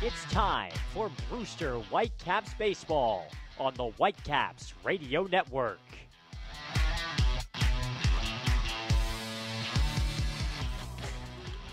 It's time for Brewster Whitecaps baseball on the Whitecaps Radio Network.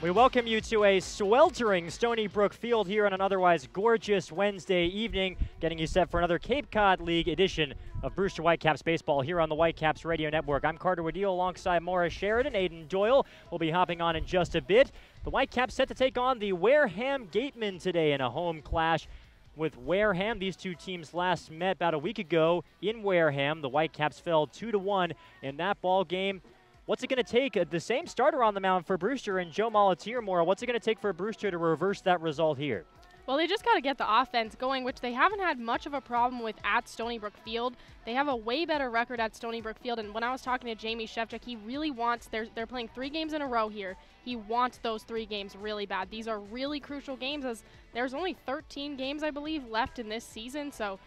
We welcome you to a sweltering Stony Brook Field here on an otherwise gorgeous Wednesday evening, getting you set for another Cape Cod League edition of Brewster Whitecaps baseball here on the Whitecaps Radio Network. I'm Carter Waddell alongside Morris Sheridan. Aiden Doyle will be hopping on in just a bit. The Whitecaps set to take on the Wareham Gatemen today in a home clash with Wareham. These two teams last met about a week ago in Wareham. The Whitecaps fell 2-1 in that ball game. What's it going to take? The same starter on the mound for Brewster and Joe Molatier. What's it going to take for Brewster to reverse that result here? Well, they just got to get the offense going, which they haven't had much of a problem with at Stony Brook Field. They have a way better record at Stony Brook Field, and when I was talking to Jamie Shevchuk, he really wants, they're playing 3 games in a row here. He wants those 3 games really bad. These are really crucial games, as there's only 13 games, I believe, left in this season, so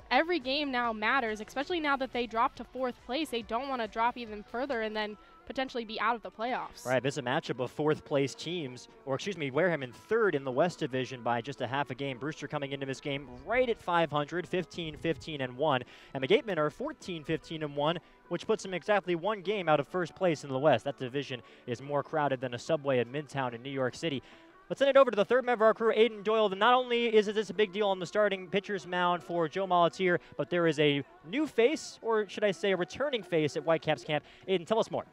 every game now matters, especially now that they dropped to 4th place. They don't want to drop even further and then potentially be out of the playoffs. Right, this is a matchup of 4th place teams, Wareham in 3rd in the West Division by just a half a game. Brewster coming into this game right at 500, 15-15-1, and the Gatemen are 14-15-1, which puts them exactly 1 game out of 1st place in the West. That division is more crowded than a subway in Midtown in New York City. Let's send it over to the 3rd member of our crew, Aiden Doyle. Not only is this a big deal on the starting pitcher's mound for Joe Molatier, but there is a new face, or should I say a returning face at Whitecaps camp. Aiden, tell us more.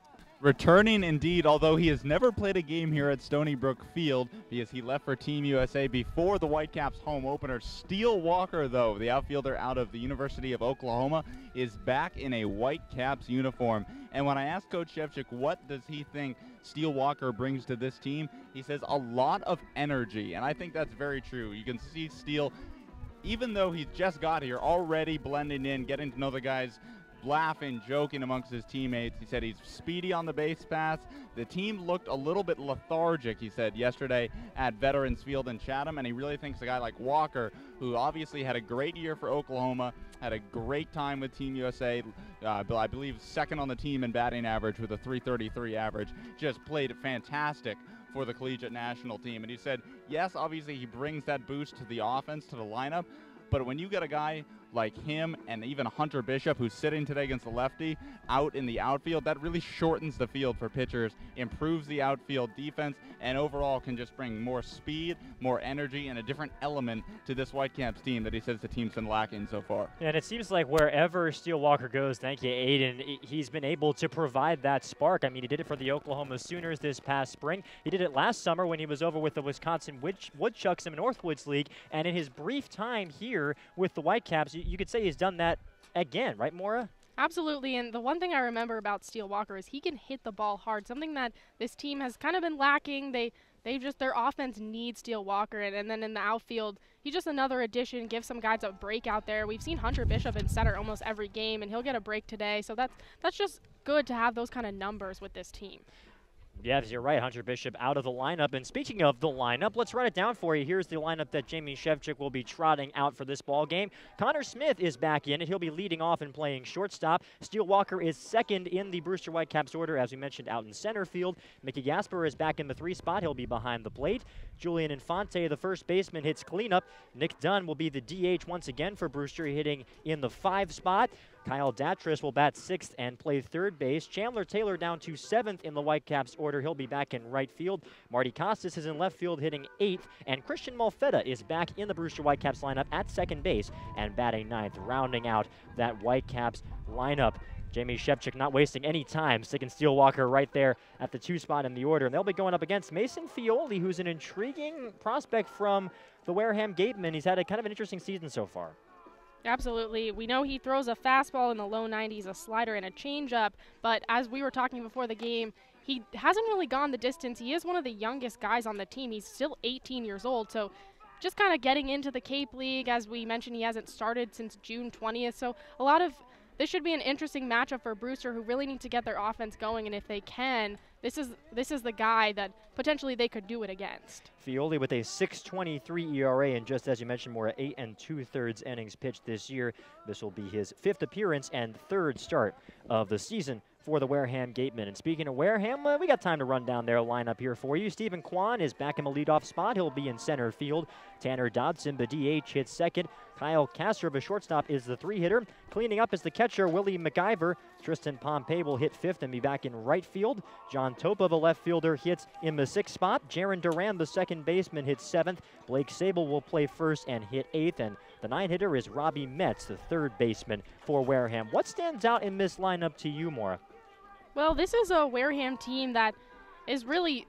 Returning indeed, although he has never played a game here at Stony Brook Field because he left for Team USA before the Whitecaps home opener. Steele Walker, though, the outfielder out of the University of Oklahoma, is back in a Whitecaps uniform. And when I asked Coach Shevchuk what does he think Steele Walker brings to this team, he says a lot of energy, and I think that's very true. You can see Steele, even though he's just got here, already blending in, getting to know the guys, laughing, joking amongst his teammates. He said he's speedy on the base paths. The team looked a little bit lethargic, he said, yesterday at Veterans Field in Chatham, and he really thinks a guy like Walker, who obviously had a great year for Oklahoma, had a great time with Team USA, I believe 2nd on the team in batting average with a .333 average, just played fantastic for the collegiate national team. And he said, yes, obviously he brings that boost to the offense, to the lineup, but when you get a guy like him and even Hunter Bishop, who's sitting today against the lefty, out in the outfield, that really shortens the field for pitchers, improves the outfield defense, and overall can just bring more speed, more energy, and a different element to this Whitecaps team that he says the team's been lacking so far. And it seems like wherever Steele Walker goes, thank you, Aiden, he's been able to provide that spark. I mean, he did it for the Oklahoma Sooners this past spring. He did it last summer when he was over with the Wisconsin Woodchucks in the Northwoods League, and in his brief time here with the Whitecaps, you could say he's done that again, right, Maura? Absolutely, and the one thing I remember about Steele Walker is he can hit the ball hard, something that this team has kind of been lacking. Their offense needs Steele Walker, and then in the outfield, he's just another addition, give some guys a break out there. We've seen Hunter Bishop in center almost every game, and he'll get a break today, so that's just good to have those kind of numbers with this team. Yes, you're right. Hunter Bishop out of the lineup. And speaking of the lineup, let's run it down for you. Here's the lineup that Jamie Shevchuk will be trotting out for this ball game. Connor Smith is back in, and he'll be leading off and playing shortstop. Steele Walker is 2nd in the Brewster Whitecaps order, as we mentioned, out in center field. Mickey Gasper is back in the 3 spot. He'll be behind the plate. Julian Infante, the first baseman, hits cleanup. Nick Dunn will be the DH once again for Brewster, hitting in the 5 spot. Kyle Datris will bat 6th and play 3rd base. Chandler Taylor down to 7th in the Whitecaps order. He'll be back in right field. Marty Costas is in left field hitting 8th. And Christian Malfetta is back in the Brewster Whitecaps lineup at 2nd base and batting 9th, rounding out that Whitecaps lineup. Jamie Shevchuk not wasting any time, sticking Steele Walker right there at the 2 spot in the order. And they'll be going up against Mason Fioli, who's an intriguing prospect from the Wareham Gatemen. He's had a kind of an interesting season so far. Absolutely. We know he throws a fastball in the low 90s, a slider, and a changeup, but as we were talking before the game, he hasn't really gone the distance. He is one of the youngest guys on the team. He's still 18 years old, so just kind of getting into the Cape League. As we mentioned, he hasn't started since June 20th, so this should be an interesting matchup for Brewster, who really need to get their offense going, and if they can, this is the guy that potentially they could do it against. Fioli with a 6.23 ERA, and just as you mentioned, more 8 2/3 innings pitched this year. This will be his 5th appearance and 3rd start of the season for the Wareham Gatemen. And speaking of Wareham, we got time to run down their lineup here for you. Stephen Kwan is back in the leadoff spot. He'll be in center field. Tanner Dodson, the DH, hits second. Kyle Castor, a shortstop, is the 3-hitter. Cleaning up is the catcher, Willie McIver. Tristan Pompey will hit fifth and be back in right field. John Topa, the left fielder, hits in the 6th spot. Jaron Duran, the second baseman, hits 7th. Blake Sable will play first and hit 8th. And the 9-hitter is Robbie Metz, the 3rd baseman for Wareham. What stands out in this lineup to you, Maura? Well, this is a Wareham team that is really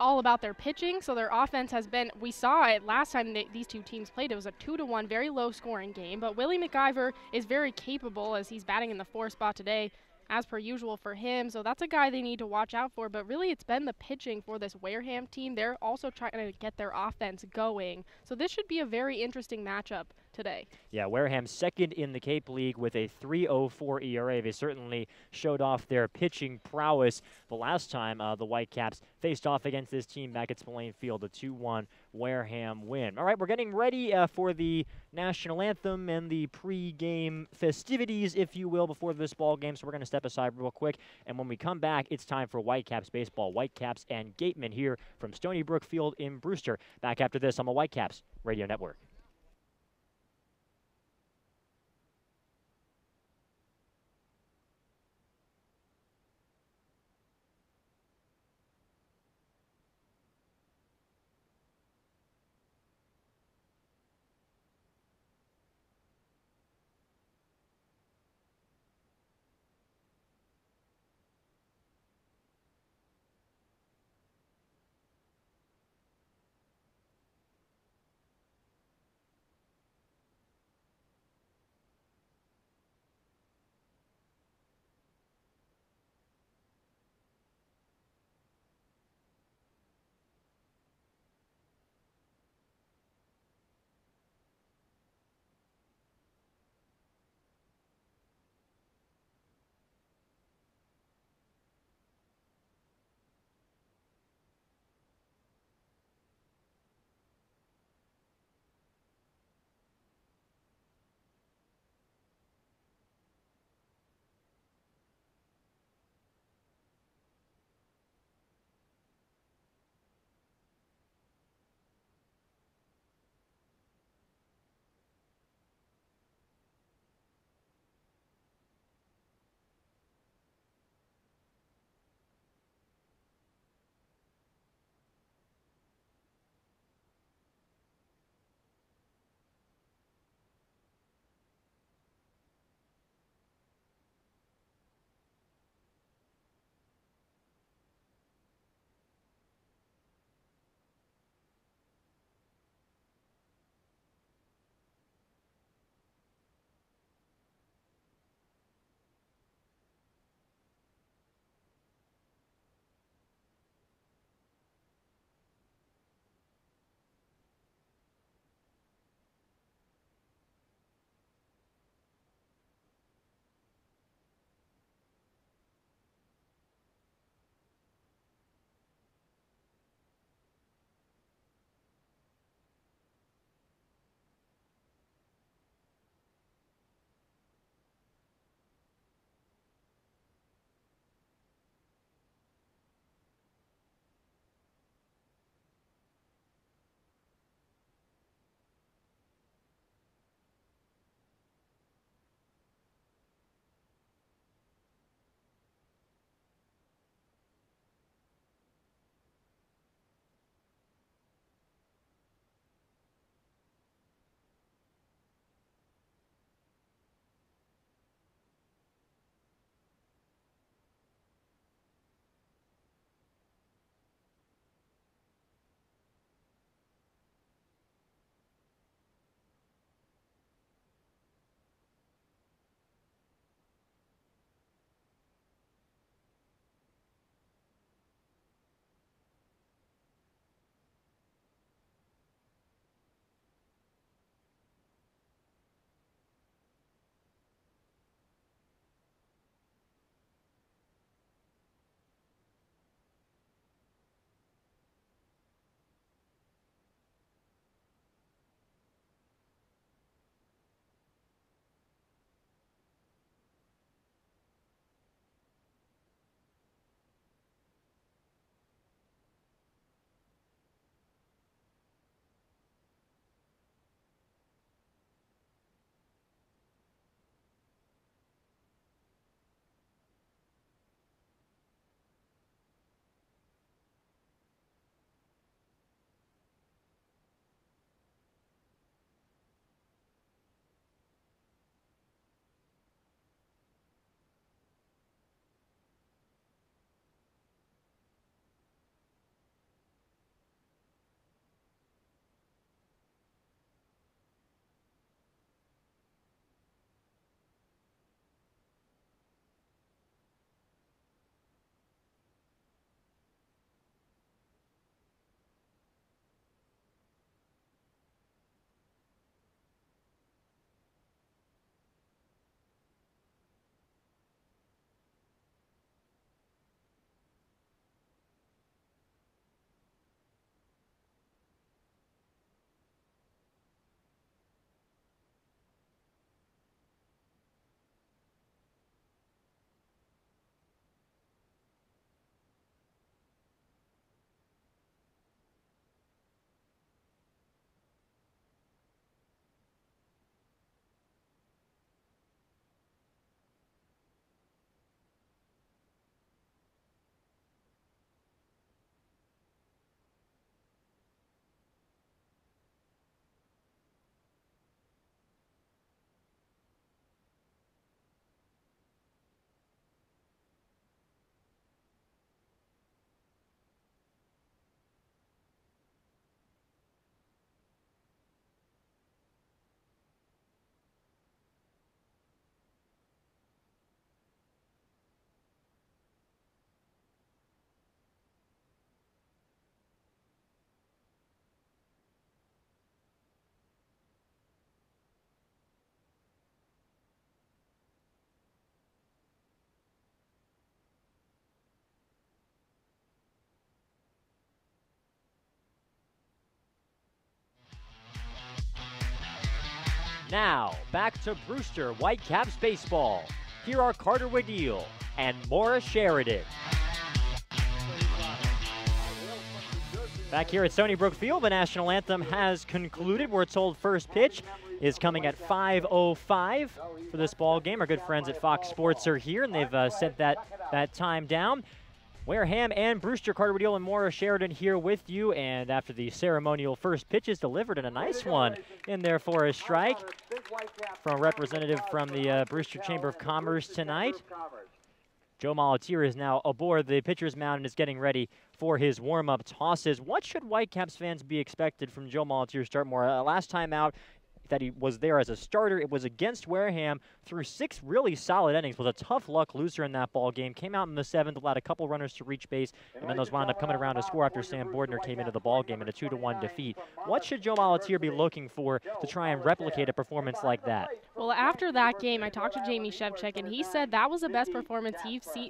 all about their pitching. So their offense has been, we saw it last time these two teams played, it was a 2-1, very low scoring game. But Willie McIver is very capable as he's batting in the 4th spot today, as per usual for him. So that's a guy they need to watch out for. But really, it's been the pitching for this Wareham team. They're also trying to get their offense going. So this should be a very interesting matchup today. Yeah, Wareham second in the Cape League with a 3.04 ERA. They certainly showed off their pitching prowess the last time the Whitecaps faced off against this team back at Spillane Field, a 2-1 Wareham win. All right, we're getting ready for the national anthem and the pre-game festivities, if you will, before this ball game. So we're going to step aside real quick, and when we come back, it's time for Whitecaps baseball. Whitecaps and Gatemen here from Stony Brook Field in Brewster. Back after this on the Whitecaps Radio Network. Now, back to Brewster Whitecaps baseball. Here are Carter Waddell and Maura Sheridan. Back here at Stony Brook Field, the national anthem has concluded. We're told first pitch is coming at 5:05 for this ball game. Our good friends at Fox Sports are here, and they've set that time down. Wareham and Brewster, Carter Waddell and Maura Sheridan here with you, and after the ceremonial first pitch is delivered, and a nice one in there for a strike from a representative from the Brewster Chamber of Commerce tonight. Joe Molatier is now aboard the pitcher's mound and is getting ready for his warm-up tosses. What should Whitecaps fans be expected from Joe Molatier's start? More last time out that he was there as a starter, it was against Wareham through 6 really solid innings. Was a tough luck loser in that ball game. Came out in the 7th, allowed a couple runners to reach base, and then those wound up coming around to score after Sam Bordner came into the ball game in a 2-1 defeat. What should Joe Molatier be looking for to try and replicate a performance like that? Well, after that game, I talked to Jamie Shevchik, and he said that was the best performance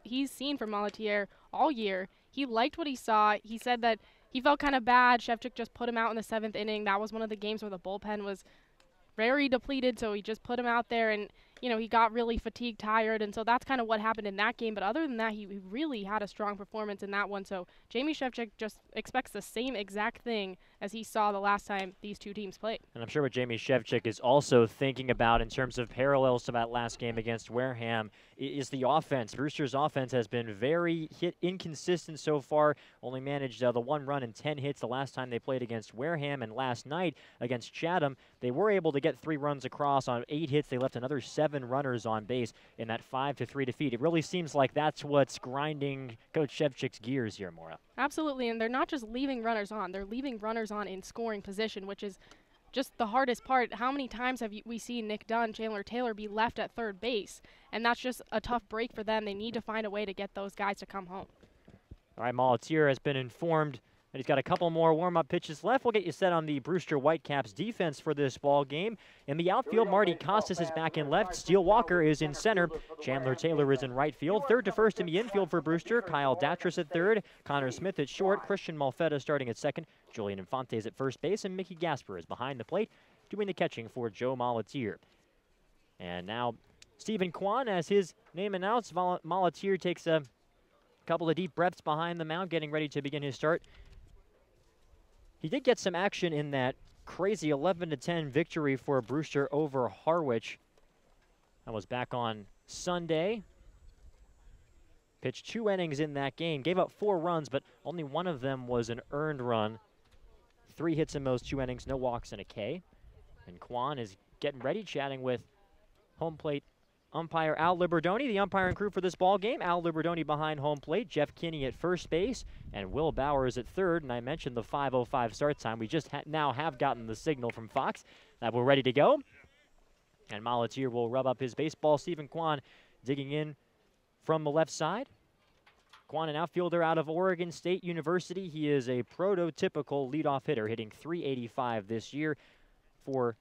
he's seen from Molatier all year. He liked what he saw. He said that he felt kind of bad. Shevchik just put him out in the 7th inning. That was one of the games where the bullpen was very depleted, so he just put him out there, and he got really fatigued, tired, and so that's kind of what happened in that game. But other than that, he really had a strong performance in that one. So Jamie Shevchik just expects the same exact thing as he saw the last time these two teams played. And I'm sure what Jamie Shevchik is also thinking about in terms of parallels to that last game against Wareham is the offense. Brewster's offense has been very inconsistent so far. Only managed the 1 run and 10 hits the last time they played against Wareham, and last night against Chatham, they were able to get 3 runs across on 8 hits. They left another 7 runners on base in that 5-3 defeat. It really seems like that's what's grinding Coach Shevchik's gears here, Maura. Absolutely, and they're not just leaving runners on. They're leaving runners on in scoring position, which is just the hardest part. How many times have we seen Nick Dunn, Chandler Taylor be left at third base? And that's just a tough break for them. They need to find a way to get those guys to come home. All right, Molatier has been informed that he's got a couple more warm-up pitches left. We'll get you set on the Brewster Whitecaps defense for this ball game. In the outfield, Marty Costas is back in left. Steele Walker is in center. Chandler Taylor is in right field. Third to first in the infield for Brewster. Kyle Datras at third. Connor Smith at short. Christian Malfetta starting at second. Julian Infantes at first base. And Mickey Gasper is behind the plate doing the catching for Joe Molatier. And now Stephen Kwan, as his name announced, Molatier takes a couple of deep breaths behind the mound, getting ready to begin his start. He did get some action in that crazy 11-10 victory for Brewster over Harwich. That was back on Sunday. Pitched 2 innings in that game. Gave up 4 runs, but only one of them was an earned run. 3 hits in those 2 innings, no walks and a K. And Kwan is getting ready, chatting with home plate umpire Al Liberdoni, the umpiring crew for this ball game. Al Liberdoni behind home plate, Jeff Kinney at first base, and Will Bowers at third. And I mentioned the 5:05 start time. We just now have gotten the signal from Fox that we're ready to go. And Molatier will rub up his baseball. Stephen Kwan digging in from the left side. Kwan, an outfielder out of Oregon State University. He is a prototypical leadoff hitter, hitting .385 this year for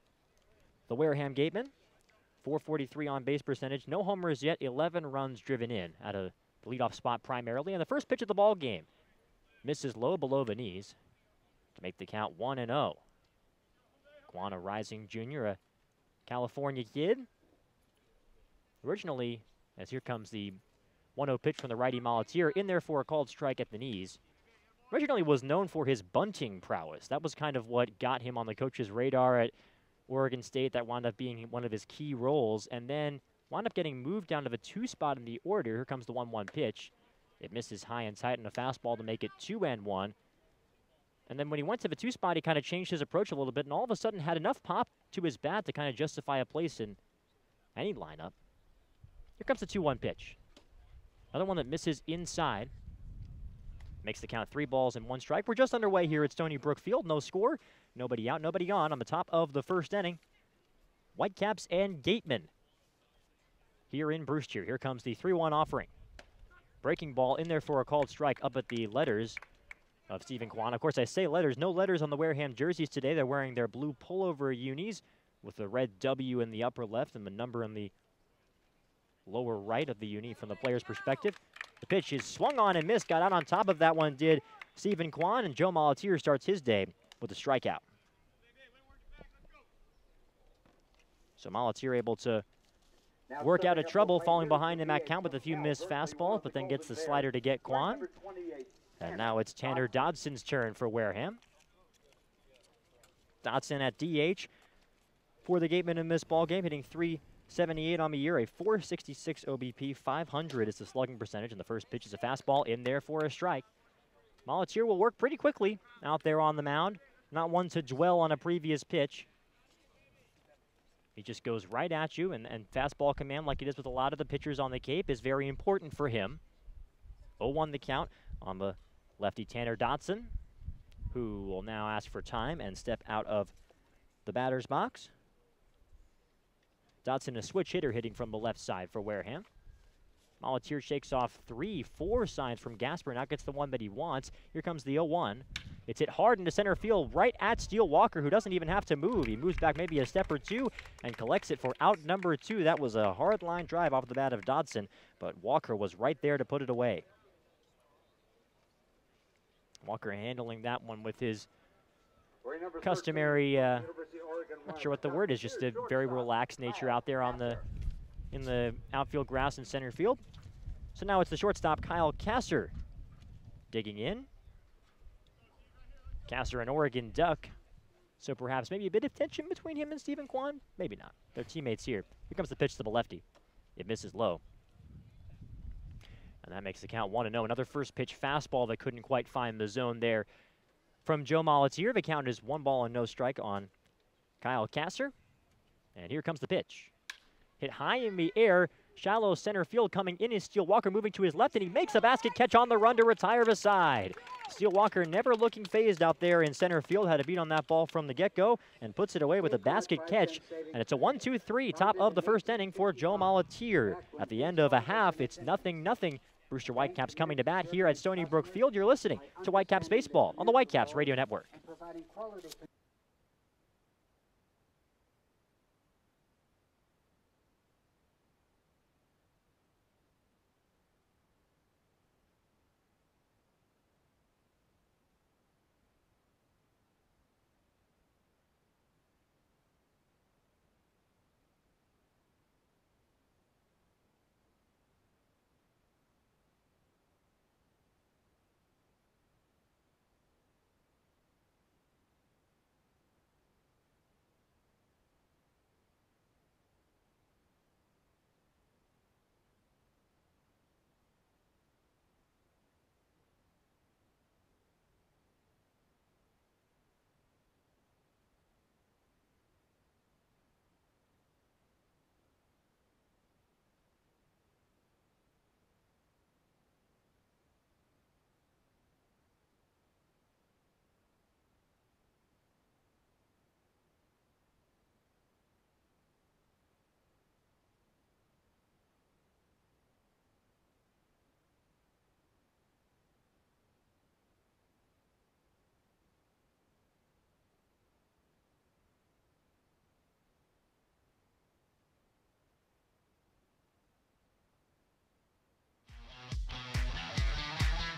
the Wareham Gatemen. .443 on base percentage. No homers yet. 11 runs driven in at a leadoff spot primarily. And the first pitch of the ball game misses low below the knees to make the count 1-0. Kwan, a rising junior, a California kid. Originally, as here comes the 1-0 pitch from the righty Molatier, in there for a called strike at the knees. Originally was known for his bunting prowess. That was kind of what got him on the coach's radar at Oregon State. That wound up being one of his key roles, and then wound up getting moved down to the 2 spot in the order. Here comes the 1-1 pitch. It misses high and tight in a fastball to make it 2-1. And then when he went to the 2 spot, he kind of changed his approach a little bit, and all of a sudden had enough pop to his bat to kind of justify a place in any lineup. Here comes the 2-1 pitch. Another one that misses inside. Makes the count 3 balls and 1 strike. We're just underway here at Stony Brook Field. No score, nobody out, nobody on the top of the first inning. Whitecaps and Gatemen here in Brewster. Here comes the 3-1 offering. Breaking ball in there for a called strike up at the letters of Stephen Kwan. Of course, I say letters. No letters on the Wareham jerseys today. They're wearing their blue pullover unis with the red W in the upper left and the number in the lower right of the uni from the player's perspective. The pitch is swung on and missed. Got out on top of that one, did Stephen Kwan, and Joe Molatier starts his day with a strikeout. So Molatier able to work out of trouble, falling behind him at count with a few missed fastballs, but then gets the slider to get Kwan. And now it's Tanner Dodson's turn for Wareham. Dodson at DH for the Gatemen in this ball game, hitting .378 on the year, a .466 OBP, 500 is the slugging percentage, and the first pitch is a fastball in there for a strike. Molatier will work pretty quickly out there on the mound, not one to dwell on a previous pitch. He just goes right at you, and fastball command, like he does with a lot of the pitchers on the Cape, is very important for him. 0-1 the count on the lefty Tanner Dodson, who will now ask for time and step out of the batter's box. Dodson, a switch hitter, hitting from the left side for Wareham. Molatier shakes off 3-4 signs from Gasper, now gets the one that he wants. Here comes the 0-1. It's hit hard into center field right at Steele Walker, who doesn't even have to move. He moves back maybe a step or two and collects it for out number 2. That was a hard line drive off the bat of Dodson, but Walker was right there to put it away. Walker handling that one with his customary, not sure what the word is, just a very relaxed nature out there on in the outfield grass in center field. So now it's the shortstop, Kyle Kasser, digging in. Kasser, an Oregon Duck, so perhaps maybe a bit of tension between him and Stephen Kwan? Maybe not. They're teammates here. Here comes the pitch to the lefty. It misses low. And that makes the count 1-0. Another first pitch fastball that couldn't quite find the zone there from Joe Molatier. The count is 1 ball and no strike on Kyle Kasser. And here comes the pitch. Hit high in the air, shallow center field. Coming in is Steele Walker, moving to his left, and he makes a basket catch on the run to retire the side. Steele Walker never looking phased out there in center field, had a beat on that ball from the get-go, and puts it away with a basket catch. And it's a 1-2-3, top of the first inning for Joe Molatier. At the end of a half, it's 0-0. Brewster Whitecaps coming to bat here at Stony Brook Field. You're listening to Whitecaps Baseball on the Whitecaps Radio Network.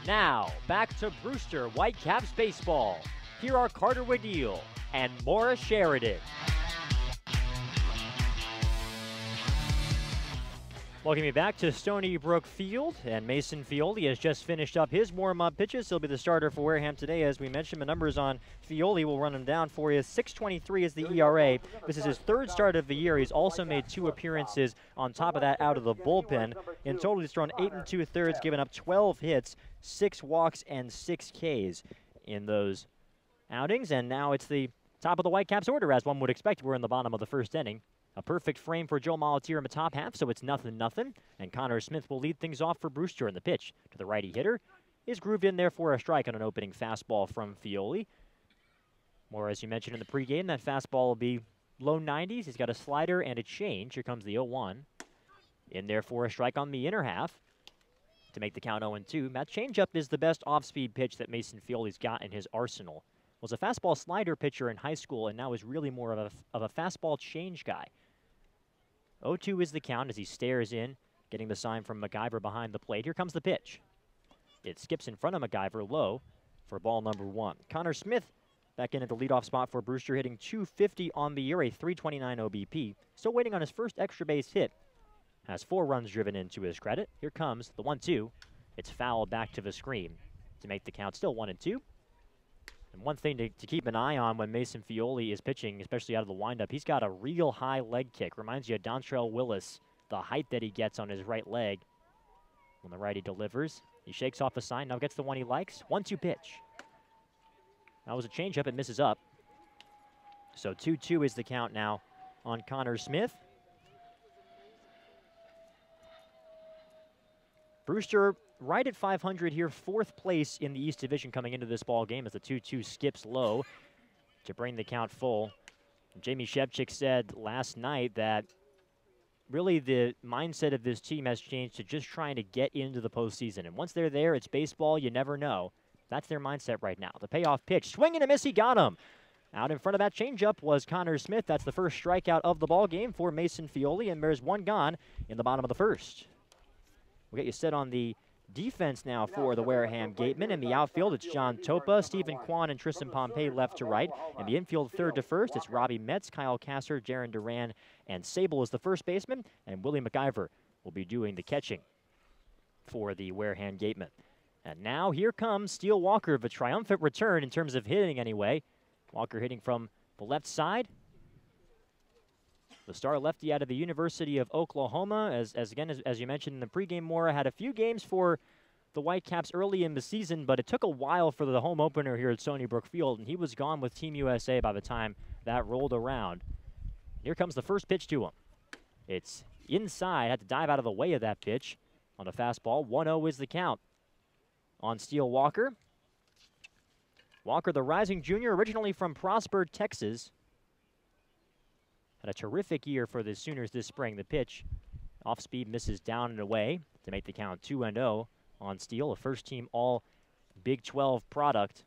Now, back to Brewster Whitecaps Baseball. Here are Carter Wadil and Maura Sheridan. Welcome you back to Stony Brook Field, and Mason Fioli has just finished up his warm-up pitches. He'll be the starter for Wareham today. As we mentioned, the numbers on Fioli will run them down for you. 6.23 is the ERA. This is his 3rd start of the year. He's also made 2 appearances on top of that out of the bullpen. In total, he's thrown 8 2/3, given up 12 hits, 6 walks, and 6 Ks in those outings. And now it's the top of the Whitecaps order, as one would expect. We're in the bottom of the first inning. A perfect frame for Joe Molatier in the top half, so it's 0-0. And Connor Smith will lead things off for Brewster, in the pitch to the righty hitter is grooved in there for a strike on an opening fastball from Fioli. More, as you mentioned in the pregame, that fastball will be low 90s. He's got a slider and a change. Here comes the 0-1. In there for a strike on the inner half to make the count 0-2. That changeup is the best off-speed pitch that Mason Fioli's got in his arsenal. Was a fastball slider pitcher in high school and now is really more of a fastball change guy. 0-2 is the count as he stares in, getting the sign from MacGyver behind the plate. Here comes the pitch. It skips in front of MacGyver low for ball number 1. Connor Smith Back in at the leadoff spot for Brewster, hitting .250 on the year, a .329 OBP. Still waiting on his first extra base hit. Has 4 runs driven in to his credit. Here comes the 1-2. It's fouled back to the screen to make the count still 1-2. And one thing to keep an eye on when Mason Fioli is pitching, especially out of the windup, he's got a real high leg kick. Reminds you of Dontrell Willis, the height that he gets on his right leg. When the righty delivers, he shakes off a sign, now gets the one he likes. 1-2 pitch. That was a changeup, it misses up. So 2-2 is the count now on Connor Smith. Brewster right at 500 here, 4th place in the East Division coming into this ball game as the 2-2 skips low to bring the count full. Jamie Shevchik said last night that really the mindset of this team has changed to just trying to get into the postseason. And once they're there, it's baseball, you never know. That's their mindset right now. The payoff pitch, swing and a miss, he got him. Out in front of that changeup was Connor Smith. That's the first strikeout of the ball game for Mason Fioli, and there's one gone in the bottom of the first. We'll get you set on the defense now for the Wareham Gatemen. In the outfield, it's John Topa, Stephen Kwan, and Tristan Pompey left to right. In the infield, third to first, it's Robbie Metz, Kyle Kasser, Jaron Duran, and Sable is the first baseman, and Willie McIver will be doing the catching for the Wareham Gatemen. And now here comes Steele Walker, the triumphant return in terms of hitting anyway. Walker hitting from the left side. The star lefty out of the University of Oklahoma, as you mentioned in the pregame, Maura had a few games for the Whitecaps early in the season, but it took a while for the home opener here at Stony Brook Field, and he was gone with Team USA by the time that rolled around. Here comes the first pitch to him. It's inside, had to dive out of the way of that pitch on a fastball. 1-0 is the count on Steele Walker. Walker, the rising junior, originally from Prosper, Texas. Had a terrific year for the Sooners this spring. The pitch, off speed, misses down and away to make the count 2-0 on Steele, a first-team All-Big 12 product.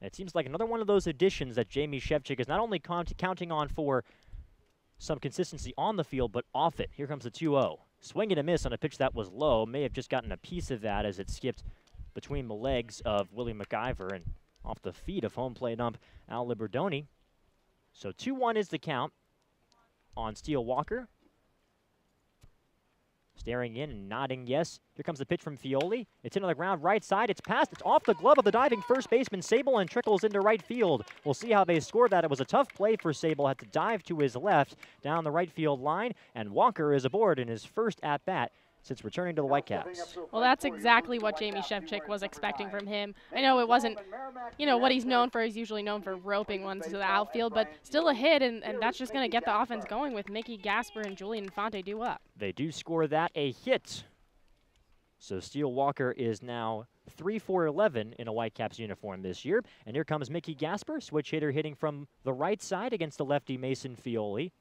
And it seems like another one of those additions that Jamie Shevchik is not only counting on for some consistency on the field, but off it. Here comes the 2-0. Swing and a miss on a pitch that was low. May have just gotten a piece of that as it skipped between the legs of Willie McIver and off the feet of home plate ump Al Liberdoni. So 2-1 is the count on Steele Walker. Staring in and nodding yes. Here comes the pitch from Fioli. It's into the ground right side. It's passed. It's off the glove of the diving first baseman Sable and trickles into right field. We'll see how they score that. It was a tough play for Sable. Had to dive to his left down the right field line. And Walker is aboard in his first at-bat since returning to the Whitecaps. Well, that's exactly what Jamie Shevchik was expecting from him. I know it wasn't, what he's known for. He's usually known for roping ones to the outfield, but still a hit, and that's just going to get the offense going with Mickey Gasper and Julian Infante due up. They do score that, a hit. So Steele Walker is now 3 for 11 in a Whitecaps uniform this year. And here comes Mickey Gasper, switch hitter hitting from the right side against the lefty Mason Fioli.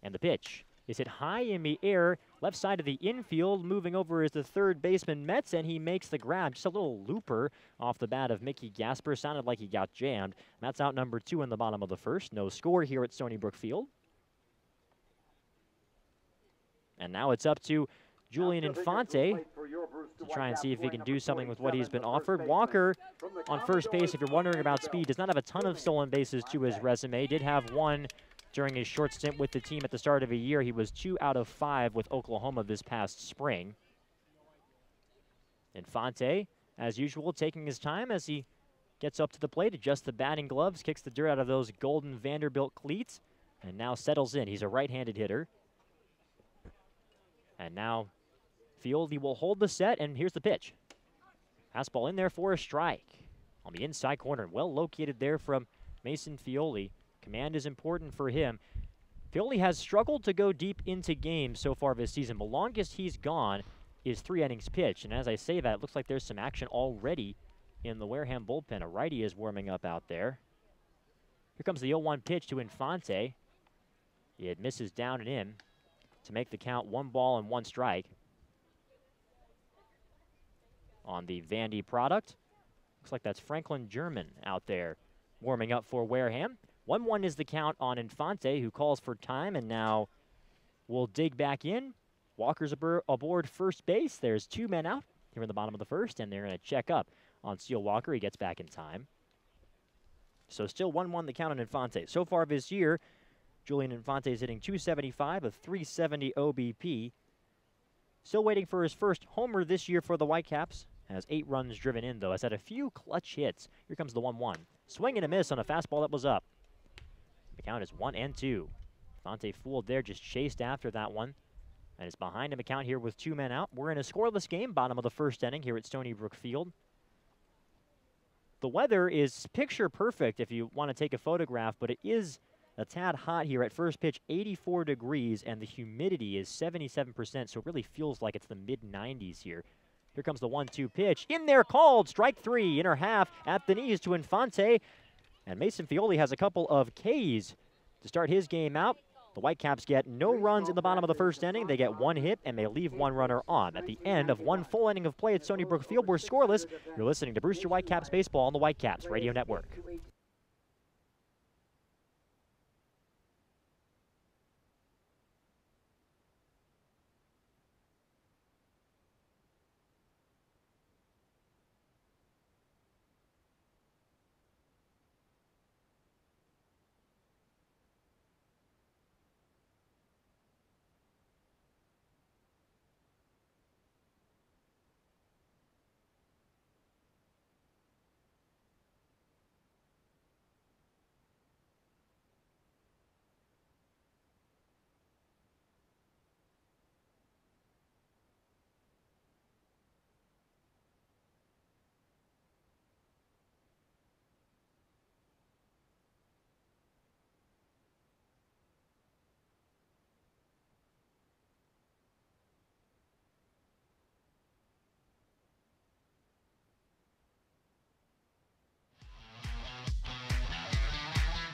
And the pitch is hit high in the air, left side of the infield. Moving over is the third baseman Metz, and he makes the grab. Just a little looper off the bat of Mickey Gasper. Sounded like he got jammed. That's out number 2 in the bottom of the first. No score here at Stony Brook Field. And now it's up to Julian Infante to try and see if he can do something with what he's been offered. Walker on first base, if you're wondering about speed, does not have a ton of stolen bases to his resume. Did have one during his short stint with the team at the start of the year. He was 2 out of 5 with Oklahoma this past spring. Infante, as usual, taking his time as he gets up to the plate, adjusts the batting gloves, kicks the dirt out of those golden Vanderbilt cleats, and now settles in. He's a right-handed hitter. And now Fioli will hold the set, and here's the pitch. Fastball in there for a strike on the inside corner. Well located there from Mason Fioli. Command is important for him. Fioli has struggled to go deep into games so far this season. The longest he's gone is 3 innings pitched. And as I say that, it looks like there's some action already in the Wareham bullpen. A righty is warming up out there. Here comes the 0-1 pitch to Infante. It misses down and in to make the count 1 ball and 1 strike on the Vandy product. Looks like that's Franklin German out there warming up for Wareham. 1-1 is the count on Infante, who calls for time, and now will dig back in. Walker's aboard first base. There's 2 men out here in the bottom of the first, and they're going to check up on Steele Walker. He gets back in time. So still 1-1 the count on Infante. So far this year, Julian Infante is hitting .275, a .370 OBP. Still waiting for his first homer this year for the Whitecaps. Has 8 runs driven in, though. Has had a few clutch hits. Here comes the 1-1. Swing and a miss on a fastball that was up. The count is 1-2. Infante fooled there, just chased after that one. And is behind him account here with 2 men out. We're in a scoreless game, bottom of the first inning here at Stony Brook Field. The weather is picture perfect if you want to take a photograph, but it is a tad hot here at first pitch, 84 degrees, and the humidity is 77%, so it really feels like it's the mid-90s here. Here comes the 1-2 pitch. In there, called. Strike 3, inner half at the knees to Infante. And Mason Fioli has a couple of Ks to start his game out. The Whitecaps get no runs in the bottom of the first inning. They get 1 hit, and they leave 1 runner on. At the end of 1 full inning of play at Stony Brook Field, we're scoreless. You're listening to Brewster Whitecaps Baseball on the Whitecaps Radio Network.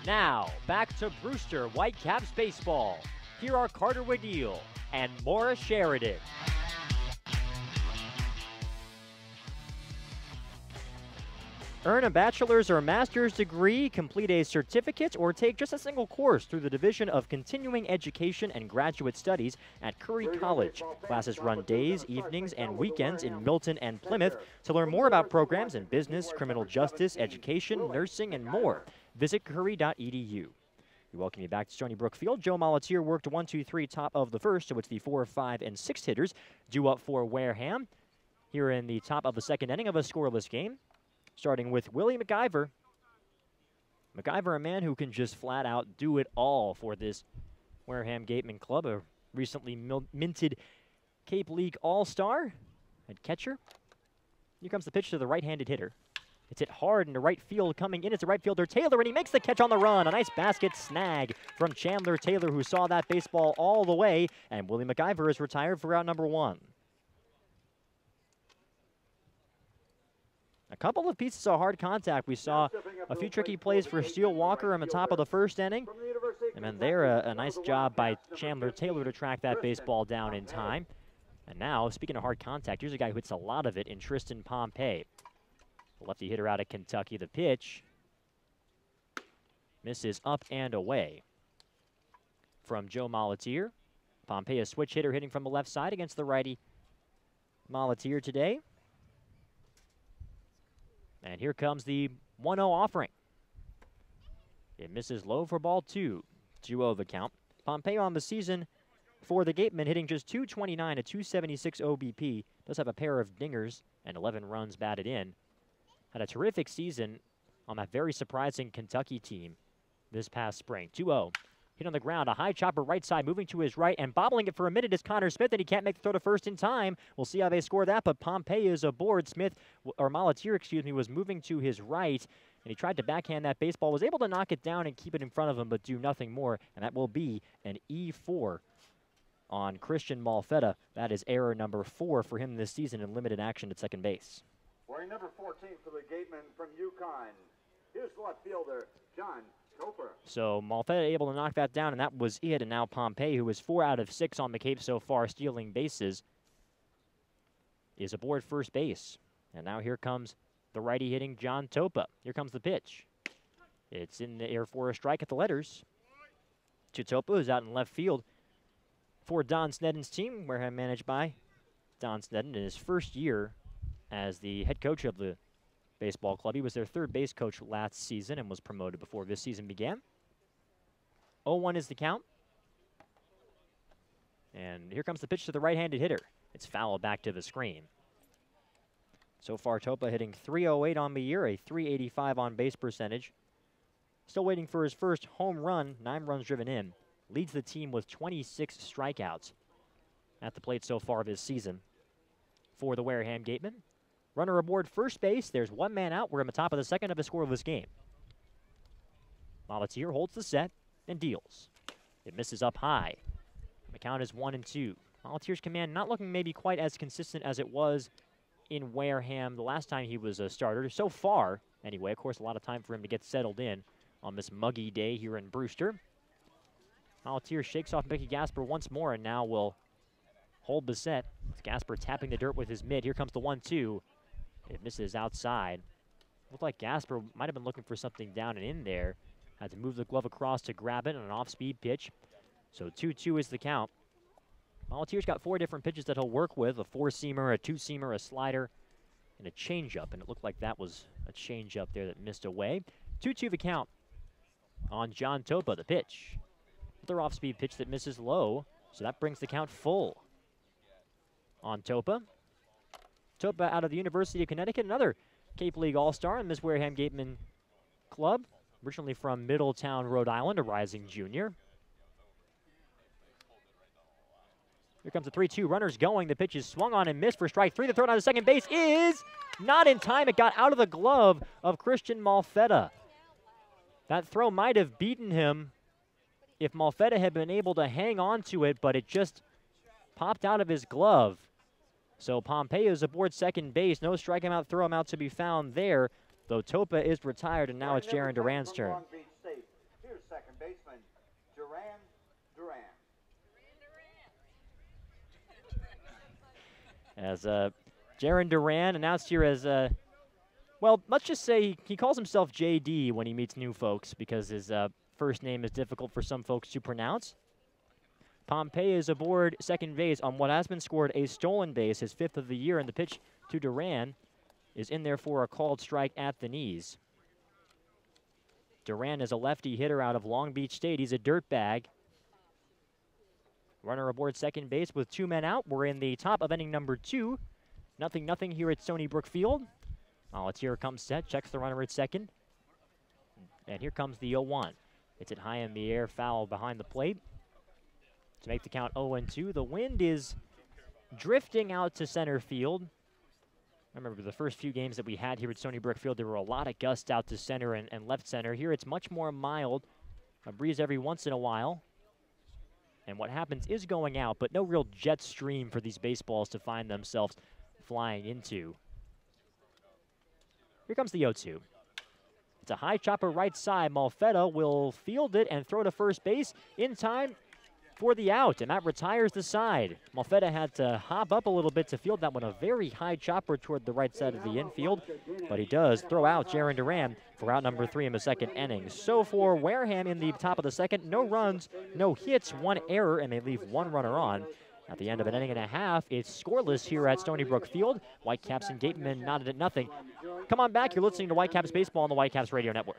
Now, back to Brewster Whitecaps Baseball. Here are Carter Wadil and Maura Sheridan. Earn a bachelor's or master's degree, complete a certificate, or take just a single course through the Division of Continuing Education and Graduate Studies at Curry College. Classes run days, evenings, and weekends in Milton and Plymouth. To learn more about programs in business, criminal justice, education, nursing, and more, visit curry.edu. We welcome you back to Stony Brook Field. Joe Molatier worked 1-2-3 top of the first, so it's the 4, 5, and 6 hitters due up for Wareham here in the top of the second inning of a scoreless game. Starting with Willie McIver. McIver, a man who can just flat out do it all for this Wareham Gatemen club, a recently minted Cape League All-Star at catcher. Here comes the pitch to the right-handed hitter. It's hit hard into right field. Coming in, it's a right fielder, Taylor, and he makes the catch on the run. A nice basket snag from Chandler Taylor, who saw that baseball all the way, and Willie McIver is retired for out number 1. A couple of pieces of hard contact. We saw a few tricky plays for Steele Walker on the top of the first inning. And then there, a nice job by Chandler Taylor to track that baseball down in time. And now, speaking of hard contact, here's a guy who hits a lot of it in Tristan Pompey. The lefty hitter out of Kentucky. The pitch misses up and away from Joe Molatier. Pompey, a switch hitter hitting from the left side against the righty Molatier today. And here comes the 1-0 offering. It misses low for ball 2. 2-0 the count. Pompey on the season for the Gatemen hitting just .229, a .276 OBP. Does have a pair of dingers and 11 runs batted in. Had a terrific season on that very surprising Kentucky team this past spring. 2-0. Hit on the ground, a high chopper right side, moving to his right, and bobbling it for a minute is Connor Smith, and he can't make the throw to first in time. We'll see how they score that, but Pompey is aboard. Smith, or Molatier, excuse me, was moving to his right, and he tried to backhand that baseball, was able to knock it down and keep it in front of him, but do nothing more, and that will be an E4 on Christian Malfetta. That is error number 4 for him this season in limited action at second base. Wearing number 14 for the Gatemen from UConn. Here's the left fielder, John Coper. So Malfetta able to knock that down, and that was it. And now Pompey, who is 4 out of 6 on the Cape so far, stealing bases, is aboard first base. And now here comes the righty hitting John Topa. Here comes the pitch. It's in the air for a strike at the letters. To Topa, who's out in left field for Don Snedden's team, Wareham managed by Don Snedden in his first year as the head coach of the Baseball Club. He was their third base coach last season and was promoted before this season began. 0-1 is the count. And here comes the pitch to the right-handed hitter. It's fouled back to the screen. So far, Topa hitting .308 on the year, a .385 on base percentage. Still waiting for his first home run, 9 runs driven in. Leads the team with 26 strikeouts at the plate so far this season for the Wareham Gatemen. Runner aboard first base. There's one man out. We're in the top of the second of a scoreless game. Volunteer holds the set and deals. It misses up high. The count is 1-2. Volunteer's command not looking maybe quite as consistent as it was in Wareham the last time he was a starter. So far, anyway, of course, a lot of time for him to get settled in on this muggy day here in Brewster. Volunteer shakes off Mickey Gasper once more and now will hold the set. It's Gasper tapping the dirt with his mid. Here comes the 1-2. It misses outside. Looked like Gasper might have been looking for something down and in there. Had to move the glove across to grab it on an off-speed pitch. So 2-2 is the count. Volunteer's got 4 different pitches that he'll work with, a 4-seamer, a 2-seamer, a slider, and a changeup. And it looked like that was a changeup there that missed away. 2-2 the count on John Topa, the pitch. Another off-speed pitch that misses low, so that brings the count full on Topa. Topa out of the University of Connecticut, another Cape League All-Star in this Wareham Gatemen club. Originally from Middletown, Rhode Island, a rising junior. Here comes the 3-2. Runners going. The pitch is swung on and missed for strike 3. The throw down to second base is not in time. It got out of the glove of Christian Malfetta. That throw might have beaten him if Malfetta had been able to hang on to it, but it just popped out of his glove. So Pompeo is aboard second base. No strike him out, throw him out to be found there, though Topa is retired, and now it's Jaron Duran's turn. Here's second baseman, Duran. As Jaron Duran announced here as, well, let's just say he calls himself JD when he meets new folks because his first name is difficult for some folks to pronounce. Pompey is aboard second base on what has been scored a stolen base, his 5th of the year, and the pitch to Duran is in there for a called strike at the knees. Duran is a lefty hitter out of Long Beach State. He's a dirtbag. Runner aboard second base with 2 men out. We're in the top of inning number 2. 0-0 here at Stony Brook Field. Volunteer comes set, checks the runner at second. And here comes the 0-1. It's it high in the air, foul behind the plate. To make the count 0-2. The wind is drifting out to center field. I remember the first few games that we had here at Stony Brook Field, there were a lot of gusts out to center and left center. Here it's much more mild, a breeze every once in a while. And what happens is going out, but no real jet stream for these baseballs to find themselves flying into. Here comes the 0-2. It's a high chopper right side. Malfetta will field it and throw to first base in time for the out, and that retires the side. Malfetta had to hop up a little bit to field that one, a very high chopper toward the right side of the infield, but he does throw out Jaron Duran for out number 3 in the second inning. So for Wareham in the top of the second, no runs, no hits, 1 error, and they leave 1 runner on. At the end of an inning and a half, it's scoreless here at Stony Brook Field. Whitecaps and Gatemen knotted at nothing. Come on back, you're listening to Whitecaps Baseball on the Whitecaps Radio Network.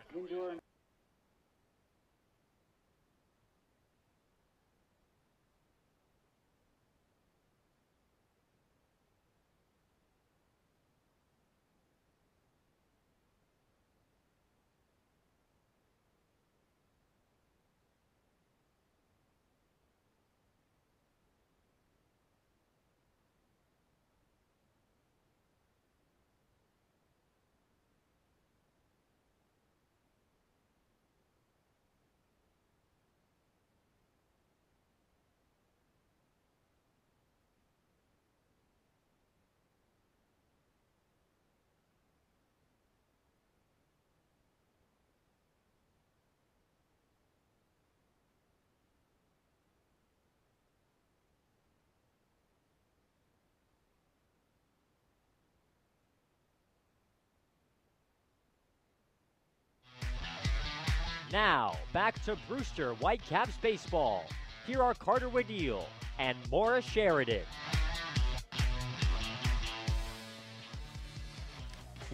Now, back to Brewster Whitecaps baseball. Here are Carter Wadil and Maura Sheridan.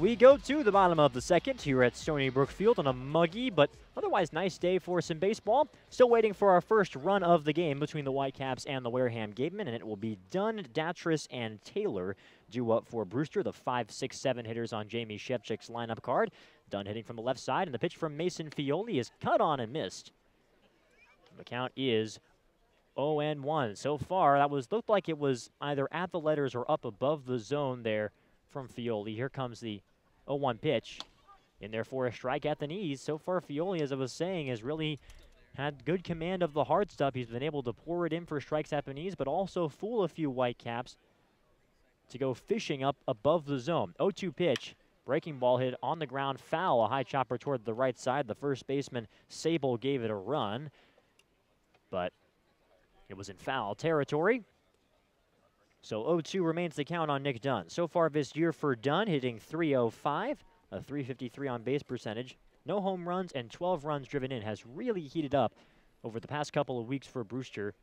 We go to the bottom of the second here at Stony Brook Field on a muggy but otherwise nice day for some baseball. Still waiting for our first run of the game between the Whitecaps and the Wareham Gatemen, and it will be Dunn, Datris, and Taylor due up for Brewster, the 5, 6, 7 hitters on Jamie Shevchik's lineup card. Dunn hitting from the left side, and the pitch from Mason Fioli is cut on and missed. The count is 0-1. So far, that looked like it was either at the letters or up above the zone there from Fioli. Here comes the 0-1 pitch. In there for a strike at the knees. So far, Fioli, as I was saying, has really had good command of the hard stuff. He's been able to pour it in for strikes at the knees, but also fool a few Whitecaps to go fishing up above the zone. 0-2 pitch. Breaking ball hit on the ground, foul. A high chopper toward the right side. The first baseman, Sable, gave it a run, but it was in foul territory. So 0-2 remains the count on Nick Dunn. So far this year for Dunn, hitting .305, a .353 on base percentage. No home runs and 12 runs driven in. Has really heated up over the past couple of weeks for Brewster.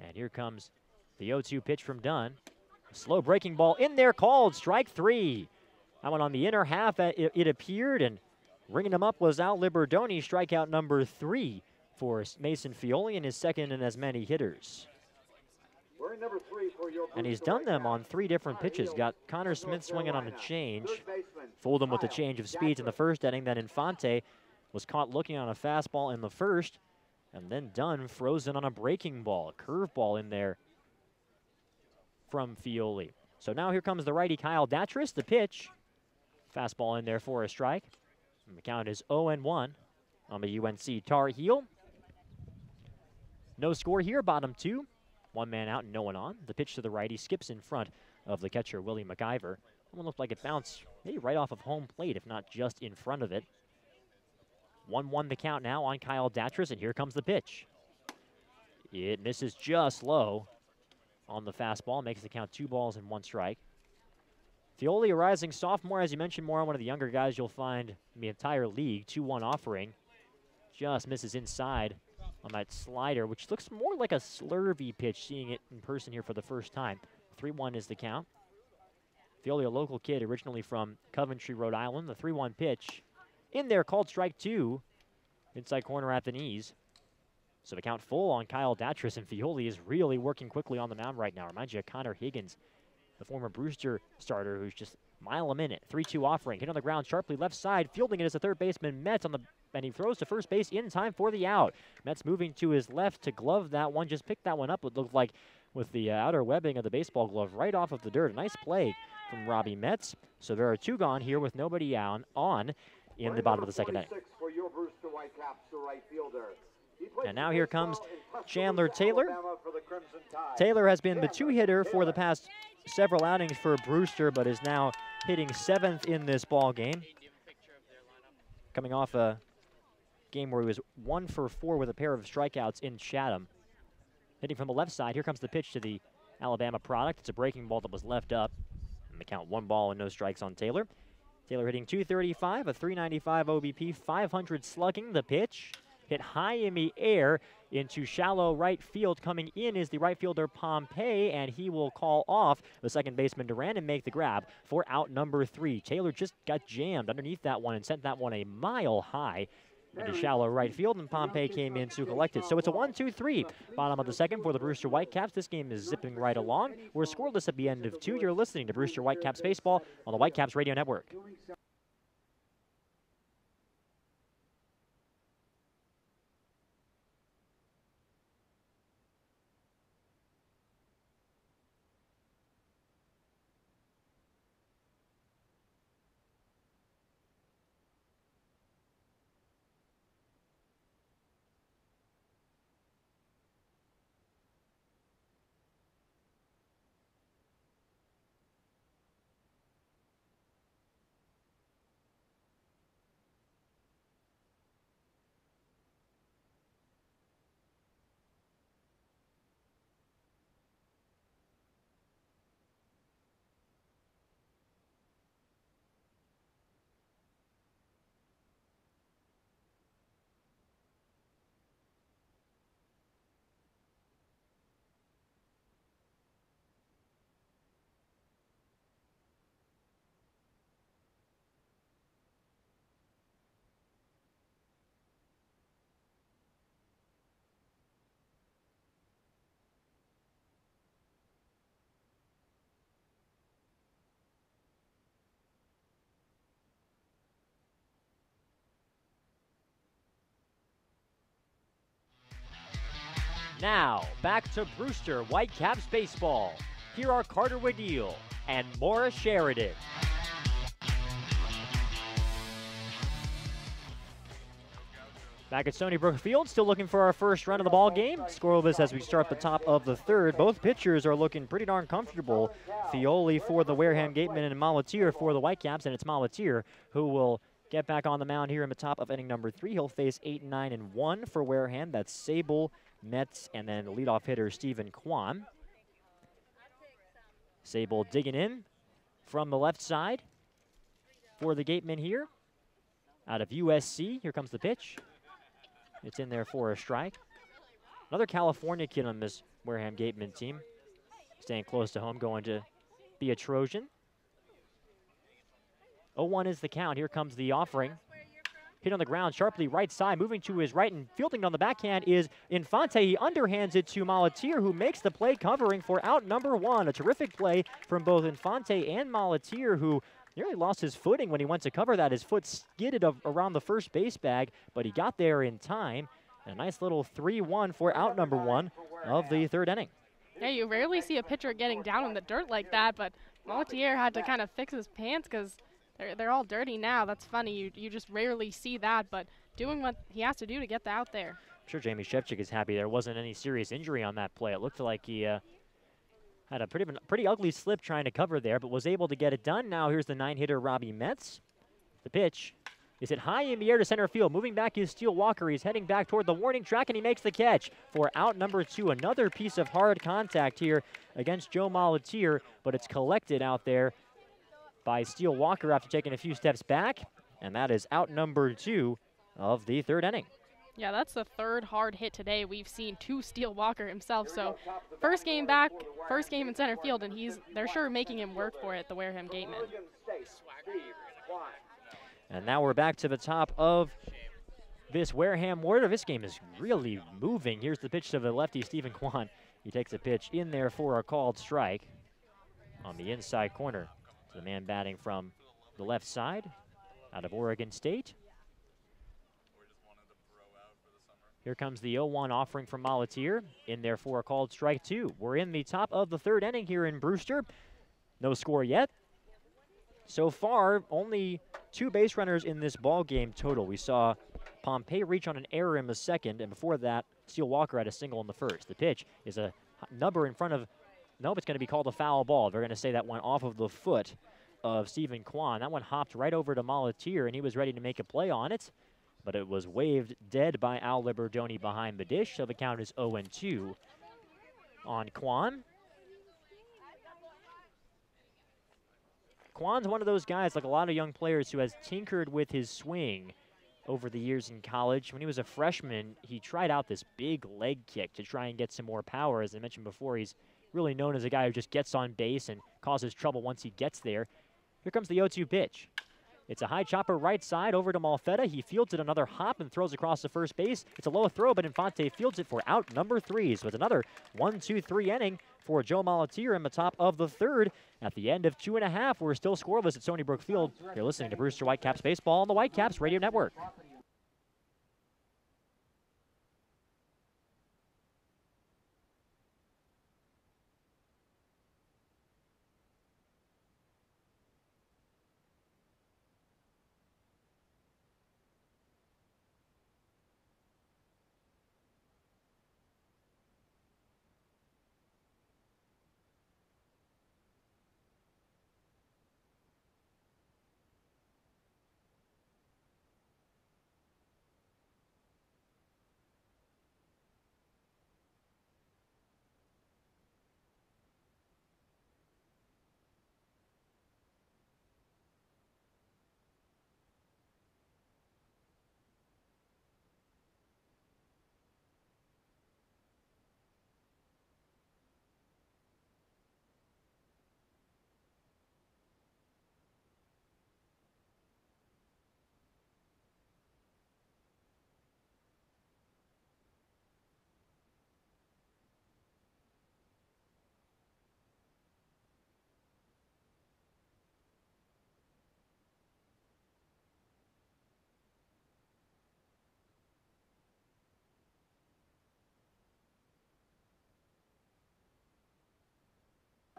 And here comes the 0-2 pitch from Dunn. A slow breaking ball in there, called strike 3. That one on the inner half, it appeared, and ringing him up was Al Liberdoni, strikeout number 3 for Mason Fioli, and his second in as many hitters. And he's done them on 3 different pitches. Got Connor Smith swinging on a change. Fooled him with a change of speeds in the first inning. Then Infante was caught looking on a fastball in the first. And then Dunn frozen on a breaking ball. A curveball in there from Fioli. So now here comes the righty Kyle Datris. The pitch. Fastball in there for a strike. And the count is 0-1 on the UNC Tar Heel. No score here, bottom 2. 1 man out and no one on. The pitch to the righty skips in front of the catcher, Willie McIver. That one looked like it bounced maybe right off of home plate, if not just in front of it. 1-1 the count now on Kyle Datris, and here comes the pitch. It misses just low on the fastball, makes the count 2 balls and 1 strike. Fioli, a rising sophomore, as you mentioned, more one of the younger guys you'll find in the entire league. 2-1 offering. Just misses inside on that slider, which looks more like a slurvy pitch, seeing it in person here for the first time. 3-1 is the count. Fioli, a local kid, originally from Coventry, Rhode Island. The 3-1 pitch in there, called strike 2. Inside corner at the knees. So the count full on Kyle Datris, and Fioli is really working quickly on the mound right now. Reminds you of Connor Higgins, the former Brewster starter, who's just mile a minute. 3-2 offering, hit on the ground sharply left side. Fielding it as the third baseman, Metz, and he throws to first base in time for the out. Metz moving to his left to glove that one. Just picked that one up, it looked like, with the outer webbing of the baseball glove right off of the dirt. A nice play from Robbie Metz. So there are 2 gone here with nobody on in the bottom of the second inning. And now here comes Chandler Taylor. Taylor has been the 2-hitter for the past several outings for Brewster, but is now hitting 7th in this ball game. Coming off a game where he was 1 for 4 with a pair of strikeouts in Chatham. Hitting from the left side, here comes the pitch to the Alabama product. It's a breaking ball that was left up. And the count 1 ball and no strikes on Taylor. Taylor hitting .235, a .395 OBP, 500 slugging. The pitch hit high in the air into shallow right field. Coming in is the right fielder Pompey, and he will call off the second baseman Duran and make the grab for out number 3. Taylor just got jammed underneath that one and sent that one a mile high into shallow right field, and Pompey came in to collect it. So it's a 1-2-3 bottom of the second for the Brewster Whitecaps. This game is zipping right along. We're scoreless at the end of 2. You're listening to Brewster Whitecaps Baseball on the Whitecaps Radio Network. Now, back to Brewster Whitecaps baseball. Here are Carter Wadil and Maura Sheridan. Back at Stony Brook Field, still looking for our first run of the ball game. Scoreless as we start the top of the third. Both pitchers are looking pretty darn comfortable. Fioli for the Wareham Gatemen and Molatier for the Whitecaps, and it's Molatier who will get back on the mound here in the top of inning number 3. He'll face 8, 9, and 1 for Wareham. That's Sable, Metz, and then the leadoff hitter Stephen Kwan. Sable digging in from the left side for the Gatemen here. Out of USC, here comes the pitch. It's in there for a strike. Another California kid on this Wareham Gatemen team. Staying close to home, going to be a Trojan. 0-1 is the count. Here comes the offering. Hit on the ground sharply right side, moving to his right and fielding on the backhand is Infante. He underhands it to Molatier, who makes the play covering for out number 1. A terrific play from both Infante and Molatier, who nearly lost his footing when he went to cover that. His foot skidded around the first base bag, but he got there in time. And a nice little 3-1 for out number 1 of the third inning. Yeah, you rarely see a pitcher getting down in the dirt like that, but Molatier had to kind of fix his pants because they're all dirty now. That's funny. You just rarely see that, but doing what he has to do to get out there. I'm sure Jamie Shevchik is happy there wasn't any serious injury on that play. It looked like he had a pretty ugly slip trying to cover there, but was able to get it done. Now here's the 9-hitter Robbie Metz. The pitch is hit high in the air to center field. Moving back is Steele Walker. He's heading back toward the warning track, and he makes the catch for out number 2. Another piece of hard contact here against Joe Molatier, but it's collected out there by Steele Walker after taking a few steps back, and that is out number 2 of the third inning. Yeah, that's the third hard hit today we've seen to Steele Walker himself. So first game back, first game in center field, and they're sure making him work for it, the Wareham Gatemen. And now we're back to the top of this Wareham order. This game is really moving. Here's the pitch to the lefty, Stephen Kwan. He takes a pitch in there for a called strike on the inside corner to the man batting from the left side out of Oregon State. Here comes the 0-1 offering from Molatier. In there for a called strike 2. We're in the top of the third inning here in Brewster. No score yet. So far, only 2 base runners in this ball game total. We saw Pompey reach on an error in the second, and before that, Steele Walker had a single in the first. The pitch is a number in front of, nope, it's going to be called a foul ball. They're going to say that went off of the foot of Stephen Kwan. That one hopped right over to Molatier, and he was ready to make a play on it, but it was waved dead by Al Liberdoni behind the dish, so the count is 0-2 on Kwan. Kwan's one of those guys, like a lot of young players, who has tinkered with his swing over the years in college. When he was a freshman, he tried out this big leg kick to try and get some more power. As I mentioned before, he's really known as a guy who just gets on base and causes trouble once he gets there. Here comes the 0-2 pitch. It's a high chopper right side over to Malfetta. He fields it another hop and throws across the first base. It's a low throw, but Infante fields it for out number 3. So it's another 1-2-3 inning for Joe Molatier in the top of the third. At the end of 2.5, we're still scoreless at Stony Brook Field. You're listening to Brewster Whitecaps Baseball on the Whitecaps Radio Network.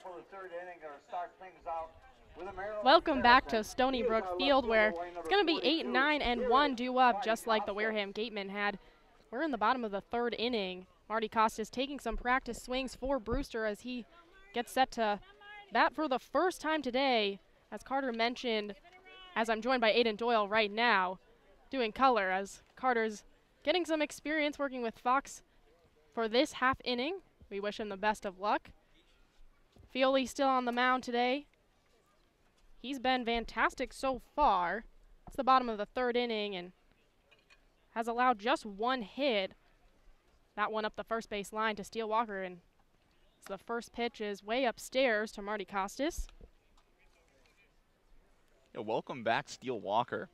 for the third inning. Going to start things out with a Maryland. Welcome back to Stony Brook Field, where it's going to be 8, 9, and 1 due up, just like the Wareham Gatemen had. We're in the bottom of the third inning. Marty Costas taking some practice swings for Brewster as he gets set to bat for the first time today. As Carter mentioned, as I'm joined by Aiden Doyle right now, doing color, as Carter's getting some experience working with Fox for this half inning. We wish him the best of luck. Fioli still on the mound today. He's been fantastic so far. It's the bottom of the third inning and has allowed just one hit. That one up the first base line to Steele Walker, and so the first pitch is way upstairs to Marty Costas. Yeah, welcome back, Steele Walker.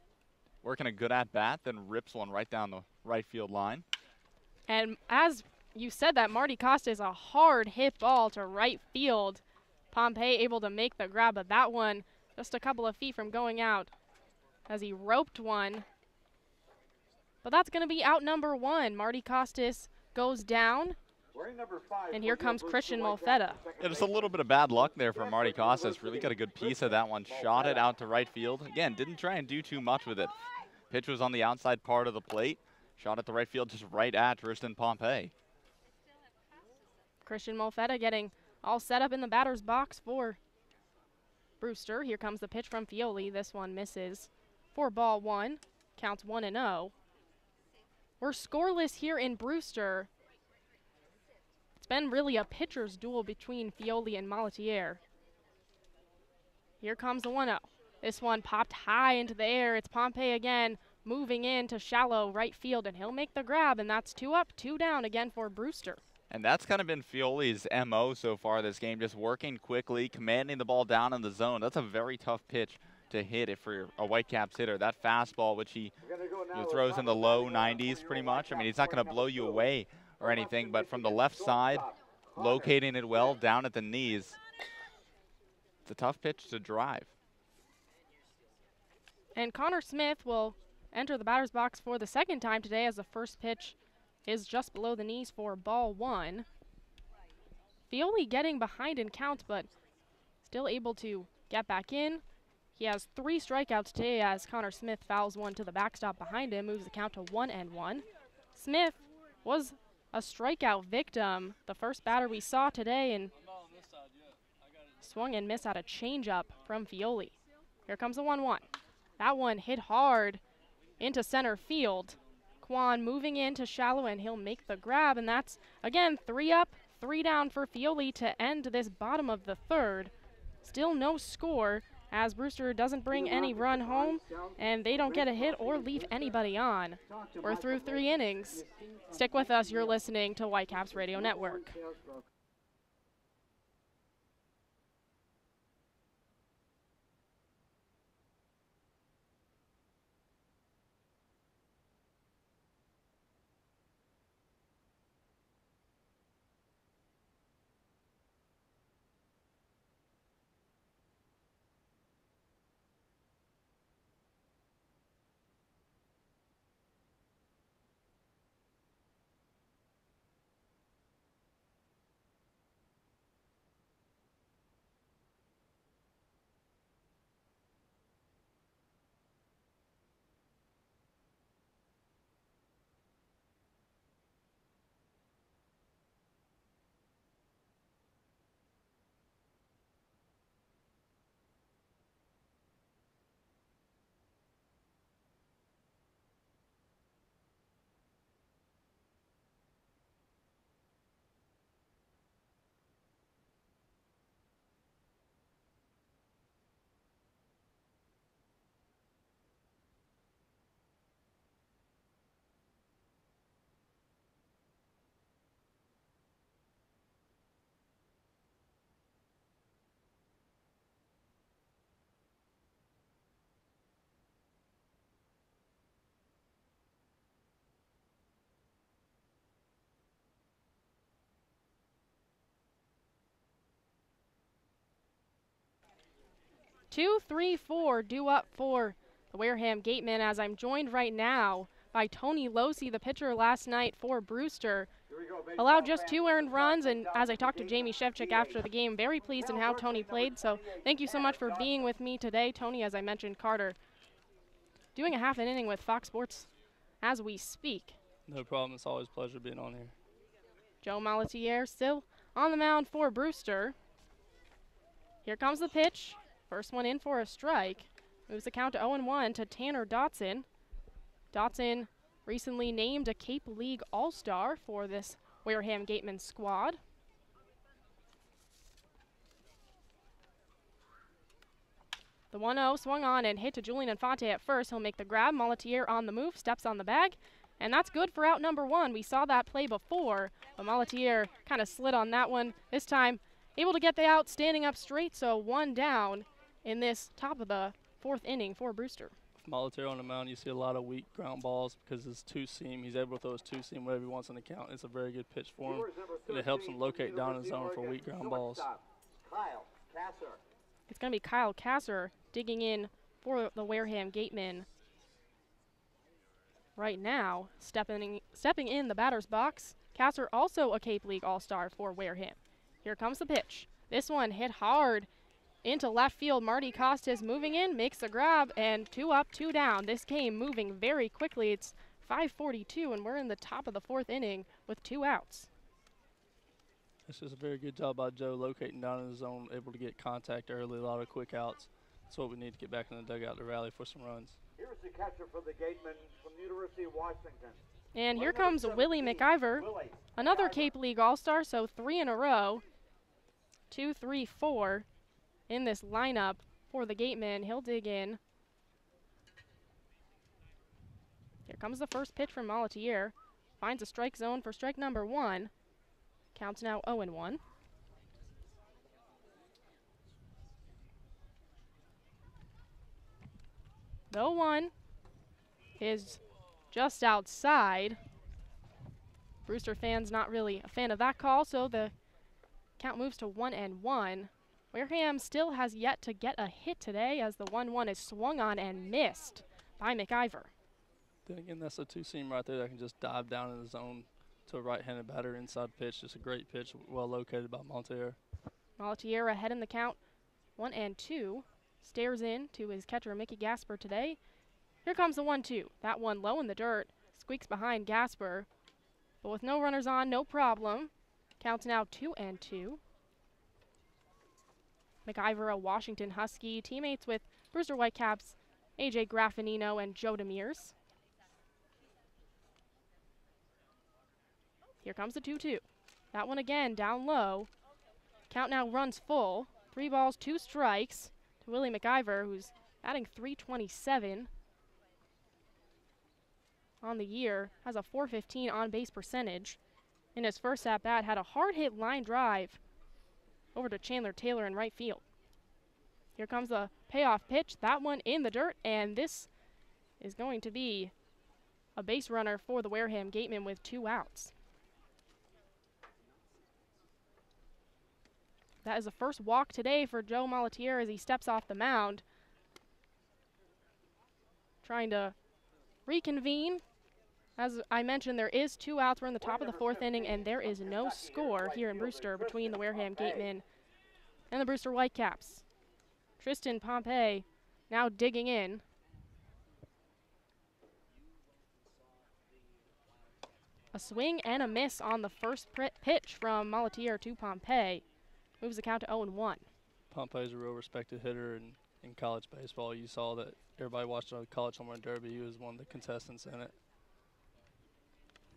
Working a good at-bat, then rips one right down the right field line. And as you said that, Marty Costas, a hard hit ball to right field. Pompey able to make the grab of that one just a couple of feet from going out as he roped one. But that's going to be out number 1. Marty Costas goes down, and here comes Christian Molfetta. It was a little bit of bad luck there for Marty Costas. Really got a good piece of that one. Shot it out to right field. Again, didn't try and do too much with it. Pitch was on the outside part of the plate. Shot at the right field, just right at Tristan Pompey. Christian Molfetta getting all set up in the batter's box for Brewster. Here comes the pitch from Fioli. This one misses for ball 1. Counts 1-0. We're scoreless here in Brewster. It's been really a pitcher's duel between Fioli and Malatier. Here comes the 1-0. This one popped high into the air. It's Pompey again, moving into shallow right field, and he'll make the grab, and that's 2 up, 2 down again for Brewster. And that's kind of been Fioli's MO so far this game, just working quickly, commanding the ball down in the zone. That's a very tough pitch to hit if for a Whitecaps hitter. That fastball, which he throws in the low 90s pretty much. I mean, he's not going to blow you away or anything, but from the left side, locating it well down at the knees, it's a tough pitch to drive. And Connor Smith will enter the batter's box for the second time today, as the first pitch is just below the knees for ball 1. Fioli getting behind in counts, but still able to get back in. He has 3 strikeouts today as Connor Smith fouls one to the backstop behind him, moves the count to 1-1. Smith was a strikeout victim, the first batter we saw today, and swung and missed at a changeup from Fioli. Here comes the 1-1. That one hit hard into center field. Quan moving into shallow, and he'll make the grab, and that's, again, 3 up, 3 down for Fioli to end this bottom of the third. Still no score, as Brewster doesn't bring any run home, and they don't get a hit or leave anybody on. We're through 3 innings. Stick with us, you're listening to Whitecaps Radio Network. Two, 3, 4 due up for the Wareham Gatemen, as I'm joined right now by Tony Losi, the pitcher last night for Brewster. allowed just 2 earned runs, and as I talked to Jamie Shevchik after the game, very pleased in how Tony played. So thank you so much for being with me today, Tony. As I mentioned, Carter doing a half an inning with Fox Sports as we speak. No problem. It's always a pleasure being on here. Joe Malatier still on the mound for Brewster. Here comes the pitch. First one in for a strike. Moves the count to 0-1 to Tanner Dotson. Dotson recently named a Cape League All-Star for this Wareham Gatemen squad. The 1-0 swung on and hit to Julian Infante at first. He'll make the grab. Malatier on the move, steps on the bag, and that's good for out number 1. We saw that play before, but Malatier kind of slid on that one. This time, able to get the out, standing up straight, so 1 down in this top of the 4th inning for Brewster. With Malatier on the mound, you see a lot of weak ground balls because his two-seam, he's able to throw his two-seam whatever he wants on the count. It's a very good pitch for him, and it helps him locate down his zone for weak ground balls. It's going to be Kyle Kasser digging in for the Wareham Gatemen right now, stepping in the batter's box. Kasser also a Cape League All-Star for Wareham. Here comes the pitch. This one hit hard into left field. Marty Costas moving in, makes the grab, and 2 up, 2 down. This game moving very quickly. It's 5:42, and we're in the top of the 4th inning with 2 outs. This is a very good job by Joe locating down in the zone, able to get contact early, a lot of quick outs. That's what we need to get back in the dugout to rally for some runs. Here's the catcher for the Gatemen from the University of Washington. And here comes Willie McIver, another Cape League All-Star, so 3 in a row. 2, 3, 4 in this lineup for the Gatemen. He'll dig in. Here comes the first pitch from Malatier. Finds a strike zone for strike number 1. Counts now 0-1. The 0-1 is just outside. Brewster fans not really a fan of that call, so the count moves to 1-1. Wareham still has yet to get a hit today as the 1-1 is swung on and missed by McIver. Then again, that's a two-seam right there that can just dive down in the zone to a right-handed batter inside pitch. Just a great pitch, well located by Malatier. Malatier ahead in the count, 1-2. Stares in to his catcher Mickey Gasper today. Here comes the 1-2. That one low in the dirt, squeaks behind Gasper. But with no runners on, no problem. Counts now 2-2. McIver, a Washington Husky, teammates with Brewster Whitecaps, AJ Graffinino and Joe Demirs. Here comes the 2-2. That one again down low. Count now runs full. 3 balls, 2 strikes to Willie McIver, who's batting .327 on the year. Has a .415 on-base percentage. In his first at-bat, had a hard-hit line drive over to Chandler Taylor in right field. Here comes the payoff pitch. That one in the dirt, and this is going to be a base runner for the Wareham Gatemen with 2 outs. That is the first walk today for Joe Malatier as he steps off the mound. Trying to reconvene. As I mentioned, there is 2 outs. We're in the top of the 4th inning, and there is no score here in Brewster between the Wareham Gatemen and the Brewster Whitecaps. Tristan Pompey now digging in. A swing and a miss on the first pitch from Malatier to Pompey. Moves the count to 0-1. Pompey's a real respected hitter in college baseball. You saw that everybody watched the college home run derby. He was one of the contestants in it.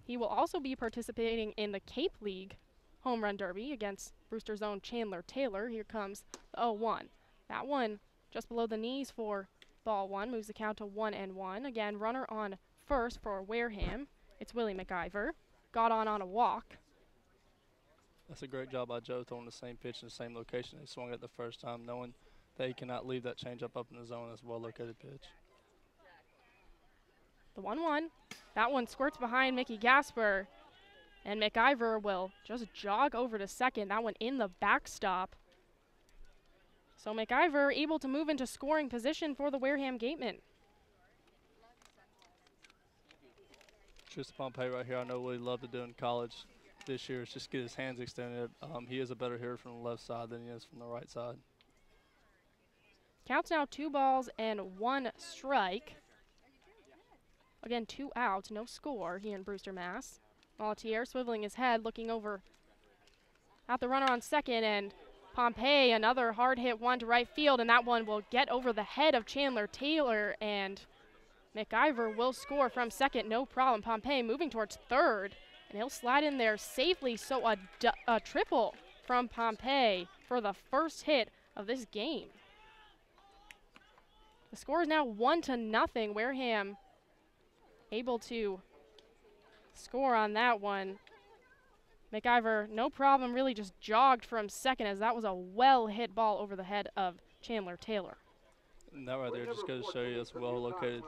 He will also be participating in the Cape League home run derby against Brewster's own Chandler Taylor. Here comes the 0-1. That one just below the knees for ball 1. Moves the count to 1-1. Again, runner on first for Wareham. It's Willie McIver. Got on a walk. That's a great job by Joe throwing the same pitch in the same location. He swung it the first time, knowing that he cannot leave that changeup up in the zone. That's a well-located pitch. The 1-1. That one squirts behind Mickey Gasper, and McIver will just jog over to second. That one in the backstop. So McIver able to move into scoring position for the Wareham Gatemen. Tristan Pompey right here, I know what he loved to do in college. this year is just get his hands extended. He is a better hitter from the left side than he is from the right side. Counts now 2 balls and 1 strike. Again, 2 outs, no score here in Brewster, Mass. Malatier swiveling his head, looking over at the runner on second, and Pompey, another hard hit one to right field, and that one will get over the head of Chandler Taylor, and McIver will score from second, no problem. Pompey moving towards third, and he'll slide in there safely, so a triple from Pompey for the first hit of this game. The score is now 1-0. Wareham able to score on that one. McIver, no problem, really just jogged from second, as that was a well-hit ball over the head of Chandler Taylor. And that right there just goes to show you it's well located.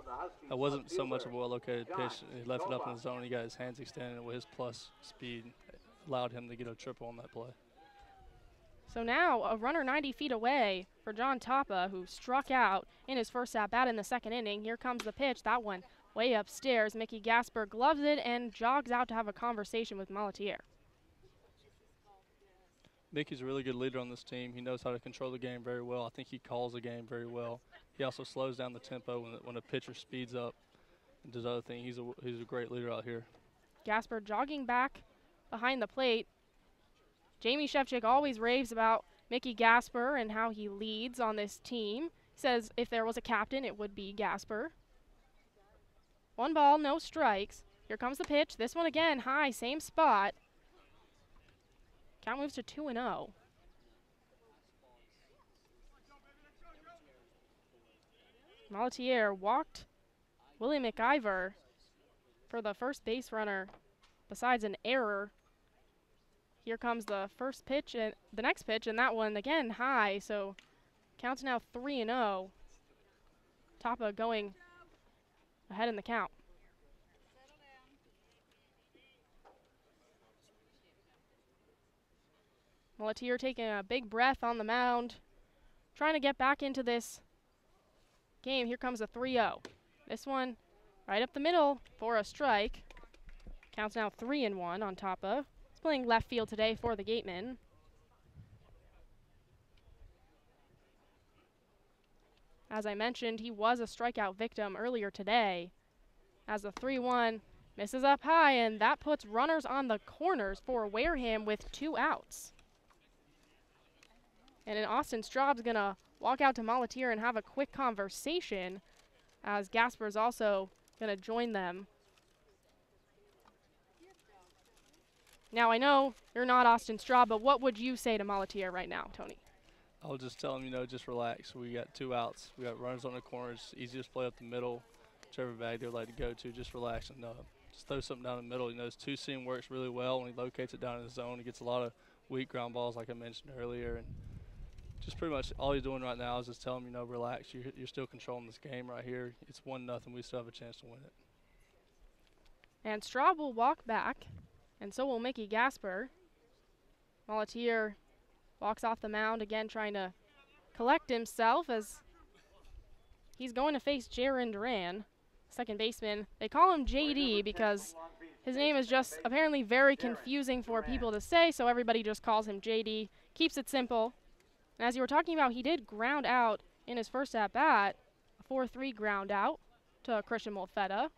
That wasn't so much of a well located pitch. He left it up in the zone. He got his hands extended with his plus speed, allowed him to get a triple on that play. So now a runner 90 feet away for John Tapa, who struck out in his first at-bat in the second inning. Here comes the pitch, that one way upstairs. Mickey Gasper gloves it and jogs out to have a conversation with Malatier. Mickey's a really good leader on this team. He knows how to control the game very well. I think he calls the game very well. He also slows down the tempo when a pitcher speeds up and does other things. He's a great leader out here. Gasper jogging back behind the plate. Jamie Shevchik always raves about Mickey Gasper and how he leads on this team. He says if there was a captain, it would be Gasper. 1 ball, no strikes. Here comes the pitch. This one again, high, same spot. Count moves to 2-0. Malatier walked Willie McIver for the first base runner besides an error. Here comes the first pitch and the next pitch, and that one again high, so counts now 3-0. Tapa going ahead in the count. Malatier taking a big breath on the mound, trying to get back into this game. Here comes a 3-0. This one right up the middle for a strike. Counts now 3-1 on Tapa. He's playing left field today for the Gatemen. As I mentioned, he was a strikeout victim earlier today. As the 3-1 misses up high, and that puts runners on the corners for Wareham with 2 outs. And then Austin Straub's going to walk out to Malatier and have a quick conversation, as Gasper's also going to join them. Now, I know you're not Austin Straub, but what would you say to Malatier right now, Tony? I'll just tell him, just relax. We got 2 outs. We got runners on the corners. Easiest play up the middle. Whichever bag they would like to go to, just relax and just throw something down the middle. His 2-seam works really well when he locates it down in the zone. He gets a lot of weak ground balls, like I mentioned earlier. And just pretty much all he's doing right now is just telling him, relax. You're still controlling this game right here. It's 1-0. We still have a chance to win it. And Straub will walk back, and so will Mickey Gasper. Malatier walks off the mound again, trying to collect himself as he's going to face Jaron Duran, second baseman. They call him JD because his name is just apparently very confusing for people to say, so everybody just calls him JD. Keeps it simple. And as you were talking about, he did ground out in his first at-bat, a 4-3 ground out to Christian Molfetta. It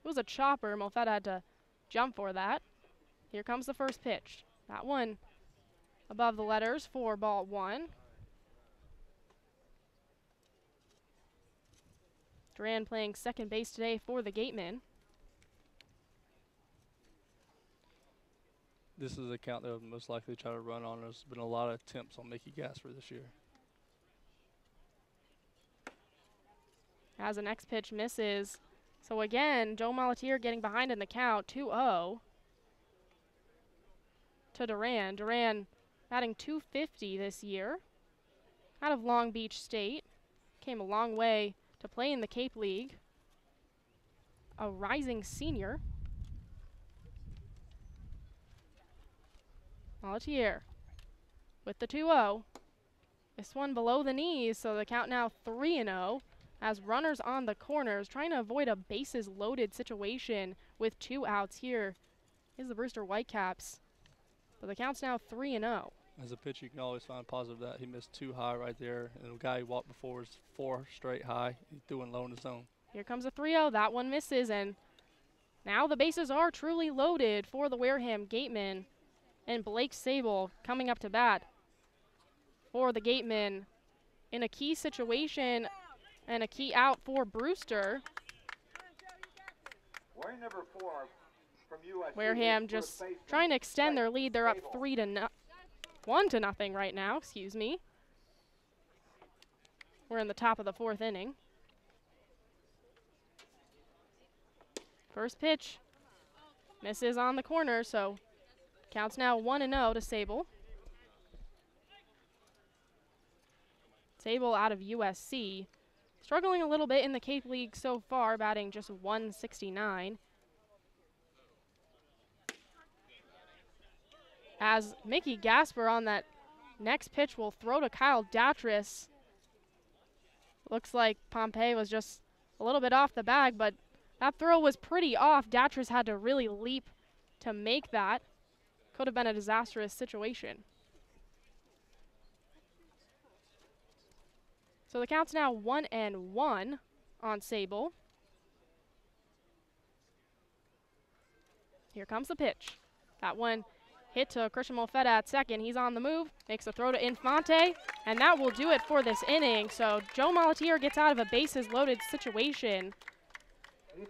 was a chopper. Molfetta had to jump for that. Here comes the first pitch. That one above the letters for ball 1. Duran playing second base today for the Gatemen. This is a count that would most likely try to run on. There's been a lot of attempts on Mickey Gasper this year. As the next pitch misses. So again, Joe Malatier getting behind in the count, 2-0 to Duran. Duran batting .250 this year out of Long Beach State. Came a long way to play in the Cape League. A rising senior. Malatier with the 2-0. This one below the knees, so the count now 3-0 as runners on the corners, trying to avoid a bases loaded situation with 2 outs here is the Brewster Whitecaps. But the count's now 3-0. As a pitcher, you can always find positive that he missed 2 high right there, and the guy he walked before was 4 straight high. He threw in low in his zone. Here comes a 3-0. That one misses, and now the bases are truly loaded for the Wareham Gatemen. And Blake Sable coming up to bat for the Gatemen in a key situation and a key out for Brewster. Wearing number 4 from USC. Wareham just trying to extend their lead. They're up 1-0 right now, excuse me. We're in the top of the 4th inning. First pitch misses on the corner, so counts now 1-0 to Sable. Sable out of USC. Struggling a little bit in the Cape League so far, batting just 169. As Mickey Gasper on that next pitch will throw to Kyle Datris. Looks like Pompey was just a little bit off the bag, but that throw was pretty off. Datris had to really leap to make that. Could have been a disastrous situation. So the count's now 1-1 on Sable. Here comes the pitch. That one hit to Christian Molfetta at second. He's on the move, makes a throw to Infante, and that will do it for this inning. So Joe Molatier gets out of a bases loaded situation.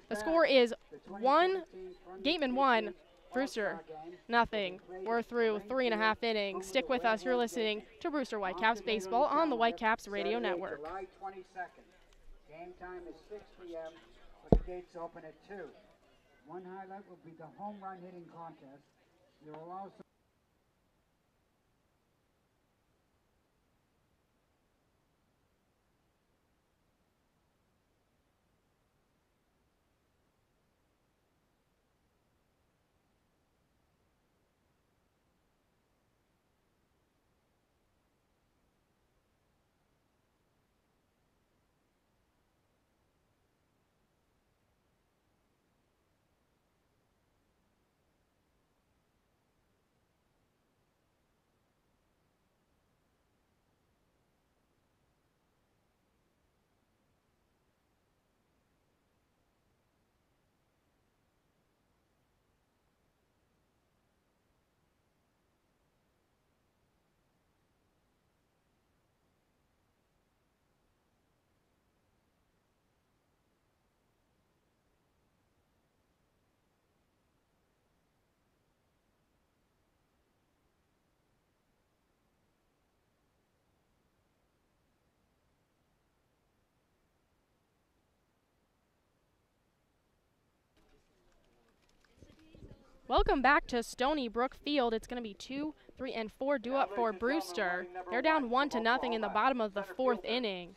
The score is Gatemen 1, Brewster nothing. We're through 3.5 innings. Stick with us. You're listening to Brewster Whitecaps Baseball on the Whitecaps Radio Network. July 22nd. Game time is 6 p.m., but the gates open at 2. One highlight will be the home run hitting contest. There will also Welcome back to Stony Brook Field. It's going to be 2, 3, and 4 due up for Brewster. They're down 1-0 in the bottom of the 4th inning.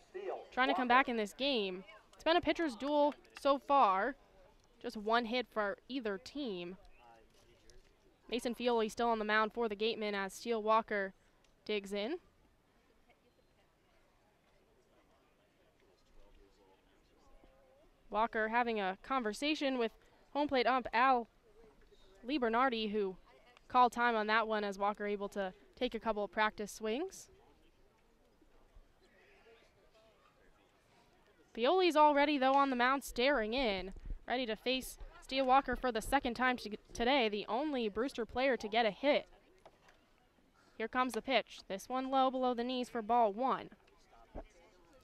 Trying to come back in this game. It's been a pitcher's duel so far. Just one hit for either team. Mason Fioli still on the mound for the Gatemen as Steele Walker digs in. Walker having a conversation with home plate ump Al Lee Bernardi, who called time on that one as Walker able to take a couple of practice swings. Fioli's already, though, on the mound staring in, ready to face Steele Walker for the second time today, the only Brewster player to get a hit. Here comes the pitch. This one low below the knees for ball 1.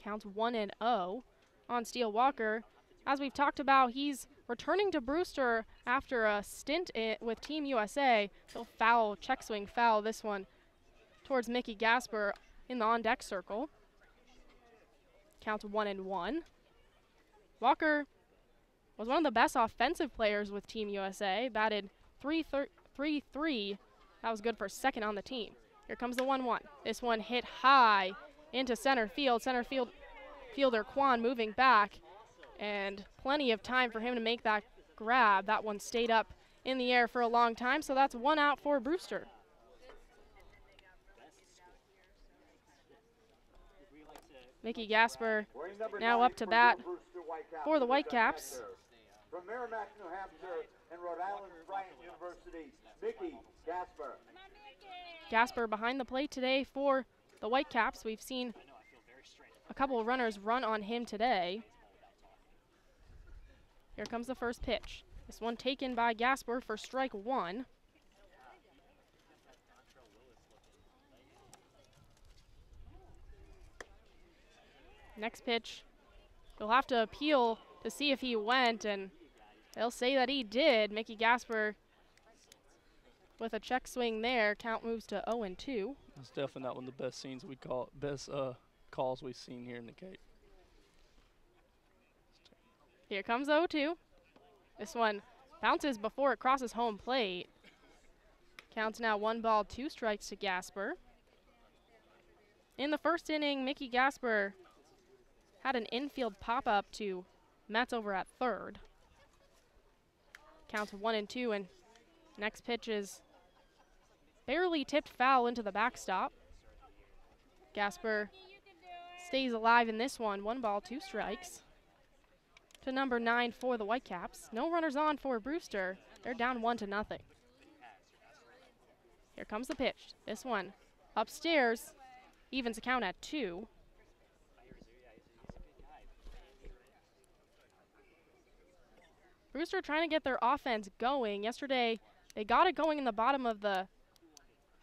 Counts 1-0 on Steele Walker. As we've talked about, he's returning to Brewster after a stint with Team USA. He'll foul, check swing foul this one towards Mickey Gasper in the on-deck circle. Counts 1-1. Walker was one of the best offensive players with Team USA. Batted 3-3. That was good for second on the team. Here comes the 1-1. This one hit high into center field. Fielder Kwan moving back. And plenty of time for him to make that grab. That one stayed up in the air for a long time, so that's 1 out for Brewster. Mickey Gasper now up to bat for the Whitecaps. From Merrimack, New Hampshire, and Rhode Island's Bryant University, Mickey Gasper. Gasper behind the plate today for the Whitecaps. We've seen a couple of runners run on him today. Here comes the first pitch. This one taken by Gasper for strike one. Next pitch, he'll have to appeal to see if he went, and they'll say that he did. Mickey Gasper with a check swing there. Count moves to 0-2. That's definitely not one of the best scenes calls we've seen here in the Cape. Here comes 0-2. This one bounces before it crosses home plate. Counts now 1 ball, 2 strikes to Gasper. In the first inning, Mickey Gasper had an infield pop-up to Metz over at third. Counts 1-2, and next pitch is barely tipped foul into the backstop. Gasper stays alive in this one. 1 ball, 2 strikes. To number 9 for the Whitecaps. No runners on for Brewster. They're down 1-0. Here comes the pitch. This one upstairs evens the count at 2. Brewster trying to get their offense going. Yesterday, they got it going in the bottom of the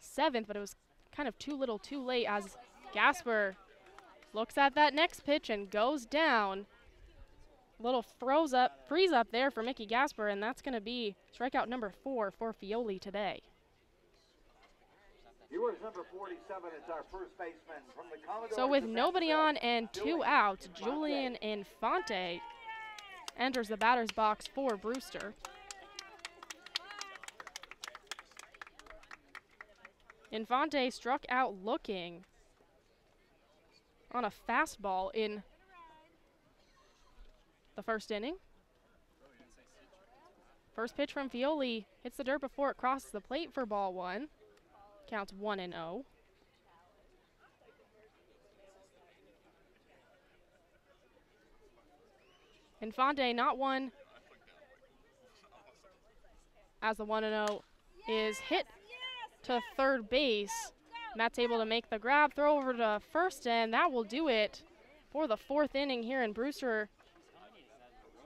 7th, but it was kind of too little too late as Gasper looks at that next pitch and goes down. Little freeze up there for Mickey Gasper, and that's going to be strikeout number 4 for Fioli today. Yours number 47 is our first baseman from the Commodores. So with nobody on and 2 outs, Julian Infante enters the batter's box for Brewster. Infante struck out looking on a fastball in the first inning. First pitch from Fioli hits the dirt before it crosses the plate for ball 1. Counts 1-0. Infante not one as the 1-0 is hit to third base. Matt's able to make the grab, throw over to first, and that will do it for the 4th inning here in Brewster.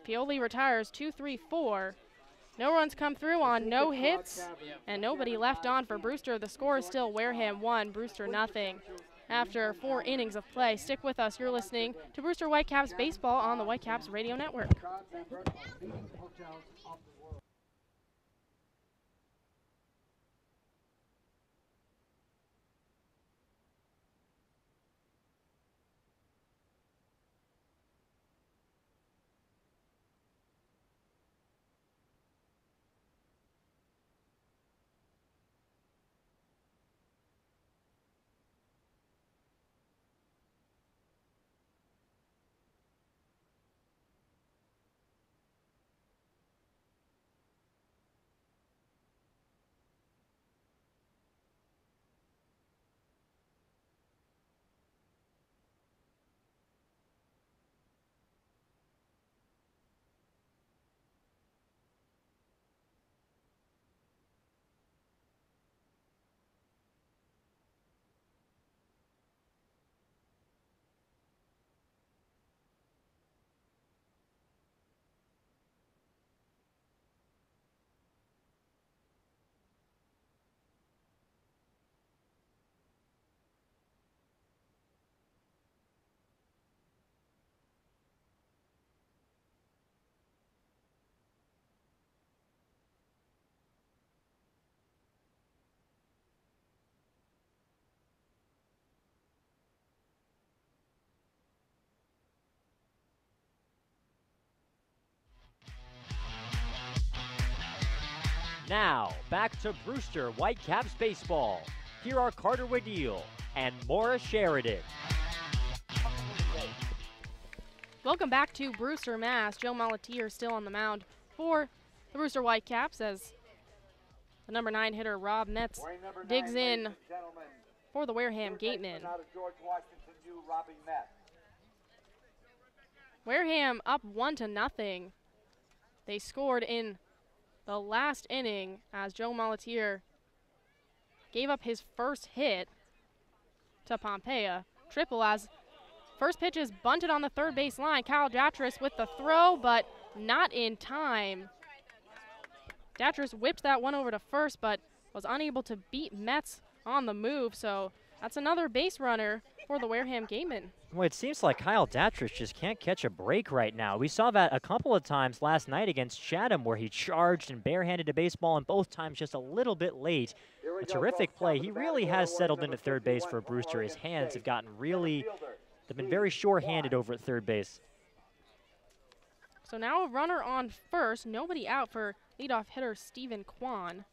Pioli retires 2-3-4. No runs come through on no hits, and nobody left on for Brewster. The score is still Wareham 1, Brewster nothing. After 4 innings of play, stick with us. You're listening to Brewster Whitecaps Baseball on the Whitecaps Radio Network. Now, back to Brewster Whitecaps Baseball. Here are Carter Wadil and Maura Sheridan. Welcome back to Brewster, Mass. Joe Malatier still on the mound for the Brewster Whitecaps as the number 9 hitter Rob Metz digs in for the Wareham Gatemen. Wareham up 1-0. They scored in the last inning as Joe Molatier gave up his first hit to Pompeia. Triple as first pitch is bunted on the third base line. Kyle Datris with the throw, but not in time. Datris whipped that one over to first, but was unable to beat Metz on the move, so that's another base runner for the Wareham Gatemen. Well, it seems like Kyle Datris just can't catch a break right now. We saw that a couple of times last night against Chatham where he charged and barehanded a baseball, and both times just a little bit late. A terrific play. He really has settled into third base for Brewster. His hands have gotten really, they've been very sure-handed over at third base. So now a runner on first, nobody out for leadoff hitter Stephen Kwan.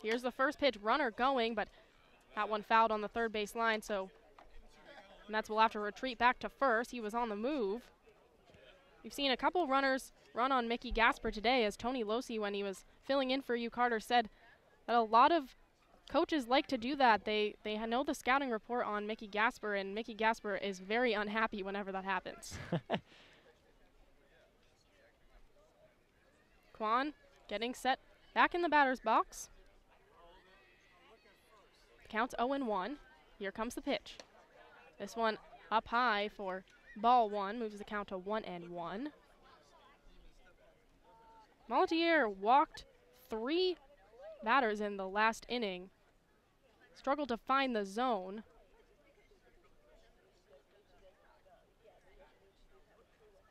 Here's the first pitch, runner going, but that one fouled on the third base line, so Metz will have to retreat back to first. He was on the move. We've seen a couple runners run on Mickey Gasper today, as Tony Losi, when he was filling in for Hugh Carter, said that a lot of coaches like to do that. They know the scouting report on Mickey Gasper, and Mickey Gasper is very unhappy whenever that happens. Kwan getting set back in the batter's box. Count's 0-1. Here comes the pitch. This one up high for ball one, moves the count to 1-1. Molatier walked 3 batters in the last inning. Struggled to find the zone.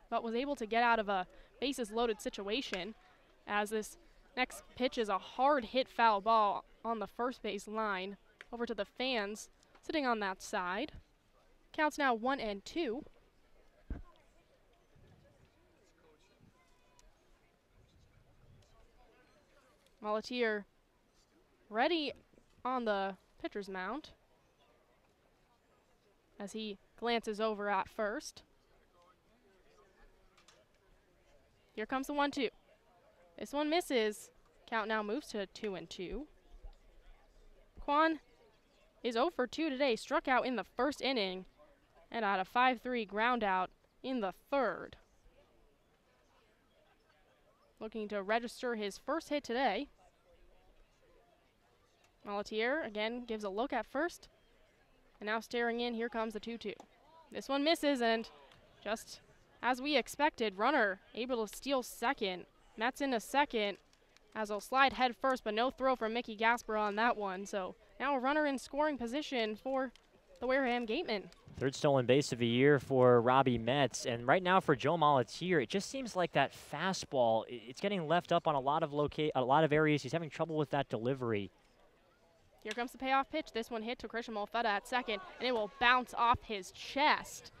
But was able to get out of a bases loaded situation, as this next pitch is a hard hit foul ball on the first base line over to the fans sitting on that side. Counts now 1-2. Molatier ready on the pitcher's mound as he glances over at first. Here comes the 1-2. This one misses. Count now moves to 2-2. Kwan is 0 for 2 today, struck out in the first inning and had a 5-3 ground out in the third. Looking to register his first hit today. Molatier again gives a look at first, and now staring in, here comes the 2-2. This one misses, and just as we expected, runner able to steal second. Metz into second as he'll slide head first, but no throw from Mickey Gasper on that one. So now a runner in scoring position for the Wareham Gatemen. Third stolen base of the year for Robbie Metz, and right now for Joe Molatier, it just seems like that fastball, it's getting left up on a lot of areas. He's having trouble with that delivery. Here comes the payoff pitch. This one hit to Christian Molfetta at second, and it will bounce off his chest.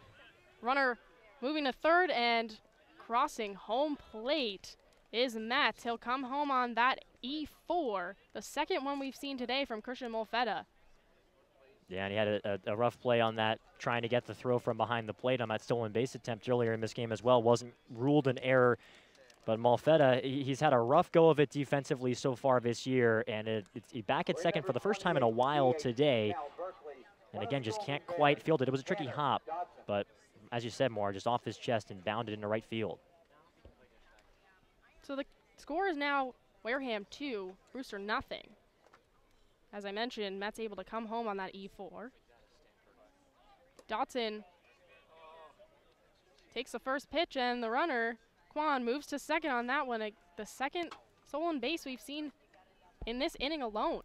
Runner moving to third and crossing home plate is Metz. He'll come home on that E4, the second one we've seen today from Christian Molfetta. Yeah, and he had a rough play on that, trying to get the throw from behind the plate on that stolen base attempt earlier in this game as well. Wasn't ruled an error, but Molfetta, he's had a rough go of it defensively so far this year, and he's back at second for the first time in a while today. And again, just can't quite field it. It was a tricky hop, but as you said, Moore, just off his chest and bounded into right field. So the score is now Wareham 2, Brewster nothing. As I mentioned, Metz able to come home on that E4. Dotson takes the first pitch, and the runner, Kwan, moves to second on that one. The second stolen base we've seen in this inning alone.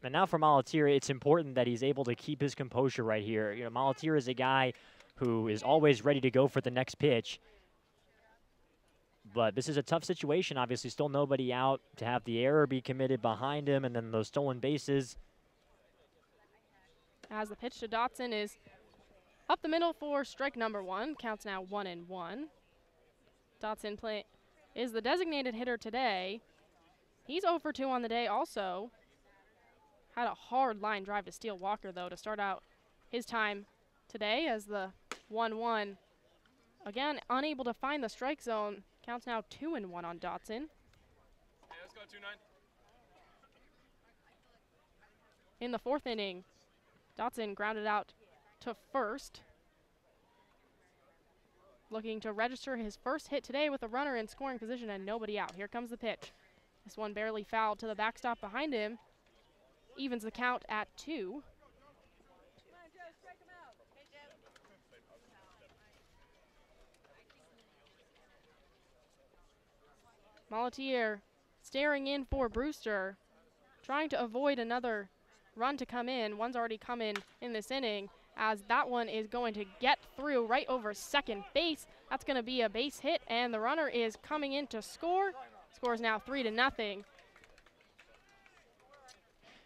And now for Molatier, it's important that he's able to keep his composure right here. You know, Molatier is a guy who is always ready to go for the next pitch. But this is a tough situation. Obviously, still nobody out to have the error be committed behind him, and then those stolen bases. As the pitch to Dotson is up the middle for strike number 1. Counts now 1-1. Dotson is the designated hitter today. He's 0 for 2 on the day also. Had a hard line drive to steal Walker, though, to start out his time today as the 1-1. Again, unable to find the strike zone. Counts now 2-1 on Dotson. Hey, let's go 2-9. In the fourth inning, Dotson grounded out to first. looking to register his first hit today with a runner in scoring position and nobody out. Here comes the pitch. This one barely fouled to the backstop behind him. Evens the count at 2. Molatier staring in for Brewster, trying to avoid another run to come in. One's already come in this inning, as that one is going to get through right over second base. That's going to be a base hit, and the runner is coming in to score. Scores now 3-0.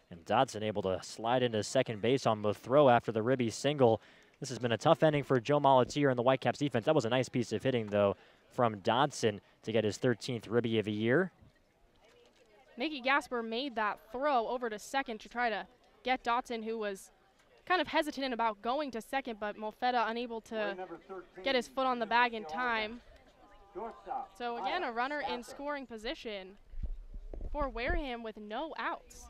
And Dodson able to slide into second base on the throw after the Ribby single. This has been a tough ending for Joe Molatier and the Whitecaps defense. That was a nice piece of hitting, though, from Dodson to get his 13th Ribby of the year. Mickey Gasper made that throw over to second to try to get Dodson, who was kind of hesitant about going to second, but Molfetta unable to get his foot on the bag in time. So again, a runner in scoring position for Wareham with no outs.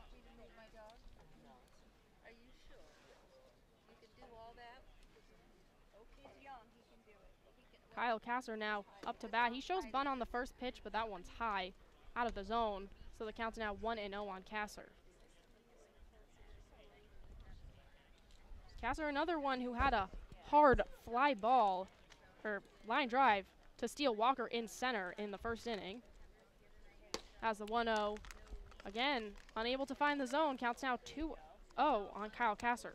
Kyle Kasser now up to bat. He shows bunt on the first pitch, but that one's high out of the zone. So the count's now 1-0 on Kasser. Kasser, another one who had a hard fly ball, or line drive, to steal Walker in center in the first inning. Has the 1-0. Again, unable to find the zone. Counts now 2-0 on Kyle Kasser.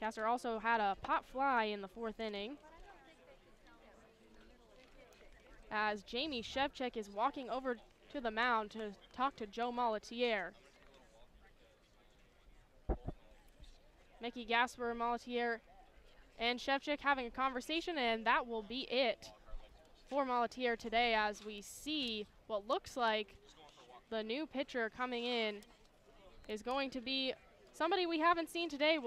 Kasser also had a pop fly in the fourth inning, as Jamie Shevchik is walking over to the mound to talk to Joe Molatier. Mickey Gasper, Molatier, and Shevchik having a conversation, and that will be it for Molatier today, as we see what looks like the new pitcher coming in is going to be somebody we haven't seen today.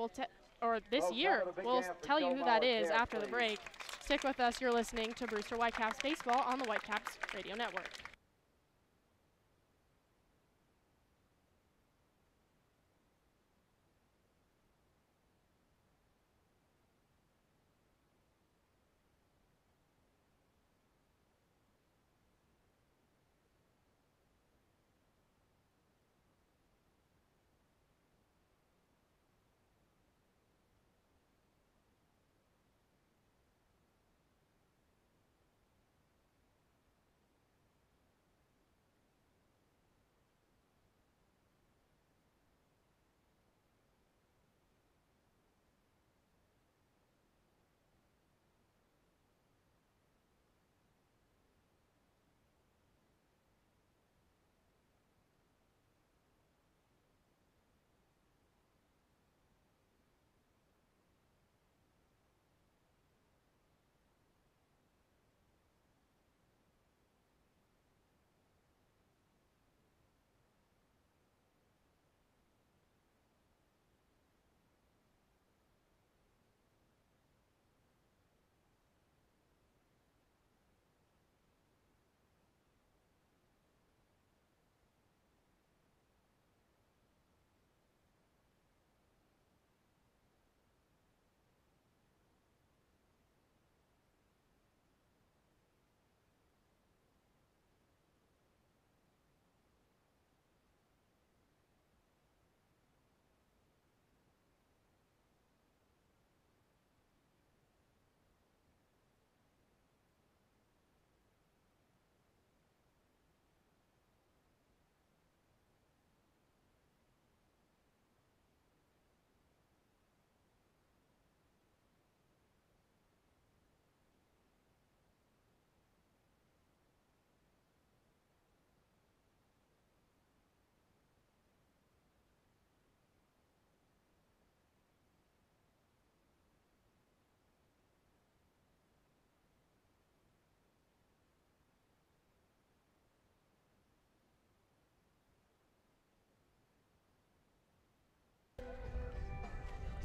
Or this year. We'll tell you who that is after the break. Stick with us. You're listening to Brewster Whitecaps Baseball on the Whitecaps Radio Network.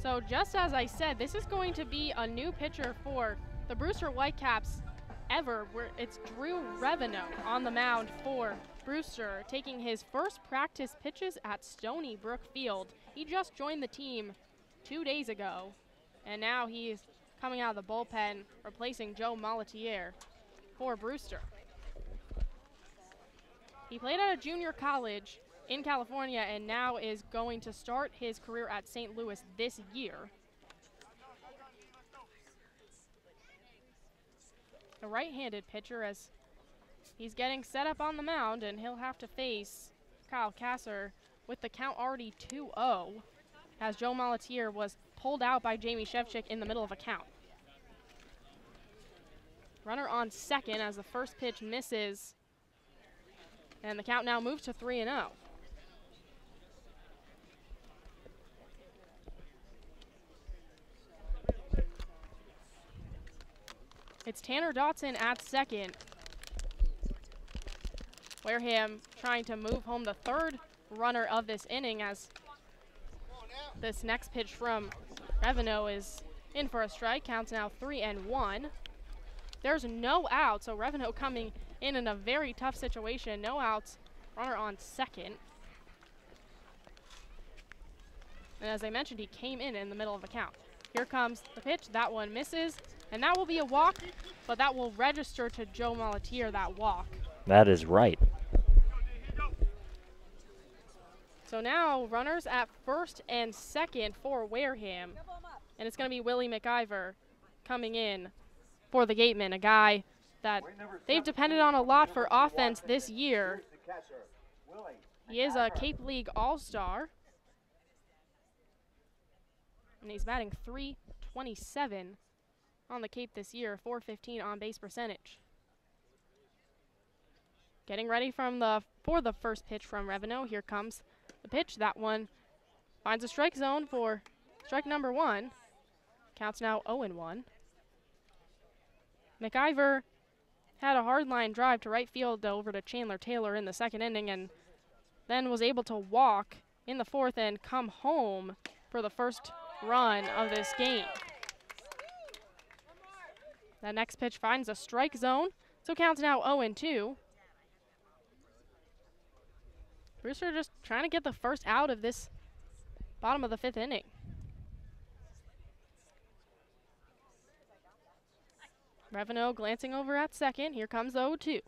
So just as I said, this is going to be a new pitcher for the Brewster Whitecaps ever. It's Drew Revenant on the mound for Brewster, taking his first practice pitches at Stony Brook Field. He just joined the team 2 days ago, and now he's coming out of the bullpen, replacing Joe Malatier for Brewster. He played at a junior college in California and now is going to start his career at St. Louis this year. A right-handed pitcher as he's getting set up on the mound, and he'll have to face Kyle Kasser with the count already 2-0 as Joe Malatier was pulled out by Jamie Shevchik in the middle of a count. Runner on second as the first pitch misses, and the count now moves to 3-0. It's Tanner Dotson at second. Wareham trying to move home the third runner of this inning as this next pitch from Revenue is in for a strike. Counts now 3-1. There's no out, so Revenue coming in a very tough situation. No outs, runner on second. And as I mentioned, he came in the middle of a count. Here comes the pitch. That one misses, and that will be a walk, but that will register to Joe Malatier, that walk. That is right. So now runners at first and second for Wareham, and it's going to be Willie McIver coming in for the Gatemen, a guy that they've depended on a lot for offense this year. He is a Cape League All-Star, and he's batting .327 on the Cape this year, .415 on base percentage. Getting ready for the first pitch from Revenue. Here comes the pitch. That one finds a strike zone for strike number one. Counts now 0-1. McIver had a hard line drive to right field over to Chandler Taylor in the second inning, and then was able to walk in the fourth and come home for the first run of this game. That next pitch finds a strike zone, so counts now 0-2. Brewster just trying to get the first out of this bottom of the fifth inning. Revenue glancing over at second. Here comes 0-2.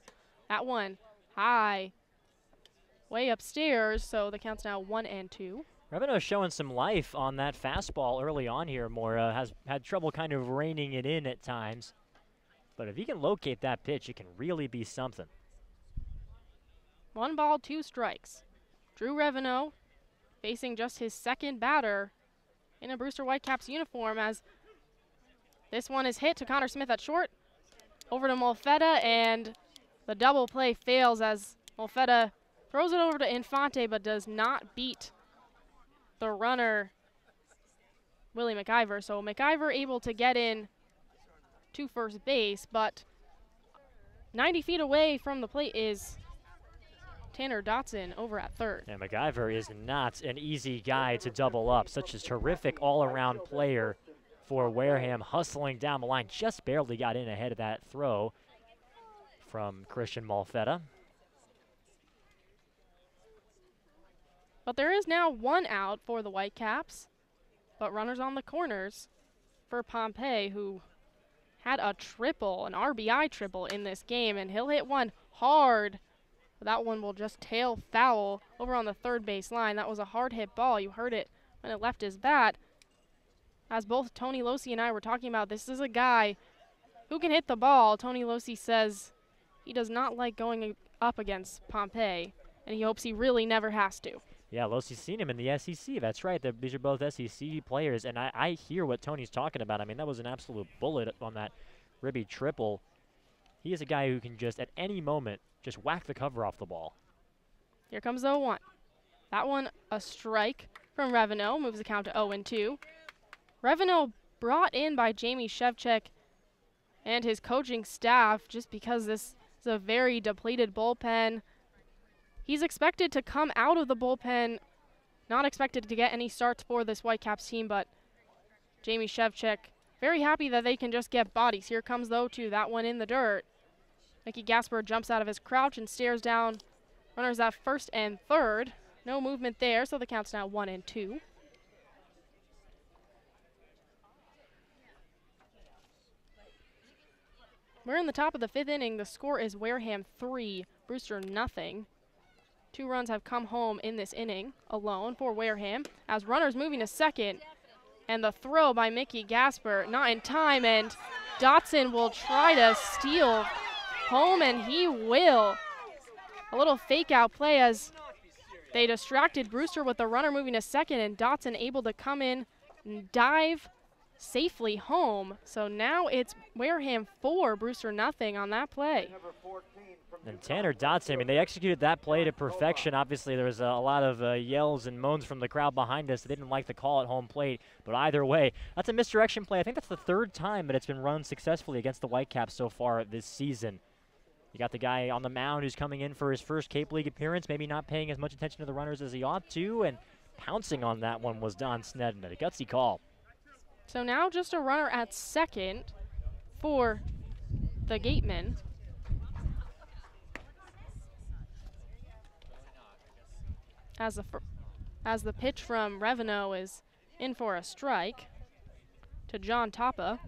That one high, way upstairs, so the count's now 1-2. Revenue showing some life on that fastball early on here. Mora has had trouble kind of reining it in at times. But if he can locate that pitch, it can really be something. 1 ball, 2 strikes. Drew Revenue facing just his second batter in a Brewster Whitecaps uniform as this one is hit to Connor Smith at short. Over to Molfetta, and the double play fails as Molfetta throws it over to Infante but does not beat the runner, Willie McIver. So McIver able to get in to first base, but 90 feet away from the plate is Tanner Dotson over at third. And McIver is not an easy guy to double up. Such a terrific all-around player for Wareham, hustling down the line. Just barely got in ahead of that throw from Christian Molfetta. But there is now 1 out for the Whitecaps, but runners on the corners for Pompey, who had a triple, an RBI triple in this game, and he'll hit one hard. That one will just tail foul over on the third base line. That was a hard hit ball. You heard it when it left his bat. As both Tony Losi and I were talking about, this is a guy who can hit the ball. Tony Losi says he does not like going up against Pompey, and he hopes he really never has to. Yeah, Losi's seen him in the SEC. That's right. These are both SEC players, and I hear what Tony's talking about. I mean, that was an absolute bullet on that ribby triple. He is a guy who can just, at any moment, just whack the cover off the ball. Here comes 0-1. That one, a strike from Revenue, moves the count to 0-2. Revenue brought in by Jamie Shevchik and his coaching staff just because this is a very depleted bullpen. He's expected to come out of the bullpen, not expected to get any starts for this Whitecaps team, but Jamie Shevchik very happy that they can just get bodies. Here comes 0-2, that one in the dirt. Mickey Gasper jumps out of his crouch and stares down runners at first and third. No movement there, so the count's now 1-2. We're in the top of the 5th inning. The score is Wareham 3, Brewster nothing. 2 runs have come home in this inning alone for Wareham as runners moving to second. And the throw by Mickey Gasper, not in time, and Dotson will try to steal home, and he will. A little fake out play as they distracted Brewster with the runner moving to second, and Dotson able to come in and dive safely home. So now it's Wareham 4, Brewster nothing on that play. And Tanner Dotson, I mean, they executed that play to perfection. Obviously, there was a lot of yells and moans from the crowd behind us. They didn't like the call at home plate, but either way, that's a misdirection play. I think that's the 3rd time that it's been run successfully against the Whitecaps so far this season. You got the guy on the mound who's coming in for his first Cape League appearance, maybe not paying as much attention to the runners as he ought to, and pouncing on that one was Don Snedden. A gutsy call. So now just a runner at second for the Gatemen. As the pitch from Reveno is in for a strike to John Tapa.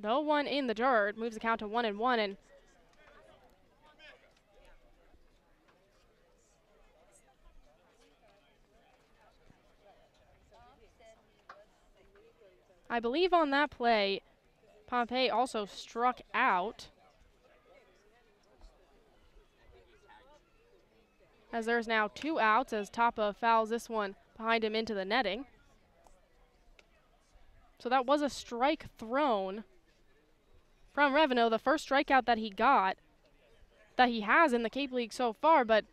The 0-1 in the dirt moves the count to 1-1, and I believe on that play, Pompey also struck out, as there's now 2 outs as Tapa fouls this one behind him into the netting. So that was a strike thrown from Reveno, the first strikeout that he has in the Cape League so far, but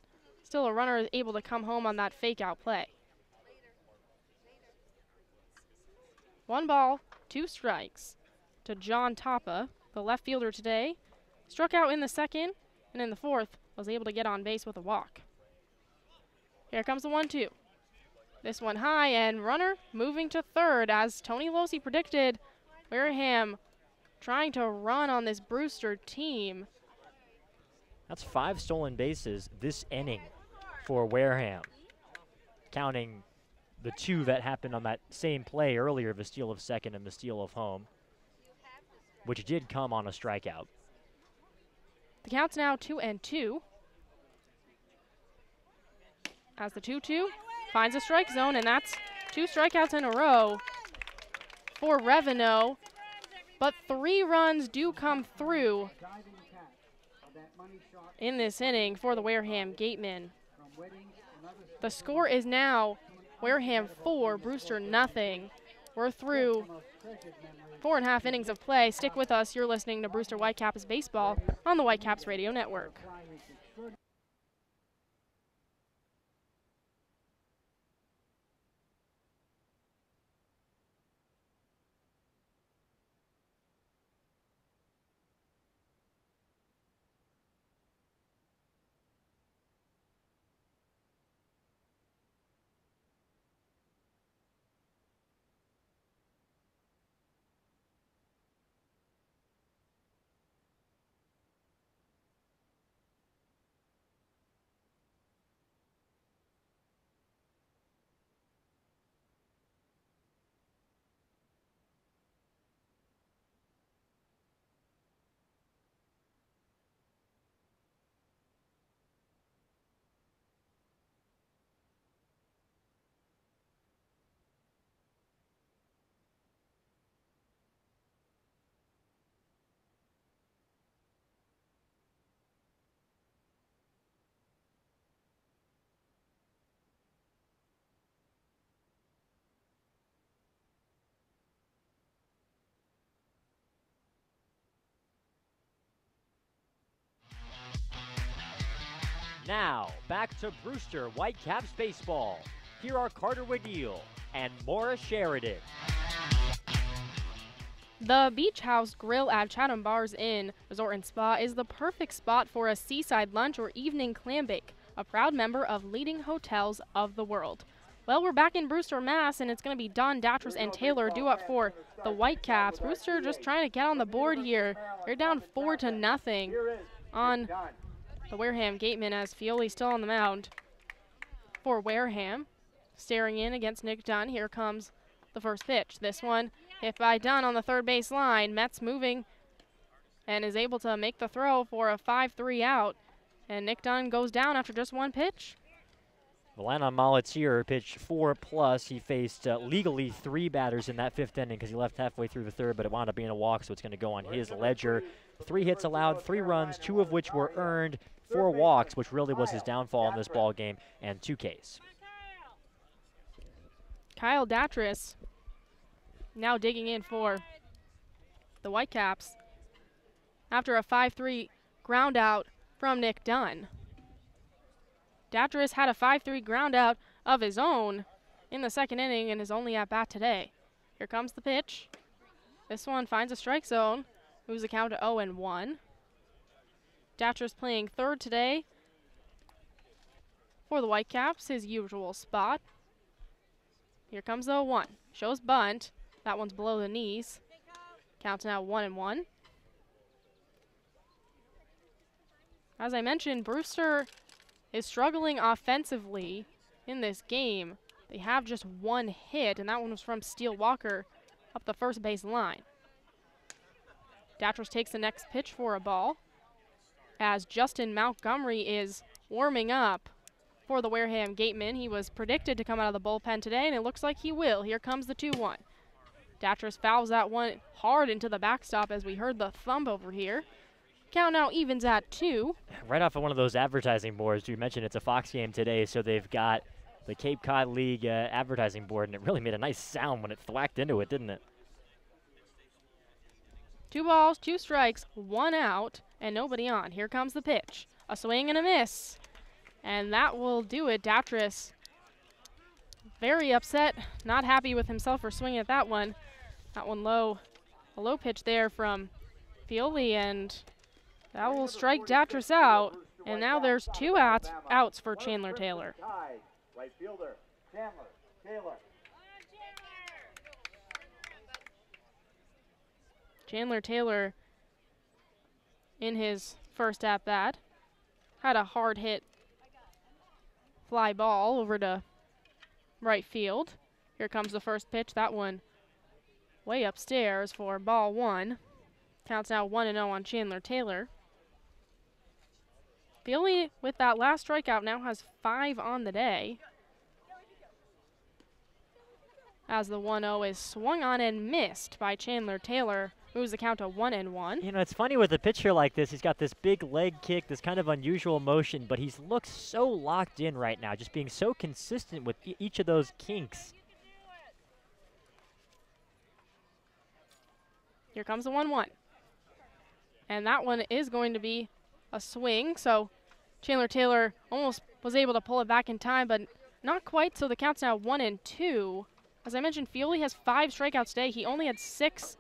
still a runner is able to come home on that fake out play. 1 ball, 2 strikes to John Tapa, the left fielder today. Struck out in the 2nd, and in the 4th was able to get on base with a walk. Here comes the 1-2. This one high, and runner moving to 3rd as Tony Losi predicted. Wareham trying to run on this Brewster team. That's 5 stolen bases this inning for Wareham, counting the 2 that happened on that same play earlier, the steal of second and the steal of home, which did come on a strikeout. The count's now 2-2. As the 2-2 finds a strike zone, and that's 2 strikeouts in a row for Reveno. But 3 runs do come through in this inning for the Wareham Gatemen. The score is now Wareham 4, Brewster nothing. We're through 4.5 innings of play. Stick with us. You're listening to Brewster Whitecaps Baseball on the Whitecaps Radio Network. Now, back to Brewster Whitecaps Baseball. Here are Carter Wadeel and Maura Sheridan. The Beach House Grill at Chatham Bars Inn Resort and Spa is the perfect spot for a seaside lunch or evening clam bake, a proud member of leading hotels of the world. Well, we're back in Brewster, Mass, and it's going to be Don Datras and Taylor due up for the Whitecaps. Brewster just trying to get on the board here. They're down 4-0 on the Wareham Gatemen as Fioli still on the mound for Wareham. Staring in against Nick Dunn. Here comes the first pitch. This one hit by Dunn on the third base line. Metz moving and is able to make the throw for a 5-3 out. And Nick Dunn goes down after just one pitch. Milan Molitier pitched 4+. He faced legally 3 batters in that 5th inning because he left halfway through the 3rd, but it wound up being a walk, so it's going to go on his ledger. 3 hits allowed, 3 runs, 2 of which were earned, 4 walks, which really was his downfall in this ball game, and 2 Ks. Kyle Datris now digging in for the Whitecaps after a 5-3 ground out from Nick Dunn. Datris had a 5-3 ground out of his own in the 2nd inning and is only at bat today. Here comes the pitch. This one finds a strike zone. Moves the count to 0-1. Datris playing 3rd today for the Whitecaps, his usual spot. Here comes the 0-1. Shows bunt. That one's below the knees. Count's now 1-1. As I mentioned, Brewster is struggling offensively in this game. They have just 1 hit, and that one was from Steele Walker up the first base line. Datris takes the next pitch for a ball as Justin Montgomery is warming up for the Wareham Gatemen. He was predicted to come out of the bullpen today, and it looks like he will. Here comes the 2-1. Datris fouls that one hard into the backstop as we heard the thump over here. Count now evens at 2. Right off of one of those advertising boards, you mentioned it's a Fox game today, so they've got the Cape Cod League advertising board, and it really made a nice sound when it thwacked into it, didn't it? 2 balls, 2 strikes, 1 out, and nobody on. Here comes the pitch. A swing and a miss. And that will do it. Datris very upset, not happy with himself for swinging at that one. That one low. A low pitch there from Fioli, and that will strike Datris out. And now there's 2 outs for Chandler Taylor. Right fielder, Chandler Taylor. Chandler Taylor in his first at-bat had a hard hit fly ball over to right field. Here comes the first pitch. That one way upstairs for ball 1. Counts now 1-0 on Chandler Taylor. Fioli, with that last strikeout, now has 5 on the day, as the 1-0 is swung on and missed by Chandler Taylor. Moves the count to 1-1. You know, it's funny with a pitcher like this. He's got this big leg kick, this kind of unusual motion, but he's looked so locked in right now, just being so consistent with each of those kinks. Here comes the 1-1. And that one is going to be a swing, so Chandler Taylor almost was able to pull it back in time, but not quite, so the count's now 1-2. As I mentioned, Fioli has 5 strikeouts today. He only had 6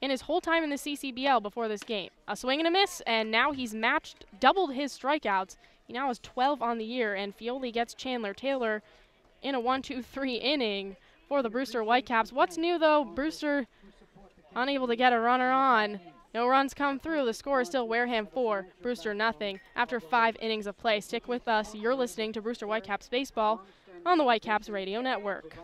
in his whole time in the CCBL before this game. A swing and a miss, and now he's doubled his strikeouts. He now has 12 on the year, and Fioli gets Chandler Taylor in a 1-2-3 inning for the Brewster Whitecaps. What's new, though? Brewster unable to get a runner on. No runs come through. The score is still Wareham 4, Brewster nothing after 5 innings of play. Stick with us. You're listening to Brewster Whitecaps Baseball on the Whitecaps Radio Network.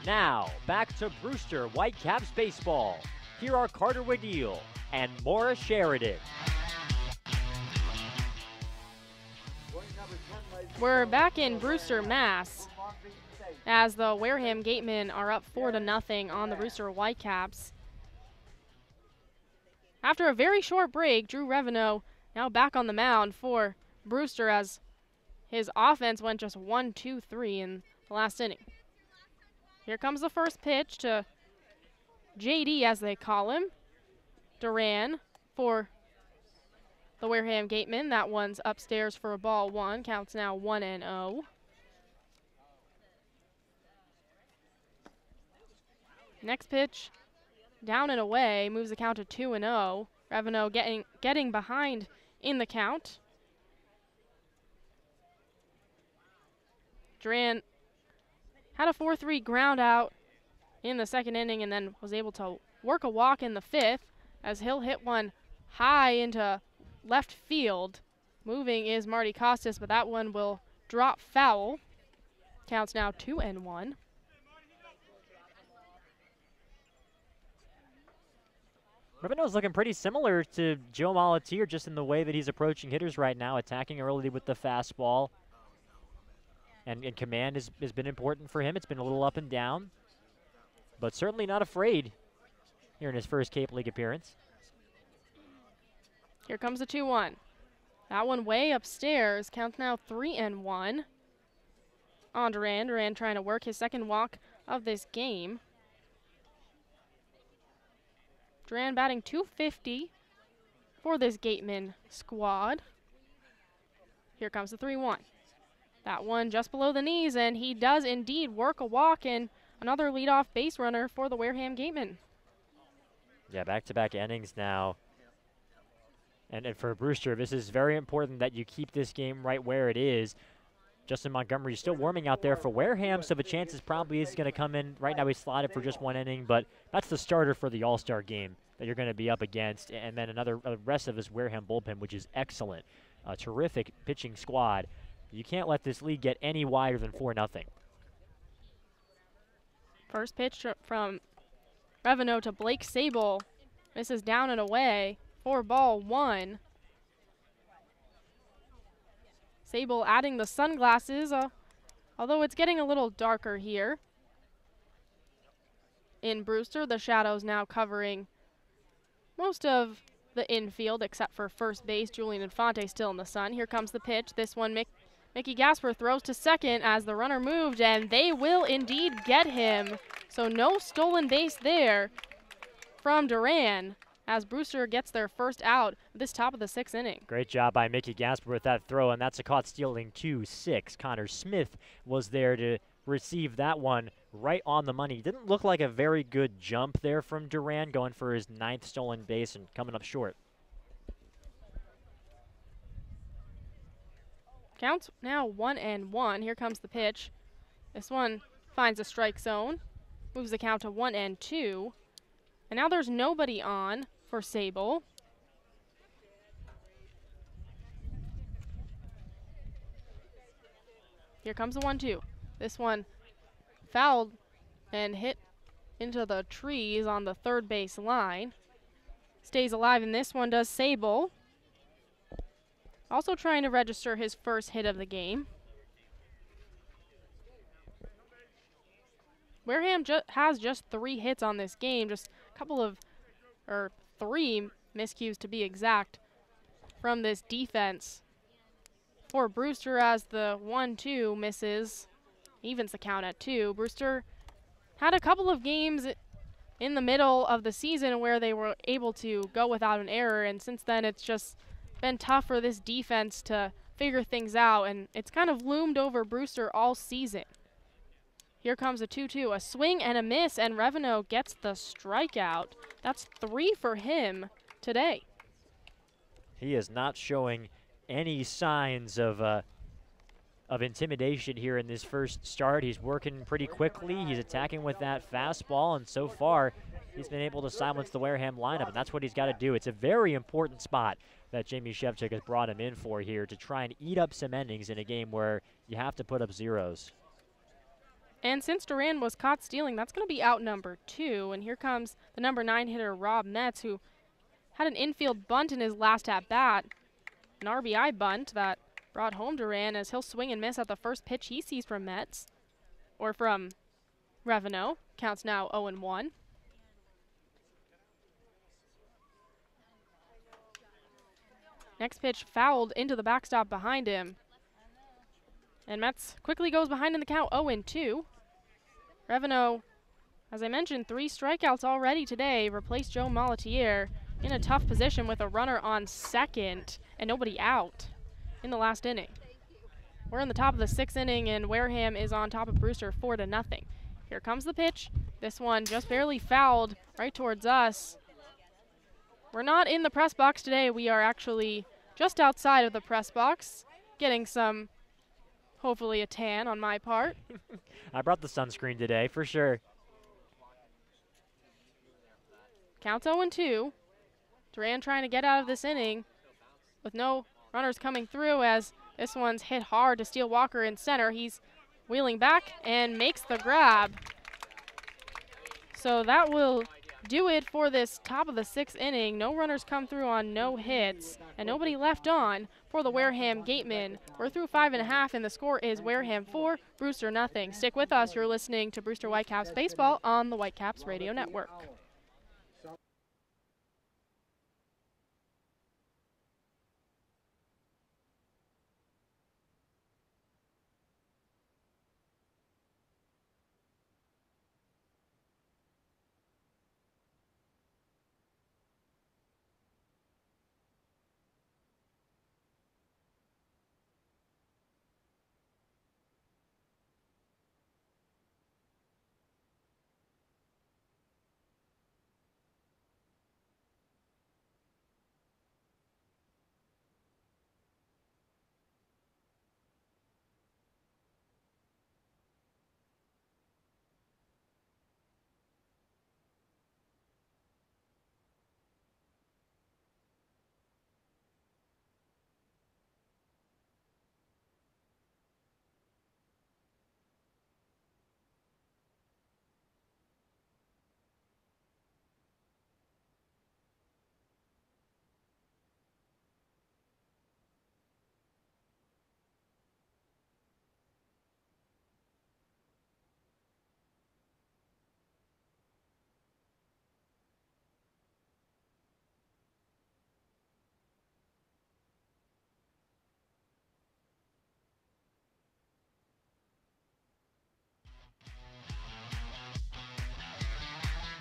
Now, back to Brewster Whitecaps baseball. Here are Carter Wadeel and Maura Sheridan. We're back in Brewster, Mass, as the Wareham Gatemen are up 4-0 on the Brewster Whitecaps. After a very short break, Drew Reveneau now back on the mound for Brewster as his offense went just 1-2-3 in the last inning. Here comes the first pitch to JD, as they call him. Duran for the Wareham Gatemen. That one's upstairs for a ball one. Counts now 1-0. Next pitch, down and away, moves the count to 2-0. Reveneau getting behind in the count. Duran had a 4-3 ground out in the second inning and then was able to work a walk in the fifth as Hill hit one high into left field. Moving is Marty Costas, but that one will drop foul. Counts now 2-1. Reveneau's looking pretty similar to Joe Molatier just in the way that he's approaching hitters right now, attacking early with the fastball. And command has been important for him. It's been a little up and down, but certainly not afraid here in his first Cape League appearance. Here comes the 2-1. That one way upstairs. Counts now 3-1 on Duran. Duran trying to work his second walk of this game. Duran batting .250 for this Gateman squad. Here comes the 3-1. That one just below the knees, and he does indeed work a walk and another leadoff base runner for the Wareham Gatemen. Yeah, back-to-back innings now. And for Brewster, this is very important that you keep this game right where it is. Justin Montgomery is still warming out there for Wareham, so the chances probably is going to come in. Right now he's slotted for just one inning, but that's the starter for the All-Star game that you're going to be up against. And then the rest of his Wareham bullpen, which is excellent. A terrific pitching squad. You can't let this lead get any wider than 4-0. First pitch from Reveneau to Blake Sable. This is down and away for ball one. Sable adding the sunglasses, although it's getting a little darker here. In Brewster, the shadows now covering most of the infield except for first base. Julian Infante still in the sun. Here comes the pitch. This one, Mickey Gasper throws to second as the runner moved, and they will indeed get him. So no stolen base there from Duran as Brewster gets their first out this top of the sixth inning. Great job by Mickey Gasper with that throw, and that's a caught stealing 2-6. Connor Smith was there to receive that one right on the money. Didn't look like a very good jump there from Duran, going for his 9th stolen base and coming up short. Counts now 1-1. Here comes the pitch. This one finds a strike zone. Moves the count to 1-2. And now there's nobody on for Sable. Here comes the 1-2. This one fouled and hit into the trees on the third base line. Stays alive, and this one does Sable. Also trying to register his first hit of the game. Wareham has just 3 hits on this game, just a couple of, or 3 miscues to be exact, from this defense. For Brewster, as the 1-2 misses, evens the count at 2. Brewster had a couple of games in the middle of the season where they were able to go without an error, and since then it's just been tough for this defense to figure things out, and it's kind of loomed over Brewster all season. Here comes a 2-2, a swing and a miss, and Reveneau gets the strikeout. That's 3 for him today. He is not showing any signs of intimidation here in this first start. He's working pretty quickly. He's attacking with that fastball, and so far he's been able to silence the Wareham lineup, and that's what he's got to do. It's a very important spot that Jamie Shevchik has brought him in for here, to try and eat up some innings in a game where you have to put up zeros. And since Duran was caught stealing, that's going to be out number 2. And here comes the number 9 hitter, Rob Metz, who had an infield bunt in his last at-bat. An RBI bunt that brought home Duran as he'll swing and miss at the first pitch he sees from Metz. Or from Reveno. Counts now 0-1. Next pitch fouled into the backstop behind him. And Metz quickly goes behind in the count, 0-2. Reveno, as I mentioned, 3 strikeouts already today, replaced Joe Malatier in a tough position with a runner on second and nobody out in the last inning. We're in the top of the 6th inning and Wareham is on top of Brewster 4-0. Here comes the pitch. This one just barely fouled right towards us. We're not in the press box today. We are actually just outside of the press box, getting some, hopefully a tan on my part. I brought the sunscreen today, for sure. Counts 0-2. Duran trying to get out of this inning with no runners coming through as this one's hit hard to Steele Walker in center. He's wheeling back and makes the grab. So that will do it for this top of the 6th inning. No runners come through on no hits and nobody left on for the Wareham Gatemen. We're through 5.5 and the score is Wareham 4, Brewster nothing. Stick with us. You're listening to Brewster Whitecaps Baseball on the Whitecaps Radio Network.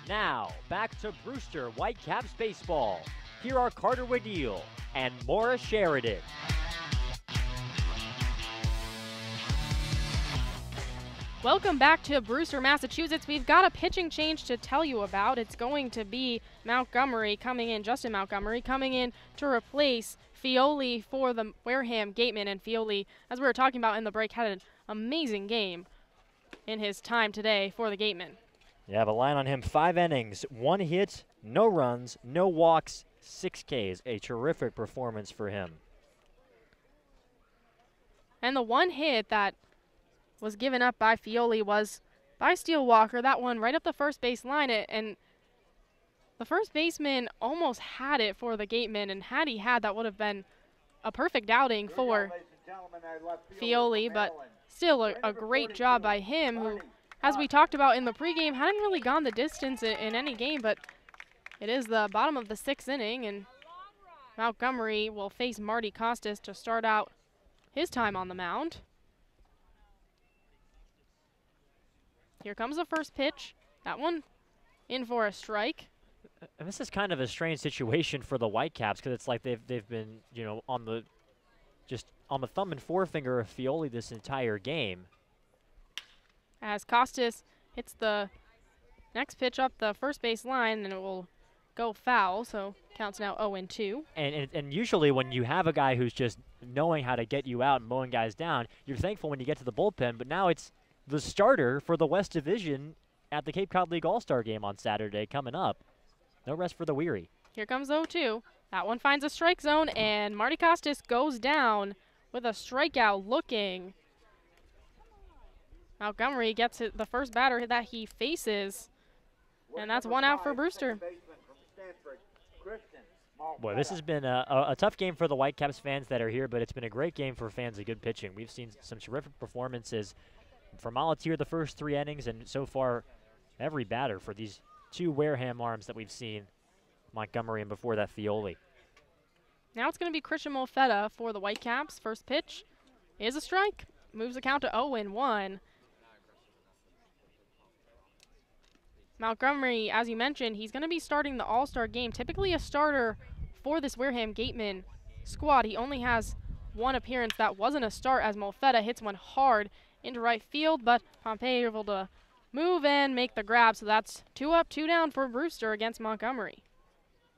Now, back to Brewster Whitecaps Baseball. Here are Carter Wadeel and Maura Sheridan. Welcome back to Brewster, Massachusetts. We've got a pitching change to tell you about. It's going to be Montgomery coming in, Justin Montgomery coming in to replace Fioli for the Wareham Gatemen. And Fioli, as we were talking about in the break, had an amazing game in his time today for the Gatemen. You have a line on him, 5 innings, 1 hit, no runs, no walks, 6 Ks. A terrific performance for him. And the 1 hit that was given up by Fioli was by Steele Walker. That one right up the first base line, and the first baseman almost had it for the Gatemen, and had he had, that would have been a perfect outing for Fioli, but still a great job by him, who, as we talked about in the pregame, hadn't really gone the distance in any game, but it is the bottom of the 6th inning, and Montgomery will face Marty Costas to start out his time on the mound. Here comes the first pitch. That one in for a strike. And this is kind of a strange situation for the Whitecaps, because it's like they've been, you know, on the thumb and forefinger of Fioli this entire game. As Costas hits the next pitch up the first base line, and it will go foul, so counts now 0-2. And usually when you have a guy who's just knowing how to get you out and mowing guys down, you're thankful when you get to the bullpen, but now it's the starter for the West Division at the Cape Cod League All-Star game on Saturday coming up. No rest for the weary. Here comes 0-2. That one finds a strike zone, and Marty Costas goes down with a strikeout looking. Montgomery gets it, the first batter that he faces, and that's one out for Brewster. Boy, this has been a tough game for the Whitecaps fans that are here, but it's been a great game for fans of good pitching. We've seen some terrific performances from Molatier the first 3 innings, and so far every batter for these 2 Wareham arms that we've seen, Montgomery and before that Fioli. Now it's going to be Christian Molfetta for the Whitecaps. First pitch is a strike. Moves the count to 0-1. Montgomery, as you mentioned, he's going to be starting the All-Star game. Typically a starter for this Wareham Gatemen squad. He only has 1 appearance. That wasn't a start as Molfetta hits one hard into right field, but Pompey able to move and make the grab. So that's 2 up, 2 down for Brewster against Montgomery.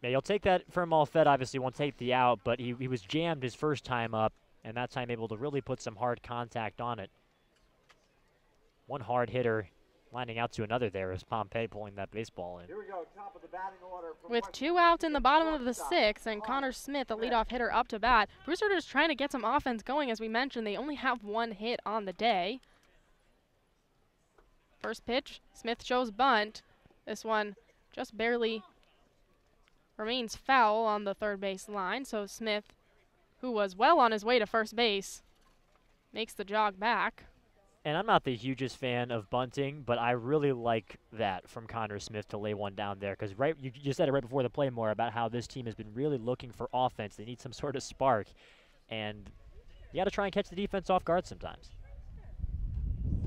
Yeah, you'll take that from Molfetta. Obviously won't take the out, but he was jammed his first time up, and that time able to really put some hard contact on it. One hard hitter lining out to another there as Pompey pulling that baseball in. Here we go, top of the batting order from With 2 outs in the bottom of the 6th and Connor Smith, the leadoff hitter, up to bat. Brewster just trying to get some offense going. As we mentioned, they only have 1 hit on the day. First pitch, Smith shows bunt. This one just barely remains foul on the third base line. So Smith, who was well on his way to first base, makes the jog back. And I'm not the hugest fan of bunting, but I really like that from Connor Smith to lay one down there, because you just said it right before the play more about how this team has been really looking for offense. They need some sort of spark, and you got to try and catch the defense off guard sometimes.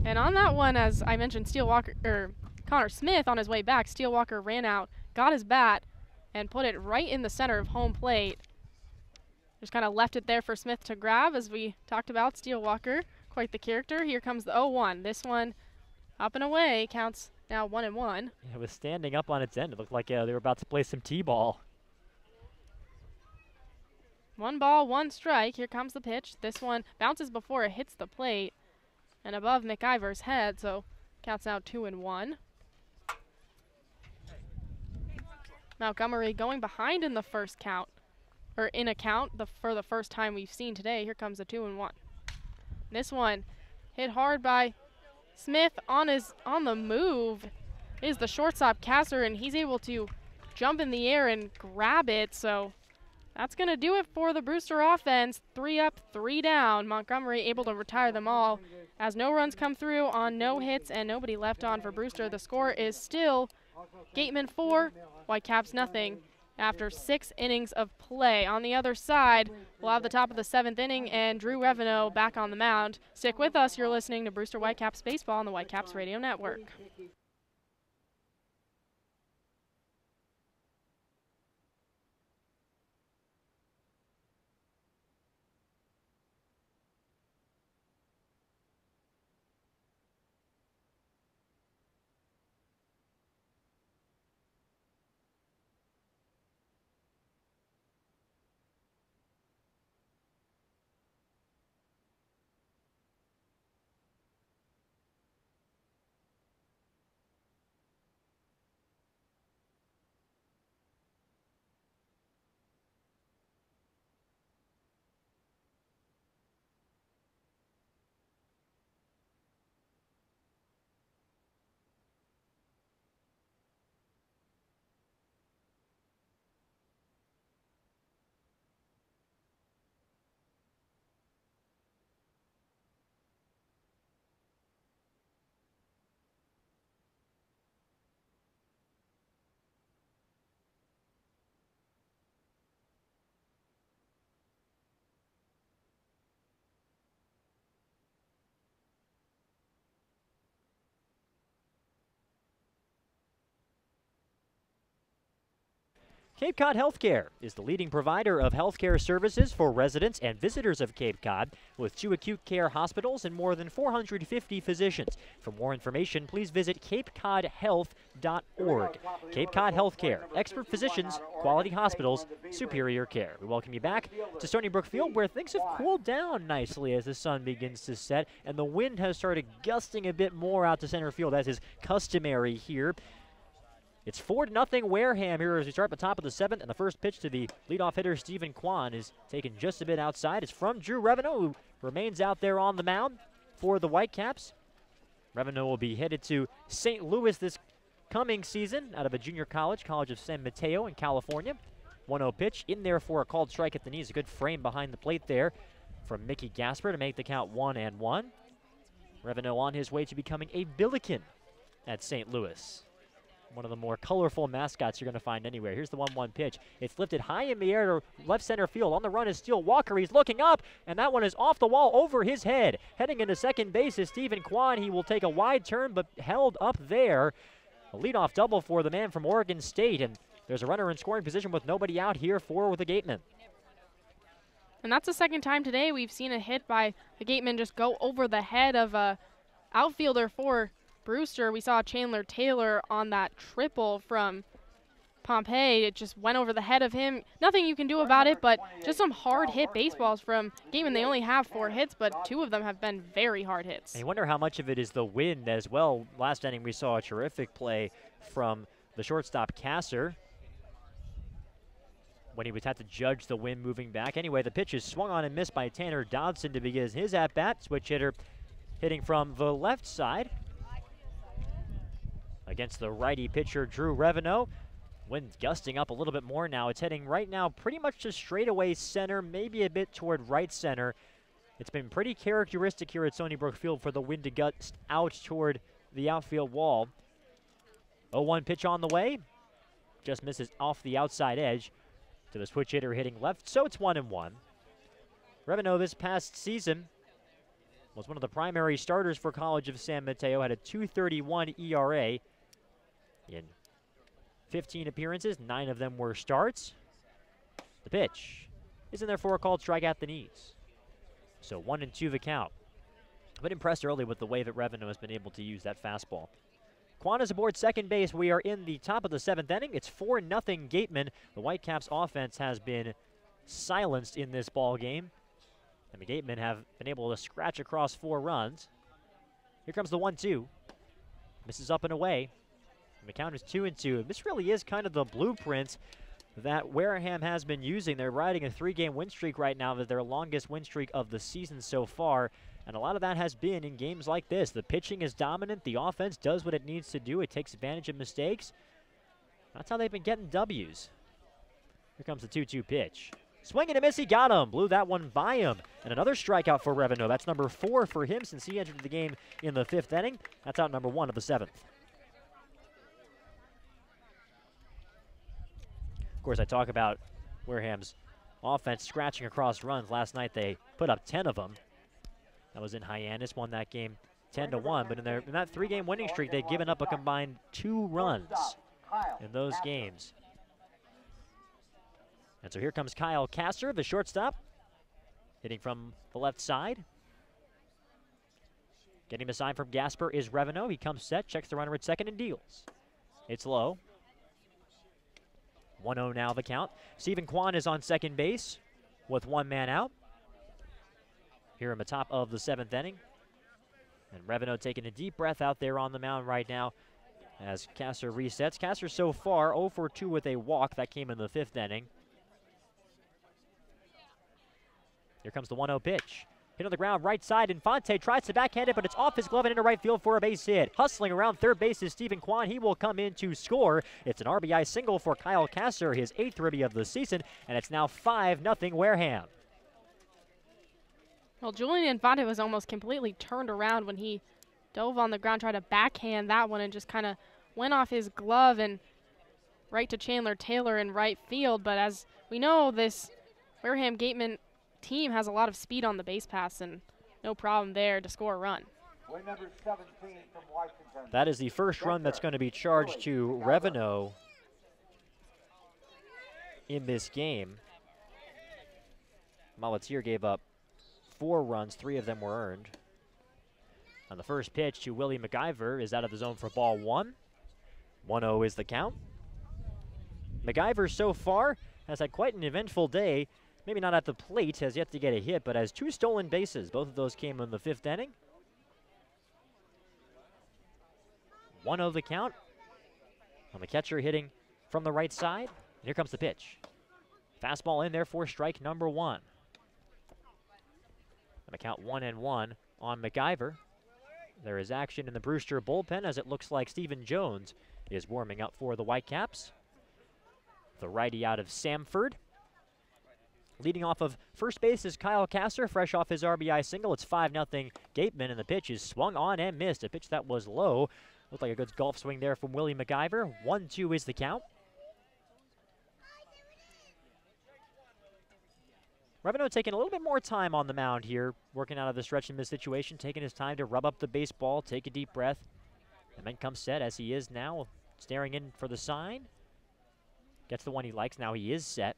And on that one, as I mentioned, Connor Smith on his way back, Steelwalker ran out, got his bat, and put it right in the center of home plate. Just kind of left it there for Smith to grab, as we talked about. Steelwalker, quite the character. Here comes the 0-1. This one up and away, counts now 1-1. It was standing up on its end. It looked like they were about to play some T-ball. 1 ball, 1 strike. Here comes the pitch. This one bounces before it hits the plate and above McIver's head, so counts now 2-1. Montgomery going behind in the first count, or in a count for the first time we've seen today. Here comes the 2-1. This one hit hard by Smith on the move is the shortstop Kasser, and he's able to jump in the air and grab it. So that's going to do it for the Brewster offense. 3 up, 3 down. Montgomery able to retire them all as no runs come through on no hits and nobody left on for Brewster. The score is still Gatemen 4, Whitecaps nothing after 6 innings of play. On the other side, we'll have the top of the 7th inning and Drew Reveneau back on the mound. Stick with us. You're listening to Brewster Whitecaps Baseball on the Whitecaps Radio Network. Cape Cod Healthcare is the leading provider of healthcare services for residents and visitors of Cape Cod, with 2 acute care hospitals and more than 450 physicians. For more information, please visit capecodhealth.org. Cape Cod Healthcare, expert physicians, quality hospitals, superior care. We welcome you back to Stony Brook Field, where things have cooled down nicely as the sun begins to set, and the wind has started gusting a bit more out to center field, as is customary here. It's 4-0 Wareham here as we start at the top of the 7th, and the first pitch to the leadoff hitter, Stephen Kwan, is taken just a bit outside. It's from Drew Reveneau, who remains out there on the mound for the Whitecaps. Revenue will be headed to St. Louis this coming season out of a junior college, College of San Mateo in California. 1-0 pitch in there for a called strike at the knees. A good frame behind the plate there from Mickey Gasper to make the count 1-1. Revenue on his way to becoming a Billiken at St. Louis. One of the more colorful mascots you're going to find anywhere. Here's the 1-1 pitch. It's lifted high in the air to left center field. On the run is Steele Walker. He's looking up, and that one is off the wall over his head. Heading into second base is Stephen Kwan. He will take a wide turn, but held up there. A leadoff double for the man from Oregon State, and there's a runner in scoring position with nobody out here for the Gatemen. And that's the second time today we've seen a hit by the Gatemen just go over the head of a outfielder for Brewster. We saw Chandler Taylor on that triple from Pompey. It just went over the head of him. Nothing you can do about it, but just some hard hit baseballs from Gatemen. They only have 4 hits, but 2 of them have been very hard hits. And you wonder how much of it is the wind as well. Last inning we saw a terrific play from the shortstop Kasser when he would have to judge the wind moving back. Anyway, the pitch is swung on and missed by Tanner Dodson to begin his at-bat. Switch hitter hitting from the left side against the righty pitcher Drew Revenue. Wind gusting up a little bit more now. It's heading right now pretty much to straightaway center, maybe a bit toward right center. It's been pretty characteristic here at Stony Brook Field for the wind to gust out toward the outfield wall. 0-1 pitch on the way. Just misses off the outside edge to the switch hitter hitting left, so it's 1-1. Revenue this past season was one of the primary starters for College of San Mateo, had a .231 ERA in 15 appearances, 9 of them were starts. The pitch is in there for a called strike at the knees. So 1-2 the count. I've been impressed early with the way that Revenue has been able to use that fastball. Kwan is aboard second base. We are in the top of the 7th inning. It's 4-0 Gatemen. The Whitecaps offense has been silenced in this ball game, and the Gatemen have been able to scratch across 4 runs. Here comes the 1-2. Misses up and away. And the count is 2-2. This really is kind of the blueprint that Wareham has been using. They're riding a 3-game win streak right now. That's their longest win streak of the season so far. And a lot of that has been in games like this. The pitching is dominant. The offense does what it needs to do. It takes advantage of mistakes. That's how they've been getting W's. Here comes the 2-2 pitch. Swing and a miss, he got him. Blew that one by him. And another strikeout for Revenue. That's number 4 for him since he entered the game in the 5th inning. That's out number 1 of the 7th. Of course, I talk about Wareham's offense scratching across runs. Last night they put up 10 of them. That was in Hyannis, won that game 10-1. But in that 3-game winning streak, they've given up a combined 2 runs in those games. And so here comes Kyle Kasser, the shortstop, hitting from the left side. Getting the sign from Gasper is Revenue. He comes set, checks the runner at second, and deals. It's low. 1-0 now the count. Stephen Kwan is on second base with 1 man out here in the top of the 7th inning. And Revenue taking a deep breath out there on the mound right now as Kasser resets. Kasser so far 0 for 2 with a walk. That came in the 5th inning. Here comes the 1-0 pitch. Hit on the ground, right side. Infante tries to backhand it, but it's off his glove and into right field for a base hit. Hustling around third base is Stephen Kwan. He will come in to score. It's an RBI single for Kyle Kasser, his 8th ribby of the season, and it's now 5-0 Wareham. Well, Julian Infante was almost completely turned around when he dove on the ground, tried to backhand that one, and just kind of went off his glove and right to Chandler Taylor in right field. But as we know, this Wareham Gatemen team has a lot of speed on the base pass, and no problem there to score a run. That is the first run that's going to be charged to Revenue in this game. Molitier gave up 4 runs, 3 of them were earned. On the first pitch to Willie McIver is out of the zone for ball 1. 1-0 is the count. McIver so far has had quite an eventful day. Maybe not at the plate, has yet to get a hit, but has 2 stolen bases. Both of those came in the 5th inning. 1-0 the count. On the catcher hitting from the right side. And here comes the pitch. Fastball in there for strike number 1. And the count 1-1 on McIver. There is action in the Brewster bullpen as it looks like Stephen Jones is warming up for the Whitecaps. The righty out of Samford. Leading off of first base is Kyle Kasser, fresh off his RBI single. It's 5-0 Gatemen, and the pitch is swung on and missed. A pitch that was low. Looked like a good golf swing there from Willie McIver. 1-2 is the count. Revenue taking a little bit more time on the mound here, working out of the stretch and miss situation, taking his time to rub up the baseball, take a deep breath, and then comes set as he is now, staring in for the sign. Gets the one he likes. Now he is set.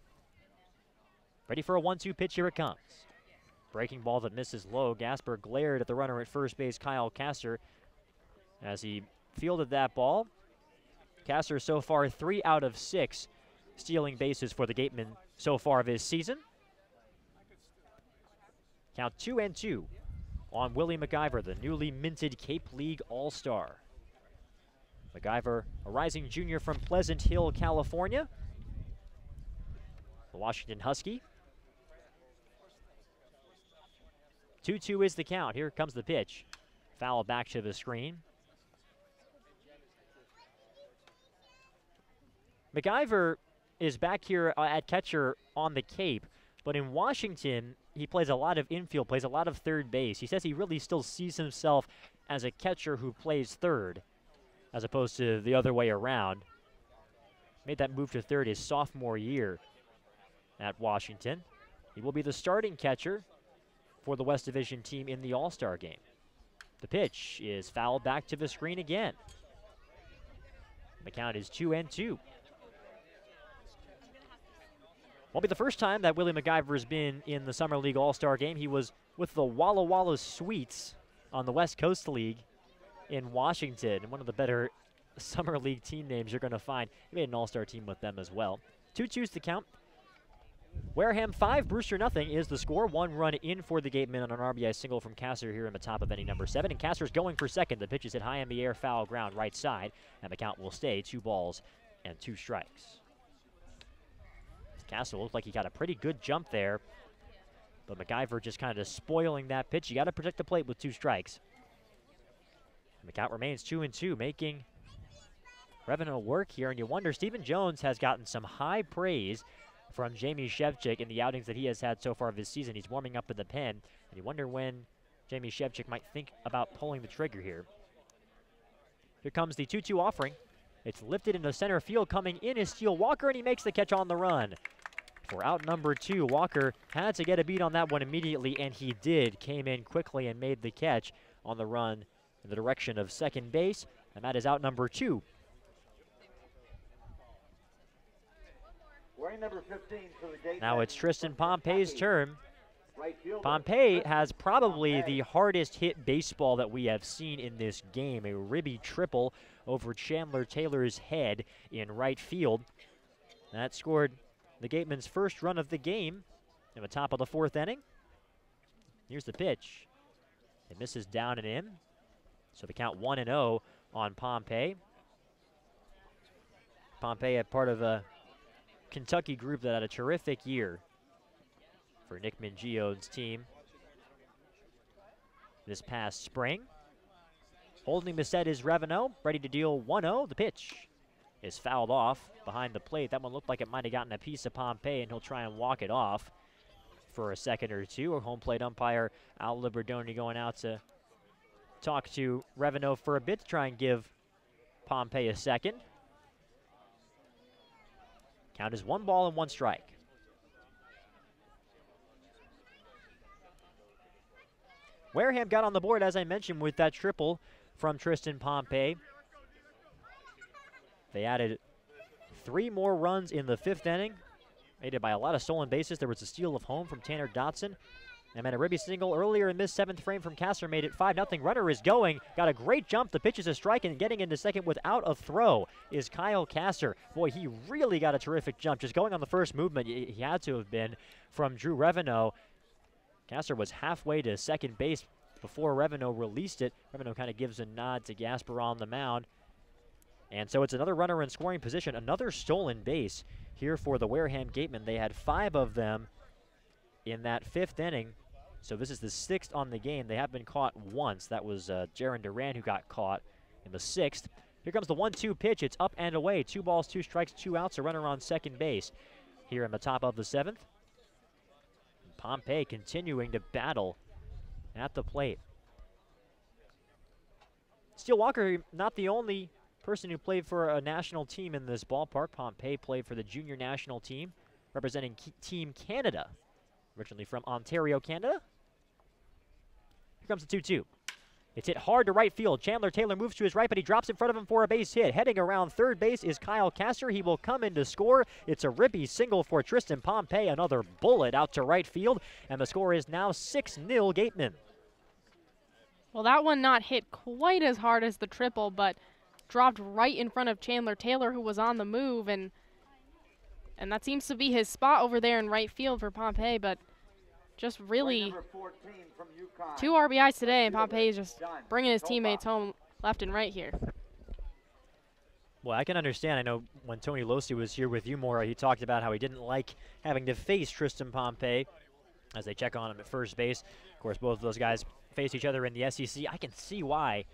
Ready for a 1-2 pitch. Here it comes. Breaking ball that misses low. Gasper glared at the runner at first base, Kyle Kasser, as he fielded that ball. Kasser so far 3 out of 6 stealing bases for the Gatemen so far this season. Count 2-2 on Willie McIver, the newly minted Cape League All-Star. McIver, a rising junior from Pleasant Hill, California. The Washington Husky. 2-2 is the count. Here comes the pitch. Foul back to the screen. McIver is back here at catcher on the Cape, but in Washington, he plays a lot of infield, plays a lot of third base. He says he really still sees himself as a catcher who plays third, as opposed to the other way around. Made that move to third his sophomore year at Washington. He will be the starting catcher for the West Division team in the All-Star game. The pitch is fouled back to the screen again. The count is 2-2. Won't be the first time that Willie McIver has been in the Summer League All-Star game. He was with the Walla Walla Sweets on the West Coast League in Washington, and one of the better Summer League team names you're going to find. He made an All-Star team with them as well. 2-2's the count. Wareham 5, Brewster nothing is the score. 1 run in for the Gatemen on an RBI single from Kasser here in the top of inning number 7. And Kasser's going for second. The pitch is hit high in the air, foul ground, right side. And the count will stay 2 balls and 2 strikes. Kasser looked like he got a pretty good jump there. But McIver just kind of spoiling that pitch. You got to protect the plate with 2 strikes. And the count remains 2-2, making Revenue work here. And you wonder, Stephen Jones has gotten some high praise from Jamie Shevchik in the outings that he has had so far this season. He's warming up in the pen, and you wonder when Jamie Shevchik might think about pulling the trigger here. Here comes the 2-2 offering. It's lifted into center field. Coming in is Steele Walker, and he makes the catch on the run. For out number 2, Walker had to get a beat on that one immediately, and he did. Came in quickly and made the catch on the run in the direction of second base, and that is out number 2. Wearing number 15 for the Gatemen. Now it's Tristan Pompey's turn. Pompey has probably the hardest hit baseball that we have seen in this game. A ribby triple over Chandler Taylor's head in right field. That scored the Gatemen's first run of the game in the top of the 4th inning. Here's the pitch. It misses down and in. So the count 1-0 on Pompey. Pompey, a part of a Kentucky group that had a terrific year for Nick Mingio's team this past spring. Holding the set is Revenue, ready to deal 1-0. The pitch is fouled off behind the plate. That one looked like it might have gotten a piece of Pompey, and he'll try and walk it off for a second or two. Or home plate umpire Al Liberdoni going out to talk to Revenue for a bit to try and give Pompey a second. Count is 1 ball and 1 strike. Wareham got on the board, as I mentioned, with that triple from Tristan Pompey. They added 3 more runs in the 5th inning, aided by a lot of stolen bases. There was a steal of home from Tanner Dotson. And then a ribby single earlier in this 7th frame from Kasser made it 5-0. Runner is going. Got a great jump. The pitch is a strike, and getting into second without a throw is Kyle Kasser. Boy, he really got a terrific jump. Just going on the first movement, he had to have been from Drew Revenue. Kasser was halfway to second base before Revenue released it. Revenue kind of gives a nod to Gasper on the mound. And so it's another runner in scoring position. Another stolen base here for the Wareham Gatemen. They had 5 of them in that 5th inning. So this is the 6th on the game. They have been caught once. That was Jaron Duran who got caught in the 6th. Here comes the 1-2 pitch. It's up and away. 2 balls, 2 strikes, 2 outs. A runner on second base here in the top of the 7th. Pompey continuing to battle at the plate. Steele Walker, not the only person who played for a national team in this ballpark. Pompey played for the junior national team, representing Team Canada, originally from Ontario, Canada. Here comes the 2-2. It's hit hard to right field. Chandler Taylor moves to his right, but he drops in front of him for a base hit. Heading around third base is Kyle Castor. He will come in to score. It's a rippy single for Tristan Pompey. Another bullet out to right field, and the score is now 6-0 Gatemen. Well, that one not hit quite as hard as the triple, but dropped right in front of Chandler Taylor, who was on the move, and that seems to be his spot over there in right field for Pompey, but just really 2 RBIs today, and Pompey is just bringing his teammates home left and right here. Well, I can understand. I know when Tony Losi was here with you, Maura, he talked about how he didn't like having to face Tristan Pompey as they check on him at first base. Of course, both of those guys face each other in the SEC. I can see why.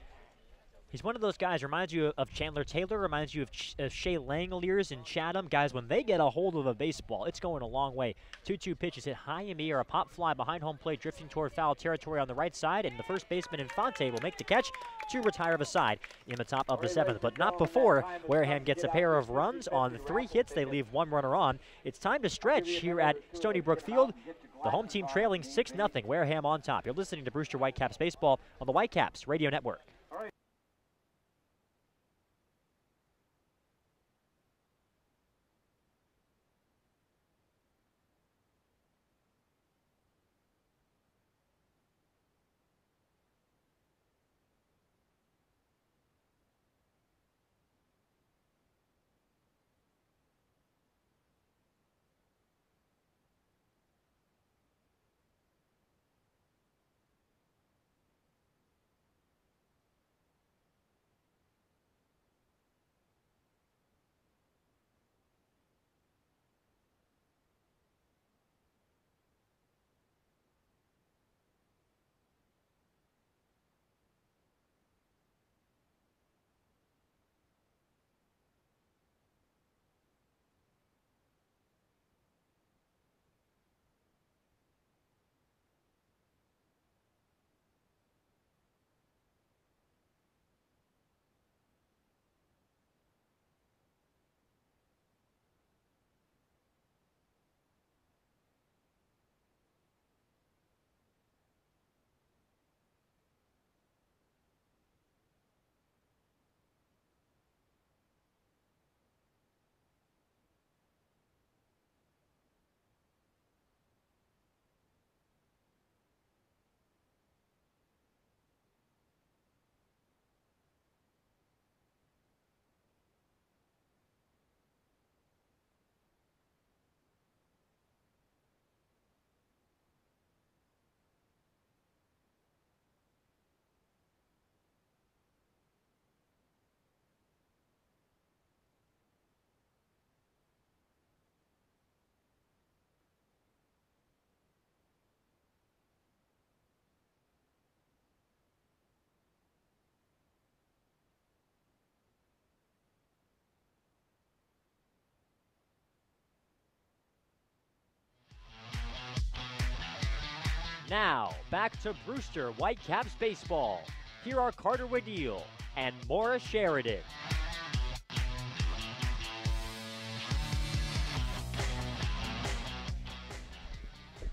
He's one of those guys, reminds you of Chandler Taylor, reminds you of Shea Langoliers in Chatham. Guys, when they get a hold of a baseball, it's going a long way. 2-2 pitch is hit high in the air, a pop fly behind home plate, drifting toward foul territory on the right side, and the first baseman Infante will make the catch to retire the side in the top of the 7th, but not before Wareham gets a pair of runs on 3 hits. They leave 1 runner on. It's time to stretch here at Stony Brook Field. The home team trailing 6-0, Wareham on top. You're listening to Brewster Whitecaps Baseball on the Whitecaps Radio Network. Now, back to Brewster Whitecaps Baseball. Here are Carter Wadil and Maura Sheridan.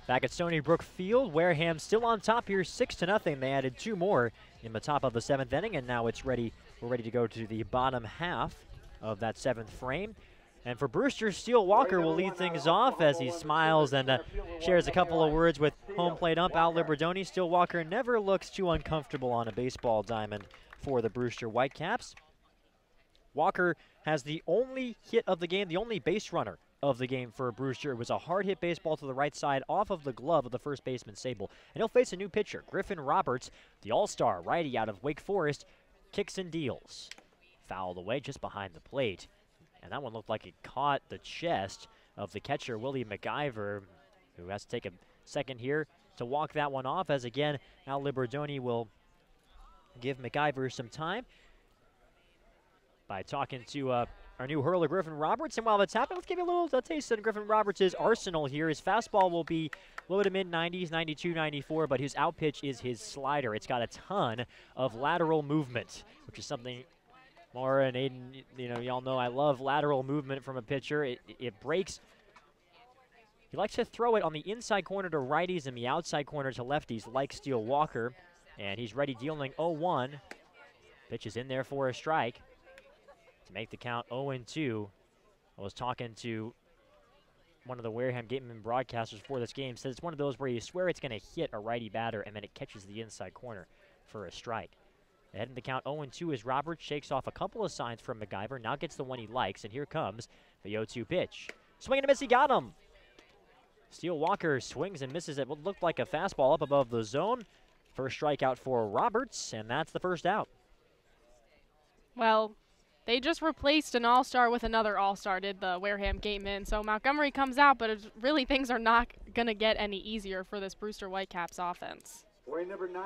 Back at Stony Brook Field, Wareham still on top here, 6-0. They added 2 more in the top of the 7th inning, and now it's ready. We're ready to go to the bottom half of that 7th frame. And for Brewster, Steele Walker will lead things off as he smiles and shares a couple of words with home plate ump Al Liberdoni. Steele Walker never looks too uncomfortable on a baseball diamond for the Brewster Whitecaps. Walker has the only hit of the game, the only base runner of the game for Brewster. It was a hard hit baseball to the right side off of the glove of the first baseman Sable. And he'll face a new pitcher, Griffin Roberts, the all-star righty out of Wake Forest, kicks and deals. Fouled away just behind the plate. And that one looked like it caught the chest of the catcher, Willie McIver, who has to take a second here to walk that one off, as again, Al Liberdoni will give McIver some time by talking to our new hurler, Griffin Roberts. And while that's happening, let's give you a little taste of Griffin Roberts' arsenal here. His fastball will be low to mid-90s, 92, 94, but his out pitch is his slider. It's got a ton of lateral movement, which is something Maura and Aiden, y'all know I love lateral movement from a pitcher. It breaks. He likes to throw it on the inside corner to righties and the outside corner to lefties, like Steele Walker. And he's ready, dealing 0-1. Pitch is in there for a strike to make the count 0-2. I was talking to one of the Wareham Gatemen broadcasters for this game. Said it's one of those where you swear it's going to hit a righty batter and then it catches the inside corner for a strike. Ahead in the count 0-2 as Roberts shakes off a couple of signs from McIver. Now gets the one he likes, and here comes the 0-2 pitch. Swing and a miss, he got him. Steele Walker swings and misses at what looked like a fastball up above the zone. First strikeout for Roberts, and that's the first out. Well, they just replaced an all-star with another all-star, did the Wareham Gatemen. So Montgomery comes out, but really things are not going to get any easier for this Brewster Whitecaps offense.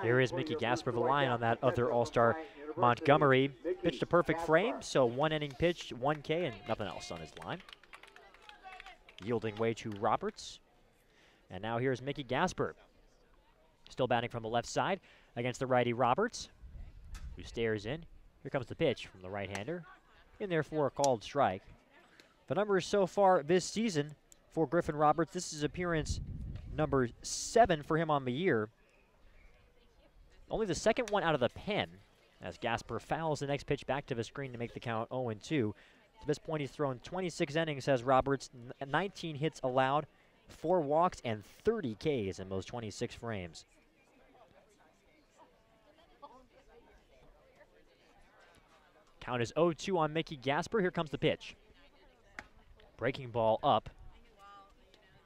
Here is Mickey Gasper, the line on that other all-star, Montgomery. Pitched a perfect frame, so 1 inning pitched, 1K, and nothing else on his line. Yielding way to Roberts. And now here's Mickey Gasper. Still batting from the left side against the righty Roberts, who stares in. Here comes the pitch from the right-hander. In there for a called strike. The numbers so far this season for Griffin Roberts, this is appearance number 7 for him on the year. Only the second one out of the pen, as Gasper fouls the next pitch back to the screen to make the count 0-2. To this point, he's thrown 26 innings, says Roberts, 19 hits allowed, 4 walks, and 30 Ks in those 26 frames. Count is 0-2 on Mickey Gasper. Here comes the pitch. Breaking ball up.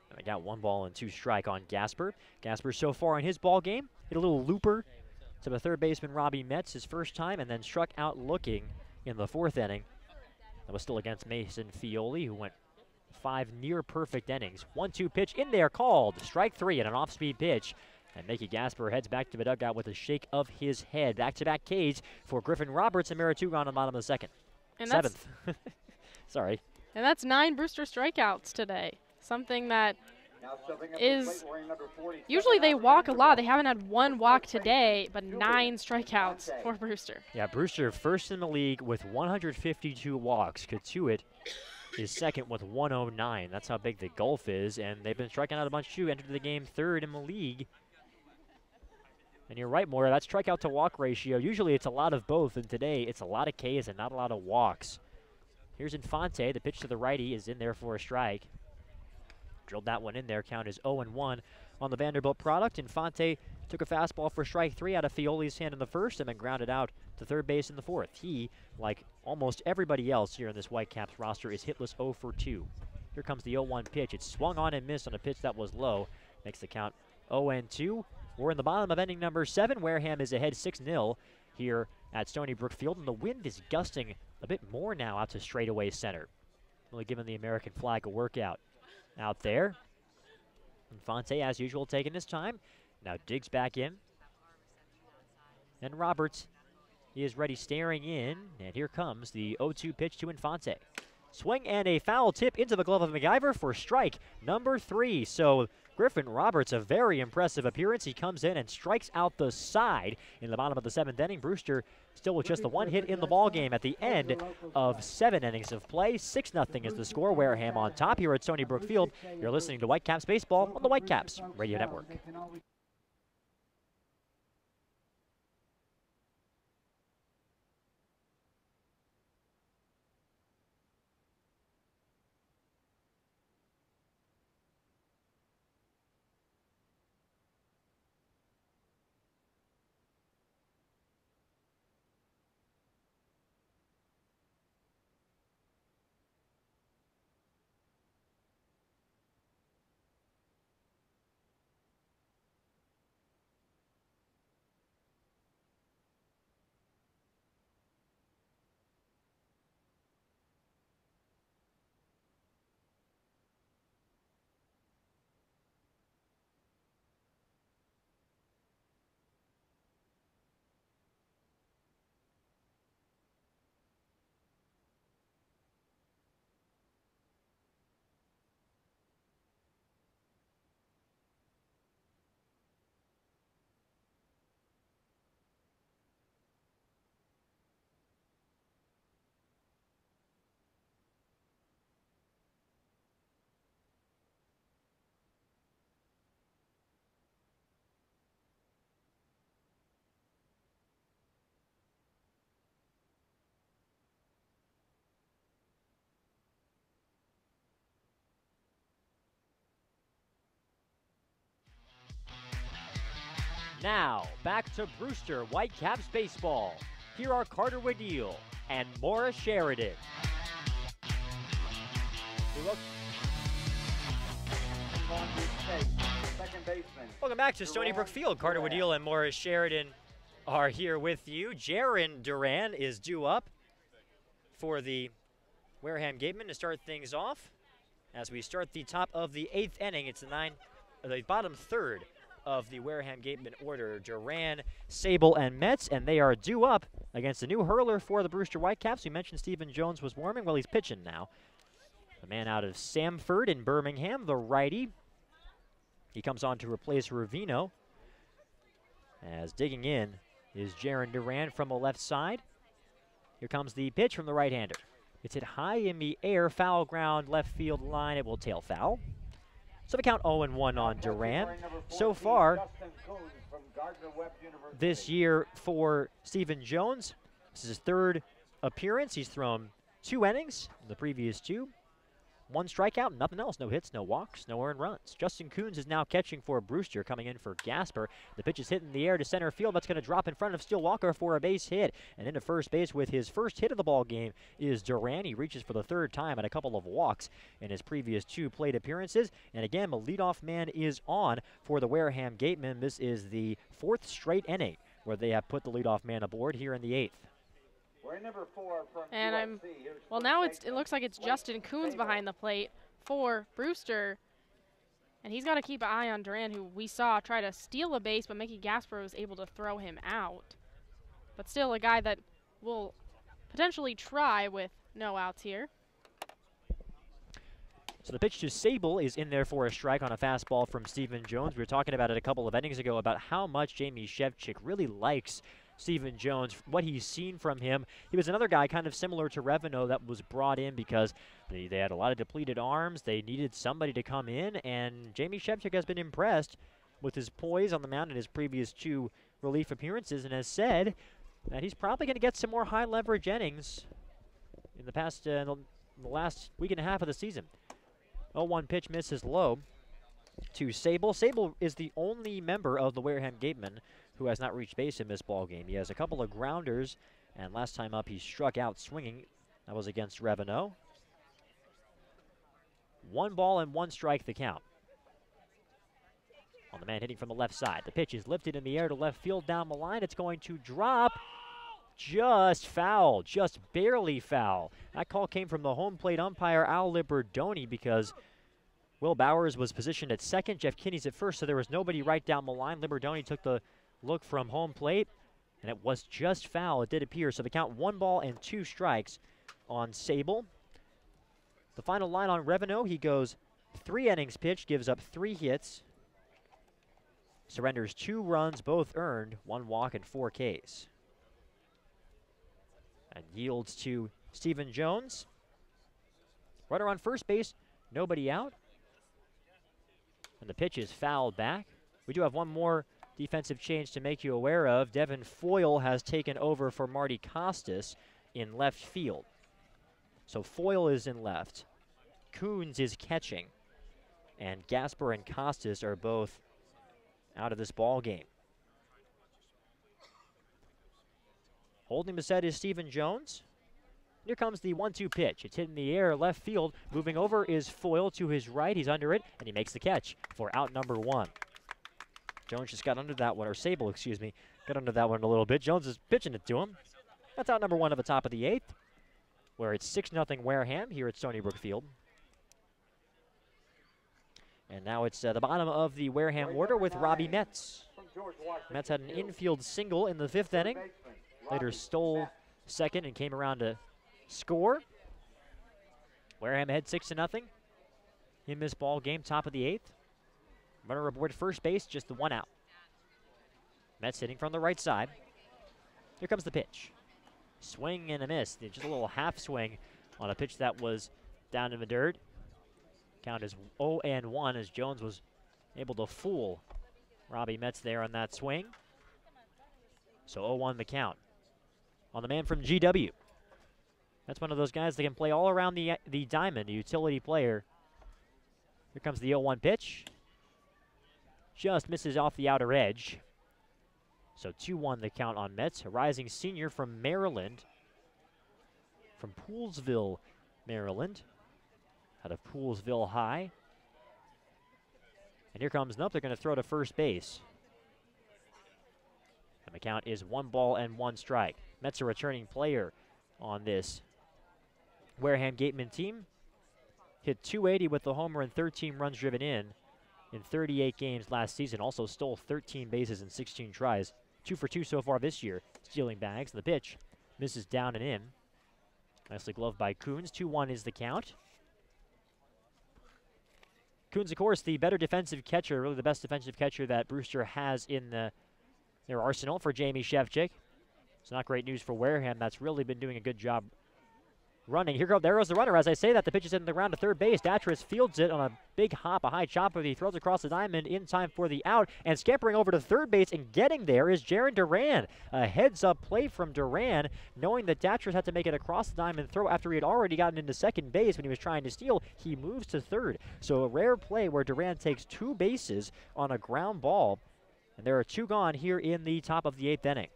And I got 1 ball and 2 strike on Gasper. Gasper so far in his ball game hit a little looper to the third baseman Robbie Metz his first time, and then struck out looking in the 4th inning. That was still against Mason Fioli, who went 5 near-perfect innings. 1-2 pitch in there called. Strike 3 and an off-speed pitch. And Mickey Gasper heads back to the dugout with a shake of his head. Back-to-back Ks for Griffin Roberts and Marituga on the bottom of the 2nd. And 7th. Sorry. And that's 9 Brewster strikeouts today. Something that is usually they walk a lot. They haven't had 1 walk today, but 9 strikeouts for Brewster. Yeah, Brewster first in the league with 152 walks. Katuit is second with 109. That's how big the gulf is, and they've been striking out a bunch too. Entered the game 3rd in the league. And you're right, Maura, that strikeout to walk ratio, usually it's a lot of both, and today it's a lot of Ks and not a lot of walks. Here's Infante. The pitch to the righty is in there for a strike. Drilled that one in there. Count is 0-1 on the Vanderbilt product. Infante took a fastball for strike 3 out of Fioli's hand in the 1st and then grounded out to third base in the 4th. He, like almost everybody else here in this Whitecaps roster, is hitless 0 for 2. Here comes the 0-1 pitch. It's swung on and missed on a pitch that was low. Makes the count 0-2. We're in the bottom of inning number 7. Wareham is ahead 6-0 here at Stony Brook Field, and the wind is gusting a bit more now out to straightaway center. Really giving the American flag a workout out there. Infante, as usual, taking his time. Now digs back in. And Roberts, he is ready, staring in, and here comes the 0-2 pitch to Infante. Swing and a foul tip into the glove of McIver for strike number 3. So Griffin Roberts, a very impressive appearance. He comes in and strikes out the side in the bottom of the 7th inning. Brewster still with just the 1 hit in the ball game at the end of 7 innings of play. 6-0 is the score. Wareham on top here at Stony Brook Field. You're listening to Whitecaps Baseball on the Whitecaps Radio Network. Now, back to Brewster Whitecaps baseball. Here are Carter Waddell and Morris Sheridan. Welcome back to Stony Brook Field. Carter Waddell and Morris Sheridan are here with you. Jaron Duran is due up for the Wareham Gatemen to start things off. As we start the top of the 8th inning, it's the bottom third of the Wareham Gatemen order. Duran, Sable, and Metz, and they are due up against a new hurler for the Brewster Whitecaps. We mentioned Stephen Jones was warming. Well, he's pitching now. The man out of Samford in Birmingham, the righty. He comes on to replace Ravino. As digging in is Jaron Duran from the left side. Here comes the pitch from the right-hander. It's hit high in the air, foul ground, left field line. It will tail foul. So the count 0-1 on Duran. So far this year for Stephen Jones, this is his third appearance. He's thrown 2 innings in the previous 2. 1 strikeout, nothing else. No hits, no walks, no earned runs. Justin Coons is now catching for Brewster, coming in for Gasper. The pitch is hit in the air to center field. That's going to drop in front of Steele Walker for a base hit. And into first base with his first hit of the ball game is Duran. He reaches for the 3rd time and a couple of walks in his previous 2 plate appearances. And again, the leadoff man is on for the Wareham Gatemen. This is the 4th straight inning where they have put the leadoff man aboard here in the 8th. And well, now it looks like it's Justin Coons behind the plate for Brewster. And he's got to keep an eye on Duran, who we saw try to steal a base, but Mickey Gasper was able to throw him out. But still a guy that will potentially try with no outs here. So the pitch to Sable is in there for a strike on a fastball from Stephen Jones. We were talking about it a couple of innings ago about how much Jamie Shevchik really likes Stephen Jones, what he's seen from him. He was another guy kind of similar to Reveno that was brought in because they had a lot of depleted arms. They needed somebody to come in, and Jamie Shevchik has been impressed with his poise on the mound in his previous 2 relief appearances and has said that he's probably going to get some more high leverage innings in the last week and a half of the season. 0-1 pitch misses low to Sable. Sable is the only member of the Wareham Gatemen who has not reached base in this ball game. He has a couple of grounders, and last time up he struck out swinging. That was against Reveno. 1 ball and 1 strike the count. On the man hitting from the left side. The pitch is lifted in the air to left field down the line. It's going to drop. Just foul, just barely foul. That call came from the home plate umpire, Al Liberdoni, because Will Bowers was positioned at second, Jeff Kinney's at first, so there was nobody right down the line. Liberdoni took the look from home plate, and it was just foul, it did appear. So the count 1 ball and 2 strikes on Sable. The final line on Reveno, he goes 3 innings pitched, gives up 3 hits, surrenders 2 runs, both earned, 1 walk and 4 Ks. And yields to Stephen Jones. Runner on first base, nobody out. And the pitch is fouled back. We do have one more defensive change to make you aware of. Devin Foyle has taken over for Marty Costas in left field. So Foyle is in left. Coons is catching. And Gasper and Costas are both out of this ball game. Holding the set is Stephen Jones. Here comes the 1-2 pitch. It's hit in the air, left field. Moving over is Foyle to his right. He's under it, and he makes the catch for out number 1. Jones just got under that one, or Sable, excuse me, got under that one a little bit. Jones is pitching it to him. That's out number 1 of the top of the 8th, where it's 6-0 Wareham here at Stony Brook Field. And now it's the bottom of the Wareham order with Robbie Metz. Metz had an infield single in the 5th inning. Later stole second and came around to score. Wareham ahead 6-0 in this ball game, top of the 8th. Runner aboard first base, just the 1 out. Metz hitting from the right side. Here comes the pitch. Swing and a miss. Just a little half swing on a pitch that was down in the dirt. Count is 0-1 as Jones was able to fool Robbie Metz there on that swing. So 0-1 the count. On the man from GW. That's one of those guys that can play all around the diamond, a utility player. Here comes the 0-1 pitch. Just misses off the outer edge. So 2-1 the count on Metz, a rising senior from Maryland, from Poolesville, Maryland, out of Poolesville High. And here comes Nup. They're going to throw to first base. And the count is 1-1 strike. Metz a returning player on this Wareham Gatemen team. Hit 280 with the homer and 13 runs driven in 38 games last season. Also stole 13 bases in 16 tries. 2 for 2 so far this year, stealing bags. And the pitch misses down and in. Nicely gloved by Coons. 2-1 is the count. Coons, of course, the better defensive catcher, really the best defensive catcher that Brewster has in their arsenal for Jamie Shevchik. It's not great news for Wareham. That's really been doing a good job running. There goes the runner. As I say that, the pitch is in the ground to third base. Datris fields it on a big hop, a high chopper. He throws across the diamond in time for the out. And scampering over to third base and getting there is Jaron Duran. A heads-up play from Duran, knowing that Datris had to make it across the diamond throw after he had already gotten into second base when he was trying to steal. He moves to third. So a rare play where Duran takes 2 bases on a ground ball. And there are 2 gone here in the top of the 8th inning.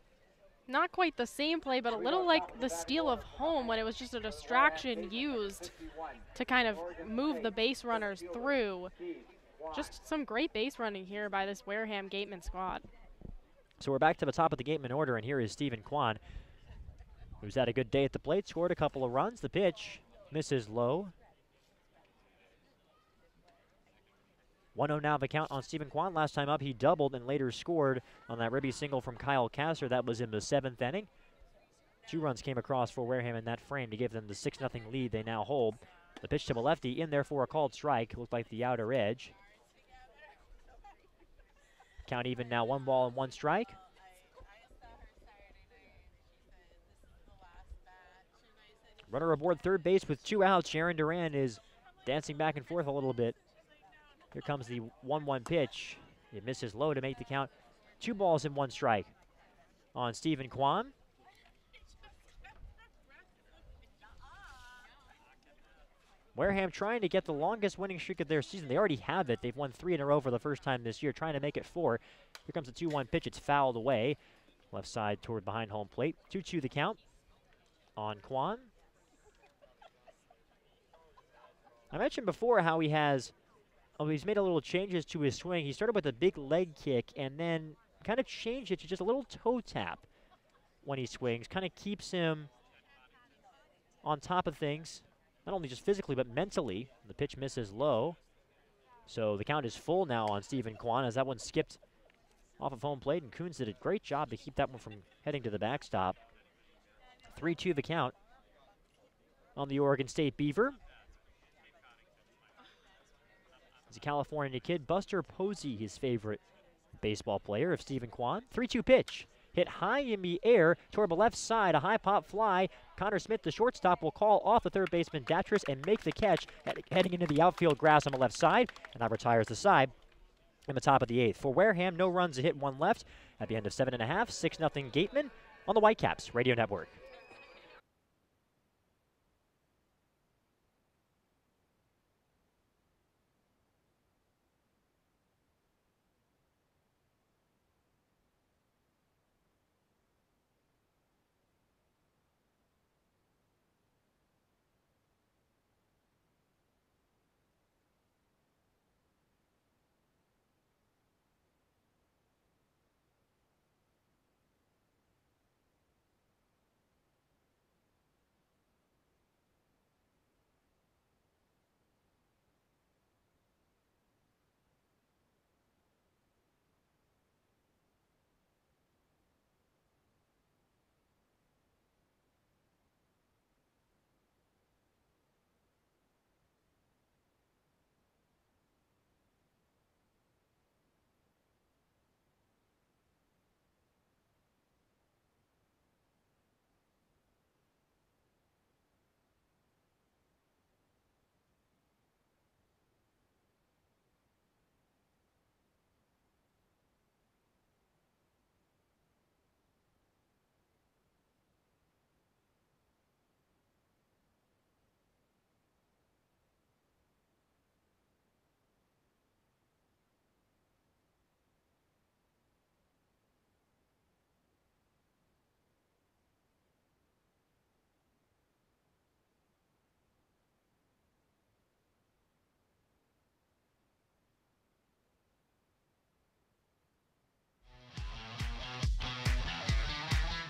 Not quite the same play, but a little like the steal of home when it was just a distraction used to kind of move the base runners through. Just some great base running here by this Wareham Gatemen squad. So we're back to the top of the Gatemen order, and here is Stephen Kwan, who's had a good day at the plate, scored a couple of runs. The pitch misses low. 1-0 now the count on Stephen Kwan. Last time up, he doubled and later scored on that ribby single from Kyle Kasser. That was in the 7th inning. 2 runs came across for Wareham in that frame to give them the 6-0 lead they now hold. The pitch to the lefty in there for a called strike. Looked like the outer edge. Count even now, 1-1 strike. Runner aboard third base with 2 outs. Jaron Duran is dancing back and forth a little bit. Here comes the 1-1 pitch. It misses low to make the count 2-1 strike on Stephen Kwan. Wareham trying to get the longest winning streak of their season. They already have it. They've won 3 in a row for the first time this year, trying to make it 4. Here comes the 2-1 pitch. It's fouled away. Left side toward behind home plate. 2-2 the count on Kwan. I mentioned before how he's made a little changes to his swing. He started with a big leg kick and then kind of changed it to just a little toe tap when he swings. Kind of keeps him on top of things, not only just physically but mentally. The pitch misses low. So the count is full now on Stephen Kwan as that one skipped off of home plate, and Coons did a great job to keep that one from heading to the backstop. 3-2 the count on the Oregon State Beaver. He's a California kid. Buster Posey, his favorite baseball player of Stephen Kwan. 3-2 pitch. Hit high in the air toward the left side. A high pop fly. Connor Smith, the shortstop, will call off the third baseman Datris and make the catch, heading into the outfield grass on the left side. And that retires the side in the top of the 8th. For Wareham, no runs, a hit, 1 left. At the end of 7 1/2, 6-0 Gatemen on the Whitecaps Radio Network.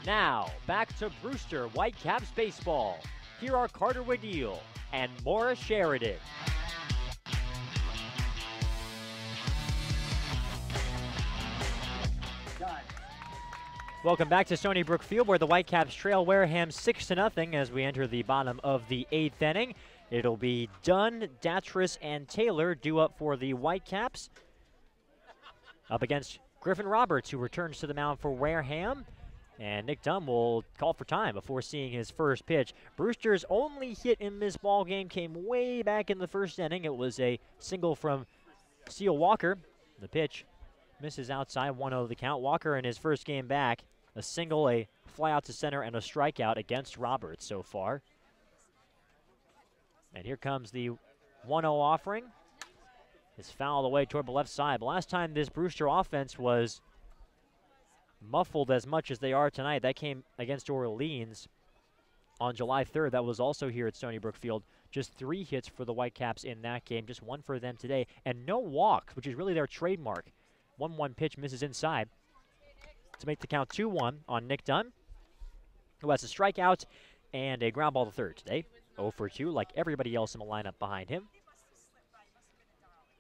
Now, back to Brewster Whitecaps baseball. Here are Carter Wadil and Maura Sheridan. Welcome back to Stony Brook Field, where the Whitecaps trail Wareham 6-0 as we enter the bottom of the 8th inning. It'll be Dunn, Datris, and Taylor due up for the Whitecaps. Up against Griffin Roberts, who returns to the mound for Wareham. And Nick Dunn will call for time before seeing his first pitch. Brewster's only hit in this ball game came way back in the first inning. It was a single from Seal Walker. The pitch misses outside, 1-0 the count. Walker in his first game back, a single, a fly out to center, and a strikeout against Roberts so far. And here comes the 1-0 offering. It's fouled away toward the left side. But last time this Brewster offense was muffled as much as they are tonight, that came against Orleans on July 3rd. That was also here at Stony Brook Field. Just 3 hits for the Whitecaps in that game, just 1 for them today, and no walks, which is really their trademark. 1-1 pitch misses inside to make the count 2-1 on Nick Dunn, who has a strikeout and a ground ball to third today. 0 for 2, like everybody else in the lineup behind him.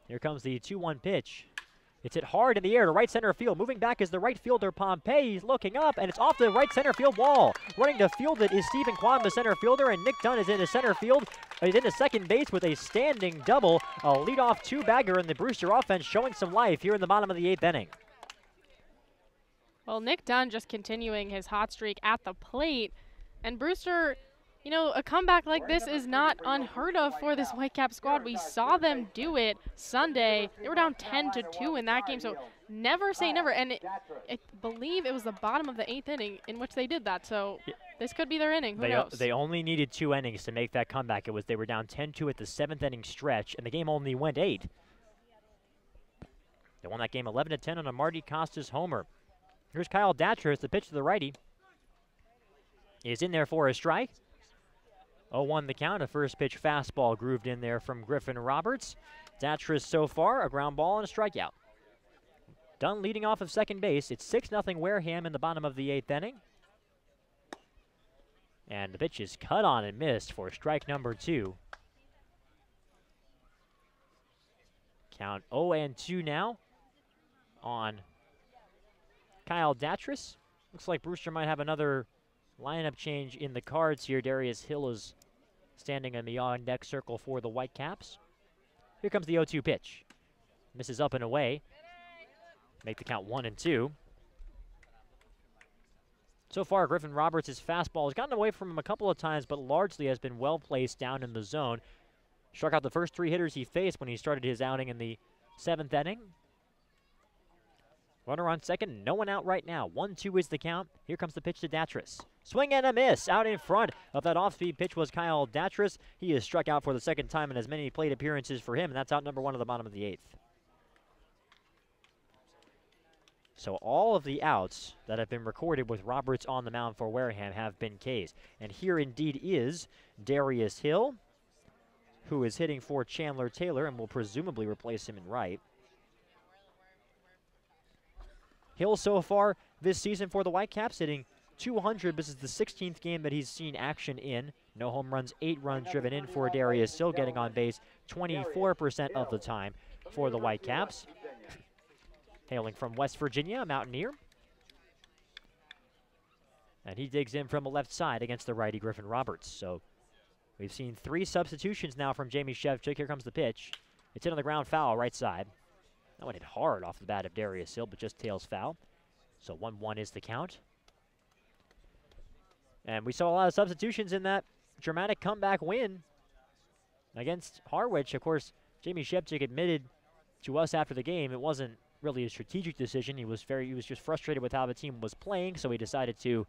Here comes the 2-1 pitch. It's hit hard in the air to right center field. Moving back is the right fielder, Pompey. He's looking up, and it's off the right center field wall. Running to field it is Stephen Kwan, the center fielder, and Nick Dunn is in the center field. He's into second base with a standing double. A leadoff two-bagger in the Brewster offense, showing some life here in the bottom of the 8th inning. Well, Nick Dunn just continuing his hot streak at the plate. And Brewster, you know, a comeback like this is not unheard of for this Whitecap squad. We saw them do it Sunday. They were down 10-2 in that game, so never say never. And I believe it was the bottom of the 8th inning in which they did that, so this could be their inning. Who knows? They only needed 2 innings to make that comeback. They were down 10-2 at the 7th inning stretch, and the game only went 8. They won that game 11-10 on a Marty Costas homer. Here's Kyle Datris, the pitch to the righty. Is in there for a strike. 0-1 the count, a first pitch fastball grooved in there from Griffin Roberts. Datris so far, a ground ball and a strikeout. Dunn leading off of second base. It's 6-0 Wareham in the bottom of the 8th inning. And the pitch is cut on and missed for strike number 2. Count 0-2 now on Kyle Datris. Looks like Brewster might have another lineup change in the cards here. Darius Hill is standing in the on-deck circle for the Whitecaps. Here comes the 0-2 pitch. Misses up and away. Make the count 1-2. So far, Griffin Roberts' fastball has gotten away from him a couple of times, but largely has been well placed down in the zone. Struck out the first 3 hitters he faced when he started his outing in the 7th inning. Runner on second, no one out right now. 1-2 is the count. Here comes the pitch to Datris. Swing and a miss. Out in front of that off-speed pitch was Kyle Datris. He is struck out for the 2nd time in as many plate appearances for him, and that's out number 1 of the bottom of the 8th. So all of the outs that have been recorded with Roberts on the mound for Wareham have been Ks. And here indeed is Darius Hill, who is hitting for Chandler Taylor and will presumably replace him in right. Hill so far this season for the Whitecaps hitting .200. This is the 16th game that he's seen action in. No home runs, 8 runs driven in for Darius Hill, getting on base 24% of the time for the Whitecaps. Hailing from West Virginia, a Mountaineer. And he digs in from the left side against the righty Griffin Roberts. So we've seen 3 substitutions now from Jamie Shevchik. Here comes the pitch. It's in on the ground, foul, right side. That one hit hard off the bat of Darius Hill, but just tails foul. So 1-1 is the count. And we saw a lot of substitutions in that dramatic comeback win against Harwich. Of course, Jamie Shevchik admitted to us after the game it wasn't really a strategic decision. He was just frustrated with how the team was playing, so he decided to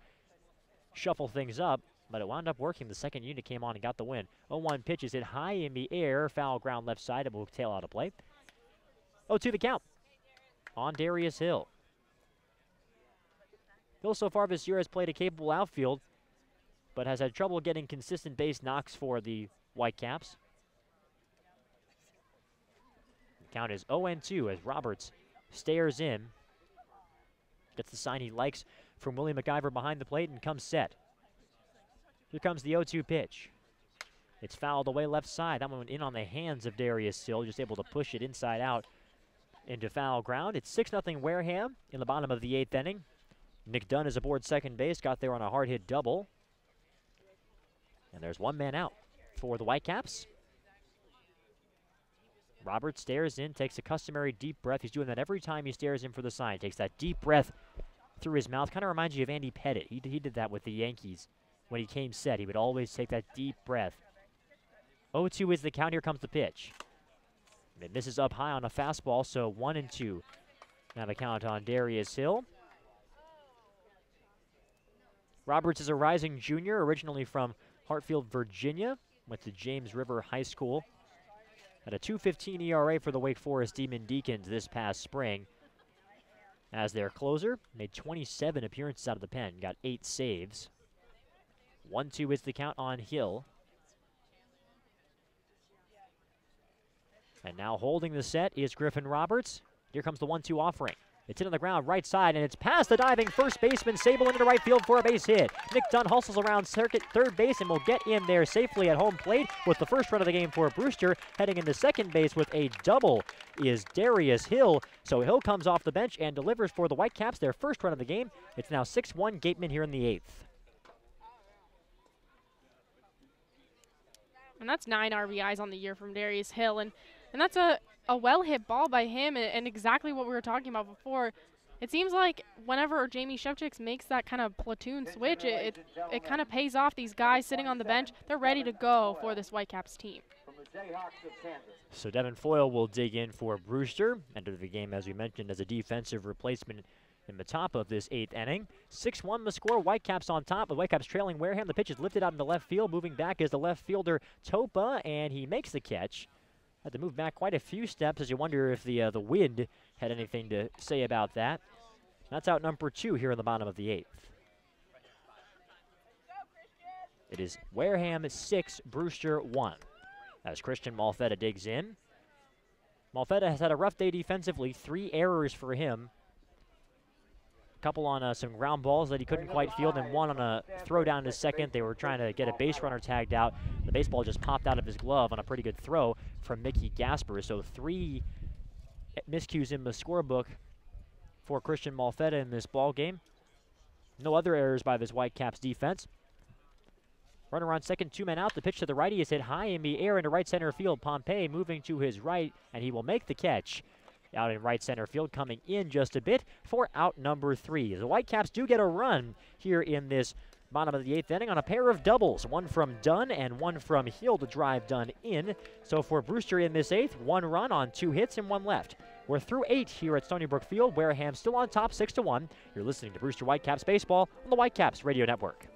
shuffle things up. But it wound up working. The second unit came on and got the win. 0-1 pitch is hit high in the air. Foul ground left side. It will tail out of play. 0-2 the count on Darius Hill. Hill so far this year has played a capable outfield, but has had trouble getting consistent base knocks for the Whitecaps. The count is 0-2 as Roberts stares in. Gets the sign he likes from Willie McIver behind the plate and comes set. Here comes the 0-2 pitch. It's fouled away left side. That one went in on the hands of Darius Hill, just able to push it inside out into foul ground. It's 6-0 Wareham in the bottom of the 8th inning. Nick Dunn is aboard second base, got there on a hard hit double. And there's one man out for the Whitecaps. Robert stares in, takes a customary deep breath. He's doing that every time he stares in for the sign. Takes that deep breath through his mouth. Kind of reminds you of Andy Pettit. He did that with the Yankees. When he came set, he would always take that deep breath. 0-2 is the count. Here comes the pitch. It misses up high on a fastball, so 1-2. Now the count on Darius Hill. Roberts is a rising junior, originally from Hartfield, Virginia. Went to James River High School. Had a 2.15 ERA for the Wake Forest Demon Deacons this past spring. As their closer, made 27 appearances out of the pen, got 8 saves. 1-2 is the count on Hill. And now holding the set is Griffin Roberts. Here comes the 1-2 offering. It's in on the ground, right side, and it's past the diving first baseman. Sable into right field for a base hit. Nick Dunn hustles around circuit third base and will get in there safely at home plate with the first run of the game for Brewster. Heading into second base with a double is Darius Hill. So Hill comes off the bench and delivers for the Whitecaps their first run of the game. It's now 6-1 Gatemen here in the 8th. And that's 9 RBIs on the year from Darius Hill. And that's a well-hit ball by him, and exactly what we were talking about before. It seems like whenever Jamie Shevchik makes that kind of platoon switch, it kind of pays off. These guys sitting on the bench, they're ready to go for this Whitecaps team. So Devin Foyle will dig in for Brewster. Entered the game, as we mentioned, as a defensive replacement in the top of this 8th inning. 6-1 the score. Whitecaps on top. The Whitecaps trailing Wareham. The pitch is lifted out into left field. Moving back is the left fielder Topa, and he makes the catch. Had to move back quite a few steps, as you wonder if the wind had anything to say about that. That's out number 2 here in the bottom of the 8th. It is Wareham 6, Brewster 1. As Christian Malfetta digs in. Malfetta has had a rough day defensively. 3 errors for him. A couple on some ground balls that he couldn't quite field, and one on a throw down to second. They were trying to get a base runner tagged out. The baseball just popped out of his glove on a pretty good throw from Mickey Gasper. So 3 miscues in the scorebook for Christian Malfetta in this ball game. No other errors by this Whitecaps defense. Runner on second, 2 men out. The pitch to the righty is hit high in the air into right center field. Pompey moving to his right, and he will make the catch. Out in right center field, coming in just a bit for out number 3. The Whitecaps do get a run here in this bottom of the 8th inning on a pair of doubles. One from Dunn and one from Hill to drive Dunn in. So for Brewster in this 8th, 1 run on 2 hits and 1 left. We're through 8 here at Stony Brook Field. Wareham still on top, 6-1. You're listening to Brewster Whitecaps Baseball on the Whitecaps Radio Network.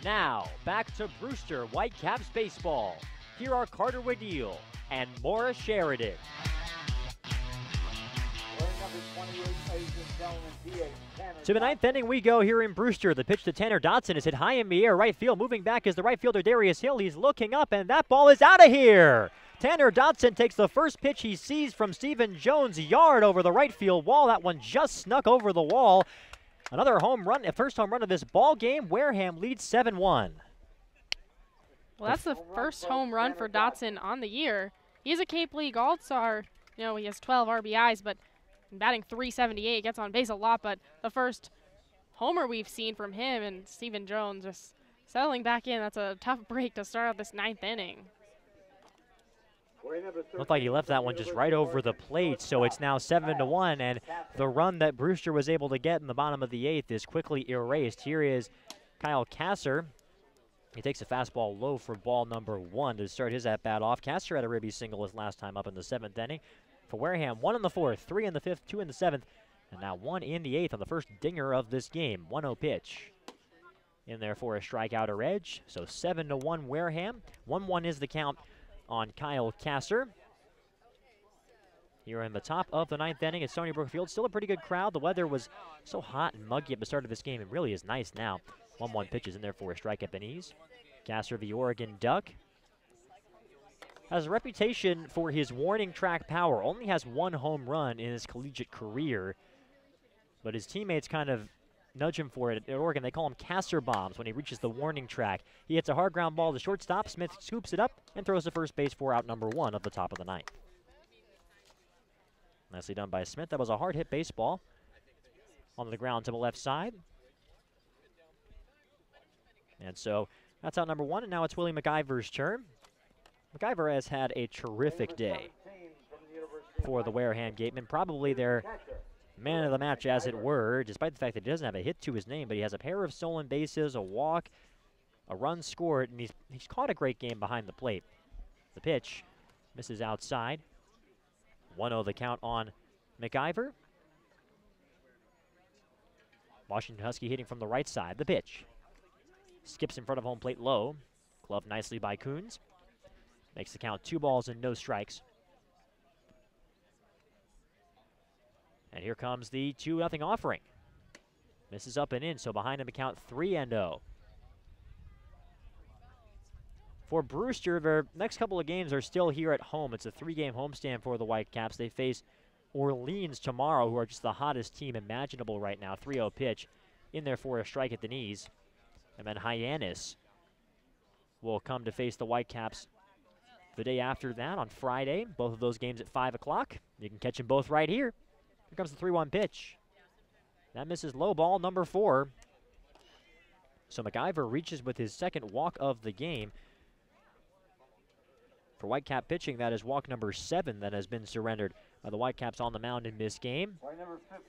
Now, back to Brewster Whitecaps Baseball. Here are Carter Wadil and Maura Sheridan. Wearing number 28, ladies and gentlemen, DH To the ninth inning we go here in Brewster. The pitch to Tanner Dotson is hit high in the air, right field. Moving back is the right fielder Darius Hill. He's looking up, and that ball is out of here. Tanner Dotson takes the first pitch he sees from Stephen Jones' yard over the right field wall. That one just snuck over the wall. Another home run, first home run of this ball game. Wareham leads 7-1. Well, that's the first home run for Dotson on the year. He's a Cape League All-Star. You know, he has 12 RBIs, but batting .378, gets on base a lot, but the first homer we've seen from him and Stephen Jones just settling back in. That's a tough break to start out this ninth inning. Looked like he left that one just right over the plate, so it's now 7-1, and the run that Brewster was able to get in the bottom of the eighth is quickly erased. Here is Kyle Kasser. He takes a fastball low for ball number 1 to start his at-bat off. Kasser had a ribby single his last time up in the 7th inning. For Wareham, 1 in the 4th, 3 in the 5th, 2 in the 7th, and now 1 in the 8th on the first dinger of this game. 1-0 pitch in there for a strikeout or edge. So 7-1 Wareham. 1-1 is the count on Kyle Kasser. Here in the top of the 9th inning at Stony Brook Field. Still a pretty good crowd. The weather was so hot and muggy at the start of this game. It really is nice now. 1-1 pitches in there for a strike at the knees. Kasser, the Oregon Duck, has a reputation for his warning track power. Only has 1 home run in his collegiate career, but his teammates kind of nudge him for it. At Oregon, they call him Kasser bombs when he reaches the warning track. He hits a hard ground ball to shortstop. Smith scoops it up and throws to first base for out number 1 of the top of the 9th. Nicely done by Smith. That was a hard hit baseball on the ground to the left side. And so that's out number 1, and now it's Willie McIver's turn. McIver has had a terrific day for the Wareham Gatemen. Probably their man of the match, as it were, despite the fact that he doesn't have a hit to his name, but he has a pair of stolen bases, a walk, a run scored, and he's caught a great game behind the plate. The pitch misses outside. 1-0 the count on McIver. Washington Husky hitting from the right side. The pitch skips in front of home plate low. Gloved nicely by Coons. Makes the count 2 balls and no strikes. And here comes the 2-0 offering. Misses up and in, so behind him a count 3-0. For Brewster, their next couple of games are still here at home. It's a 3-game homestand for the Whitecaps. They face Orleans tomorrow, who are just the hottest team imaginable right now. 3-0 pitch in there for a strike at the knees. And then Hyannis will come to face the Whitecaps the day after that on Friday. Both of those games at 5 o'clock. You can catch them both right here. Here comes the 3-1 pitch. That misses low, ball number 4. So McIver reaches with his second walk of the game. For Whitecap pitching, that is walk number 7 that has been surrendered by the Whitecaps on the mound in this game. Number 15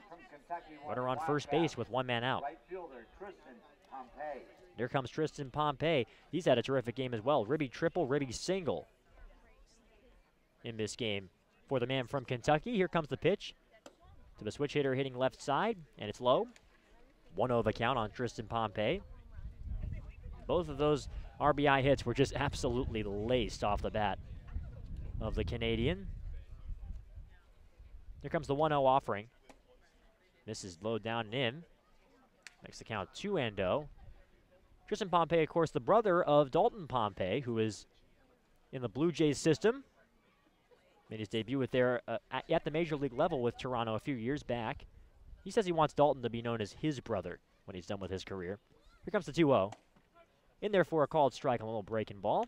from Kentucky. Runner on first base with 1 man out. Right fielder Tristan Pompey. Here comes Tristan Pompey. He's had a terrific game as well. Ribby triple, Ribby single in this game for the man from Kentucky. Here comes the pitch to the switch hitter hitting left side, and it's low. 1-0 the count on Tristan Pompey. Both of those RBI hits were just absolutely laced off the bat of the Canadian. Here comes the 1-0 offering. This is low down and in. Makes the count 2-0. Tristan Pompey, of course, the brother of Dalton Pompey, who is in the Blue Jays system. Made his debut with at the Major League level with Toronto a few years back. He says he wants Dalton to be known as his brother when he's done with his career. Here comes the 2-0. In there for a called strike and a little breaking ball.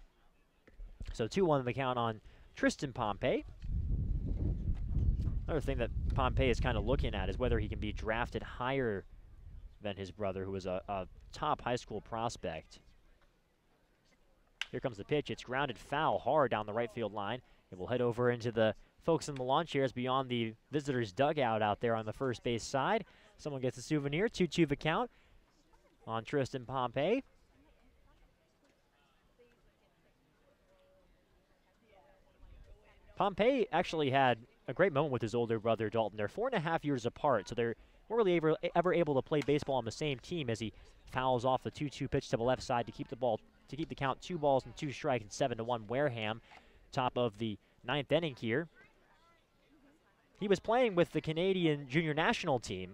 So 2-1 the count on Tristan Pompey. Another thing that Pompey is kind of looking at is whether he can be drafted higher than his brother, who was a top high school prospect. Here comes the pitch. It's grounded foul hard down the right field line. It will head over into the folks in the lawn chairs beyond the visitors' dugout out there on the first base side. Someone gets a souvenir. 2-2 the count on Tristan Pompey. Pompey actually had a great moment with his older brother, Dalton. They're 4.5 years apart, so they're weren't really ever able to play baseball on the same team as he fouls off the 2-2 pitch to the left side to keep the count 2 balls and 2 strikes and 7-1 Wareham. Top of the 9th inning here. He was playing with the Canadian junior national team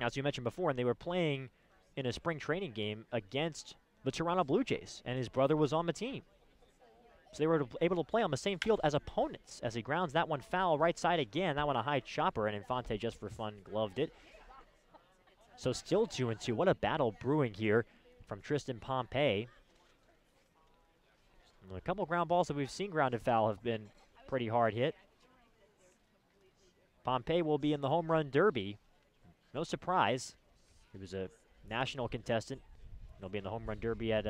as you mentioned before, and they were playing in a spring training game against the Toronto Blue Jays, and his brother was on the team. So they were able to play on the same field as opponents as he grounds that one foul right side again. That one a high chopper, and Infante just for fun gloved it. So still 2-2. What a battle brewing here from Tristan Pompey. A couple ground balls that we've seen grounded foul have been pretty hard hit. Pompey will be in the home run derby. No surprise. He was a national contestant. He'll be in the home run derby at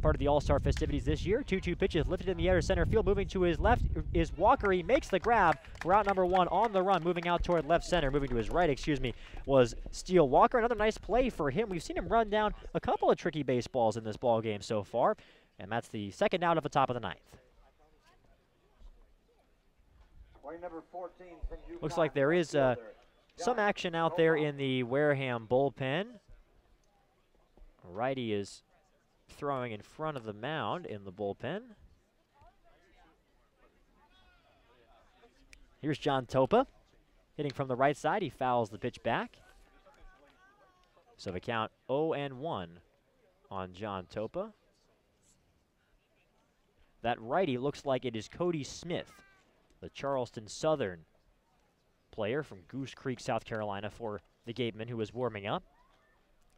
part of the All-Star festivities this year. 2-2 pitches lifted in the air to center field. Moving to his left is Walker. He makes the grab for out number 1 on the run. Moving out toward left center. Moving to his right, was Steele Walker. Another nice play for him. We've seen him run down a couple of tricky baseballs in this ball game so far. And that's the second out of the top of the 9th. Number 14 from UConn, Looks like there is some action out there in the Wareham bullpen. Righty is throwing in front of the mound in the bullpen. Here's John Topa hitting from the right side. He fouls the pitch back. So the count 0-1 on John Topa. That righty looks like it is Cody Smith, the Charleston Southern player from Goose Creek, South Carolina for the Gatemen, who was warming up.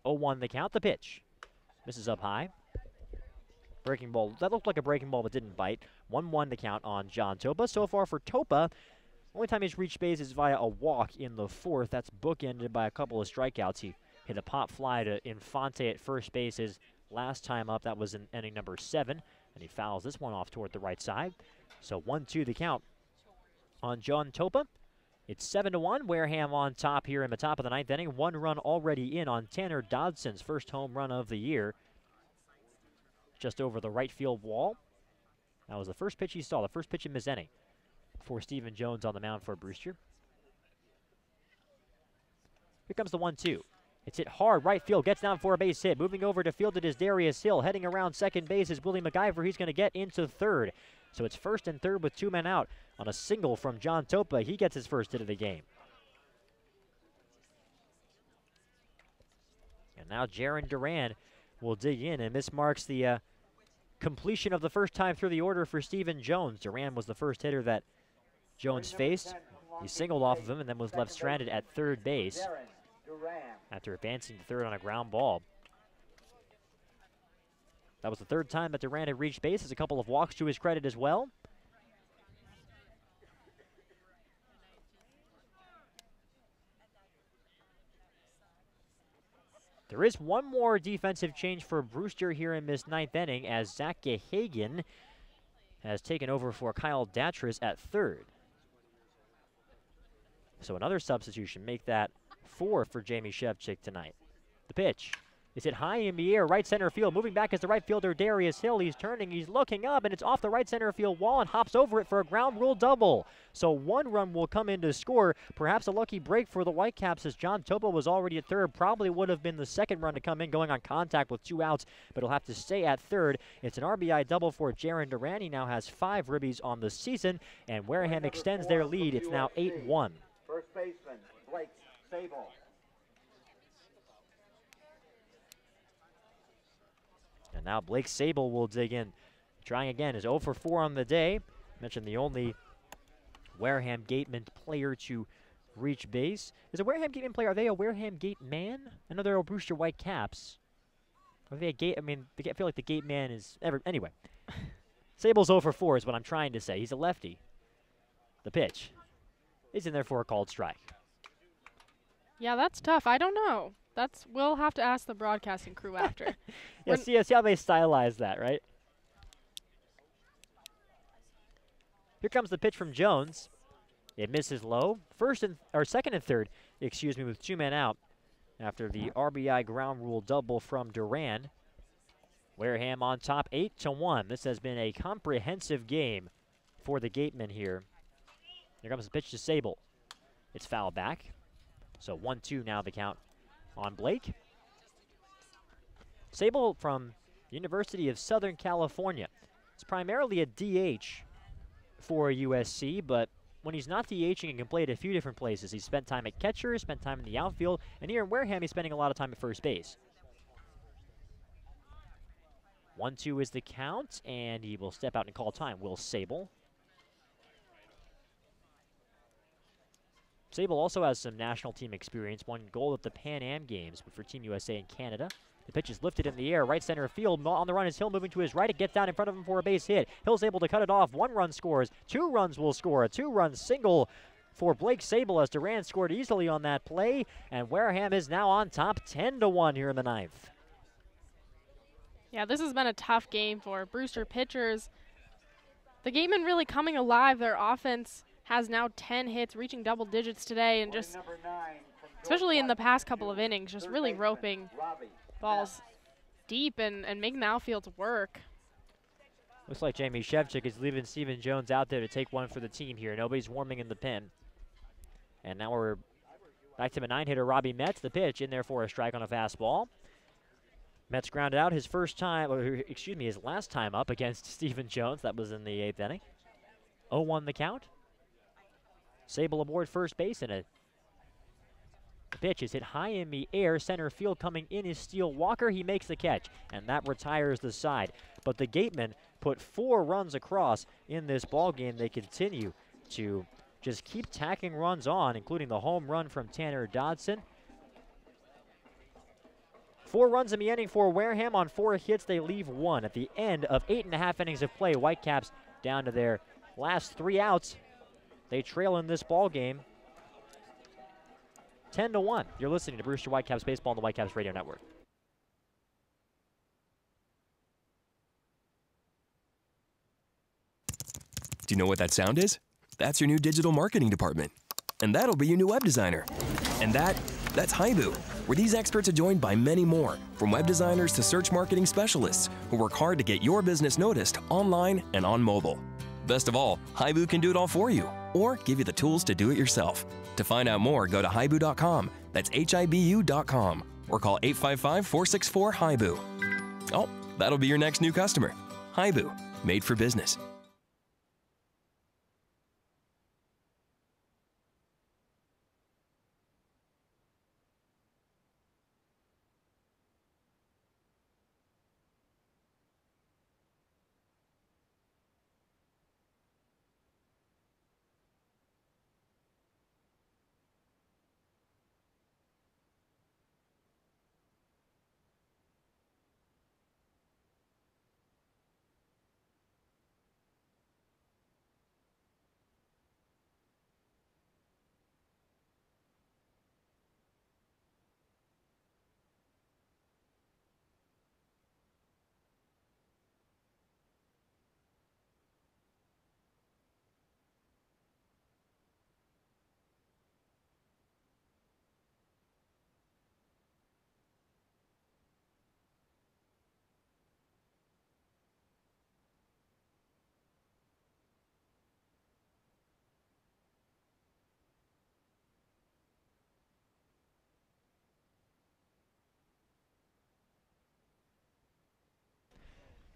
0-1 the count. The pitch misses up high. Breaking ball. That looked like a breaking ball but didn't bite. 1-1 the count on John Topa. So far for Topa, only time he's reached base is via a walk in the 4th. That's bookended by a couple of strikeouts. He hit a pop fly to Infante at first base his last time up. That was in inning number 7. And he fouls this one off toward the right side. So 1-2 the count on John Topa. It's 7-1. Wareham on top here in the top of the 9th inning. 1 run already in on Tanner Dodson's first home run of the year. Just over the right field wall. That was the first pitch he saw, the first pitch in his inning for Stephen Jones on the mound for Brewster. Here comes the 1-2. It's hit hard, right field, gets down for a base hit. Moving over to field, it is Darius Hill. Heading around second base is Willie MacGyver. He's going to get into third. So it's first and third with 2 men out on a single from John Topa. He gets his first hit of the game. And now Jaron Duran will dig in, and this marks the completion of the first time through the order for Stephen Jones. Duran was the first hitter that Jones faced. He singled off of him and then was left stranded at third base after advancing to third on a ground ball. That was the 3rd time that Duran had reached base. There's a couple of walks to his credit as well. There is one more defensive change for Brewster here in this 9th inning as Zach Gehagen has taken over for Kyle Datris at third. So another substitution, make that 4 for Jamie Shevchik tonight. The pitch is hit high in the air, right center field. Moving back is the right fielder, Darius Hill. He's turning, he's looking up, and it's off the right center field wall and hops over it for a ground rule double. So 1 run will come in to score. Perhaps a lucky break for the Whitecaps as John Topa was already at third. Probably would have been the 2nd run to come in, going on contact with 2 outs, but he'll have to stay at third. It's an RBI double for Jaron Duran. He now has 5 ribbies on the season, and Wareham extends their lead. It's now 8-1. First baseman, Blake Sable. And now Blake Sable will dig in. Trying again is 0 for 4 on the day. Mentioned the only Wareham Gateman player to reach base. Is a Wareham Gateman player, are they a Wareham Gate man? I know they're a Brewster Whitecaps. Are they a Gate? I mean, I feel like the Gate man is anyway. Sable's 0 for 4 is what I'm trying to say. He's a lefty. The pitch is in there for a called strike. Yeah, that's tough. I don't know. We'll have to ask the broadcasting crew after. Yeah, see how they stylize that, right? Here comes the pitch from Jones. It misses low. Second and third, with 2 men out after the RBI ground rule double from Duran. Wareham on top 8-1. This has been a comprehensive game for the Gatemen here. Here comes the pitch to Sable. It's fouled back. So 1-2 now the count on Blake. Sable from University of Southern California. It's primarily a DH for USC, but when he's not DHing, he can play at a few different places. He's spent time at catcher, spent time in the outfield, and here in Wareham, he's spending a lot of time at first base. 1-2 is the count, and he will step out and call time. Will Sable. Sable also has some national team experience, won gold at the Pan Am Games for Team USA in Canada. The pitch is lifted in the air, right center field. On the run is Hill moving to his right. It gets down in front of him for a base hit. Hill's able to cut it off. 1 run scores. 2 runs will score. A 2-run single for Blake Sable as Durant scored easily on that play. And Wareham is now on top 10-1 here in the 9th. Yeah, this has been a tough game for Brewster pitchers. The Gatemen really coming alive. Their offense has now 10 hits, reaching double digits today, and just, especially in the past couple of innings, just really roping balls deep and making the outfield work. Looks like Jamie Shevchik is leaving Steven Jones out there to take one for the team here. Nobody's warming in the pen. And now we're back to the 9-hitter, Robbie Metz. The pitch in there for a strike on a fastball. Metz grounded out his his last time up against Steven Jones. That was in the 8th inning. 0-1 the count. Sable aboard first base, and the pitch is hit high in the air. Center field coming in is Steele Walker. He makes the catch, and that retires the side. But the Gatemen put 4 runs across in this ball game. They continue to just keep tacking runs on, including the home run from Tanner Dodson. 4 runs in the inning for Wareham. On 4 hits, they leave 1. At the end of 8.5 innings of play, Whitecaps down to their last 3 outs. They trail in this ball game 10-1. You're listening to Brewster Whitecaps Baseball on the Whitecaps Radio Network. Do you know what that sound is? That's your new digital marketing department. And that'll be your new web designer. And that's Haibu, where these experts are joined by many more, from web designers to search marketing specialists, who work hard to get your business noticed online and on mobile. Best of all, Haibu can do it all for you, or give you the tools to do it yourself. To find out more, go to haibu.com. That's HIBU.com. Or call 855-464-HIBU. Oh, that'll be your next new customer. Haibu, made for business.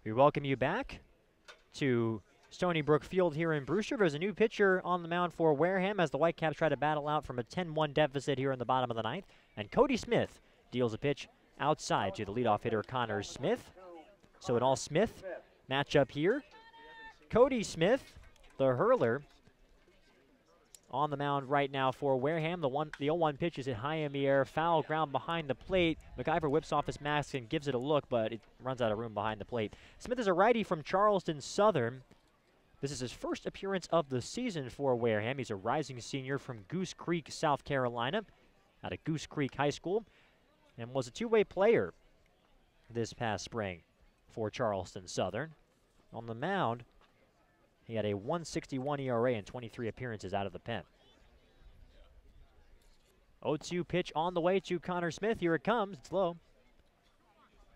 We welcome you back to Stony Brook Field here in Brewster. There's a new pitcher on the mound for Wareham as the Whitecaps try to battle out from a 10-1 deficit here in the bottom of the 9th. And Cody Smith deals a pitch outside to the leadoff hitter, Connor Smith. So an all-Smith matchup here. Cody Smith, the hurler, on the mound right now for Wareham. The 0-1 pitch is hit high in the air, foul ground behind the plate. McIver whips off his mask and gives it a look, but it runs out of room behind the plate. Smith is a righty from Charleston Southern. This is his first appearance of the season for Wareham. He's a rising senior from Goose Creek, South Carolina, out of Goose Creek High School, and was a two-way player this past spring for Charleston Southern. On the mound, he had a 1.61 ERA and 23 appearances out of the pen. 0-2 pitch on the way to Connor Smith. Here it comes. It's low.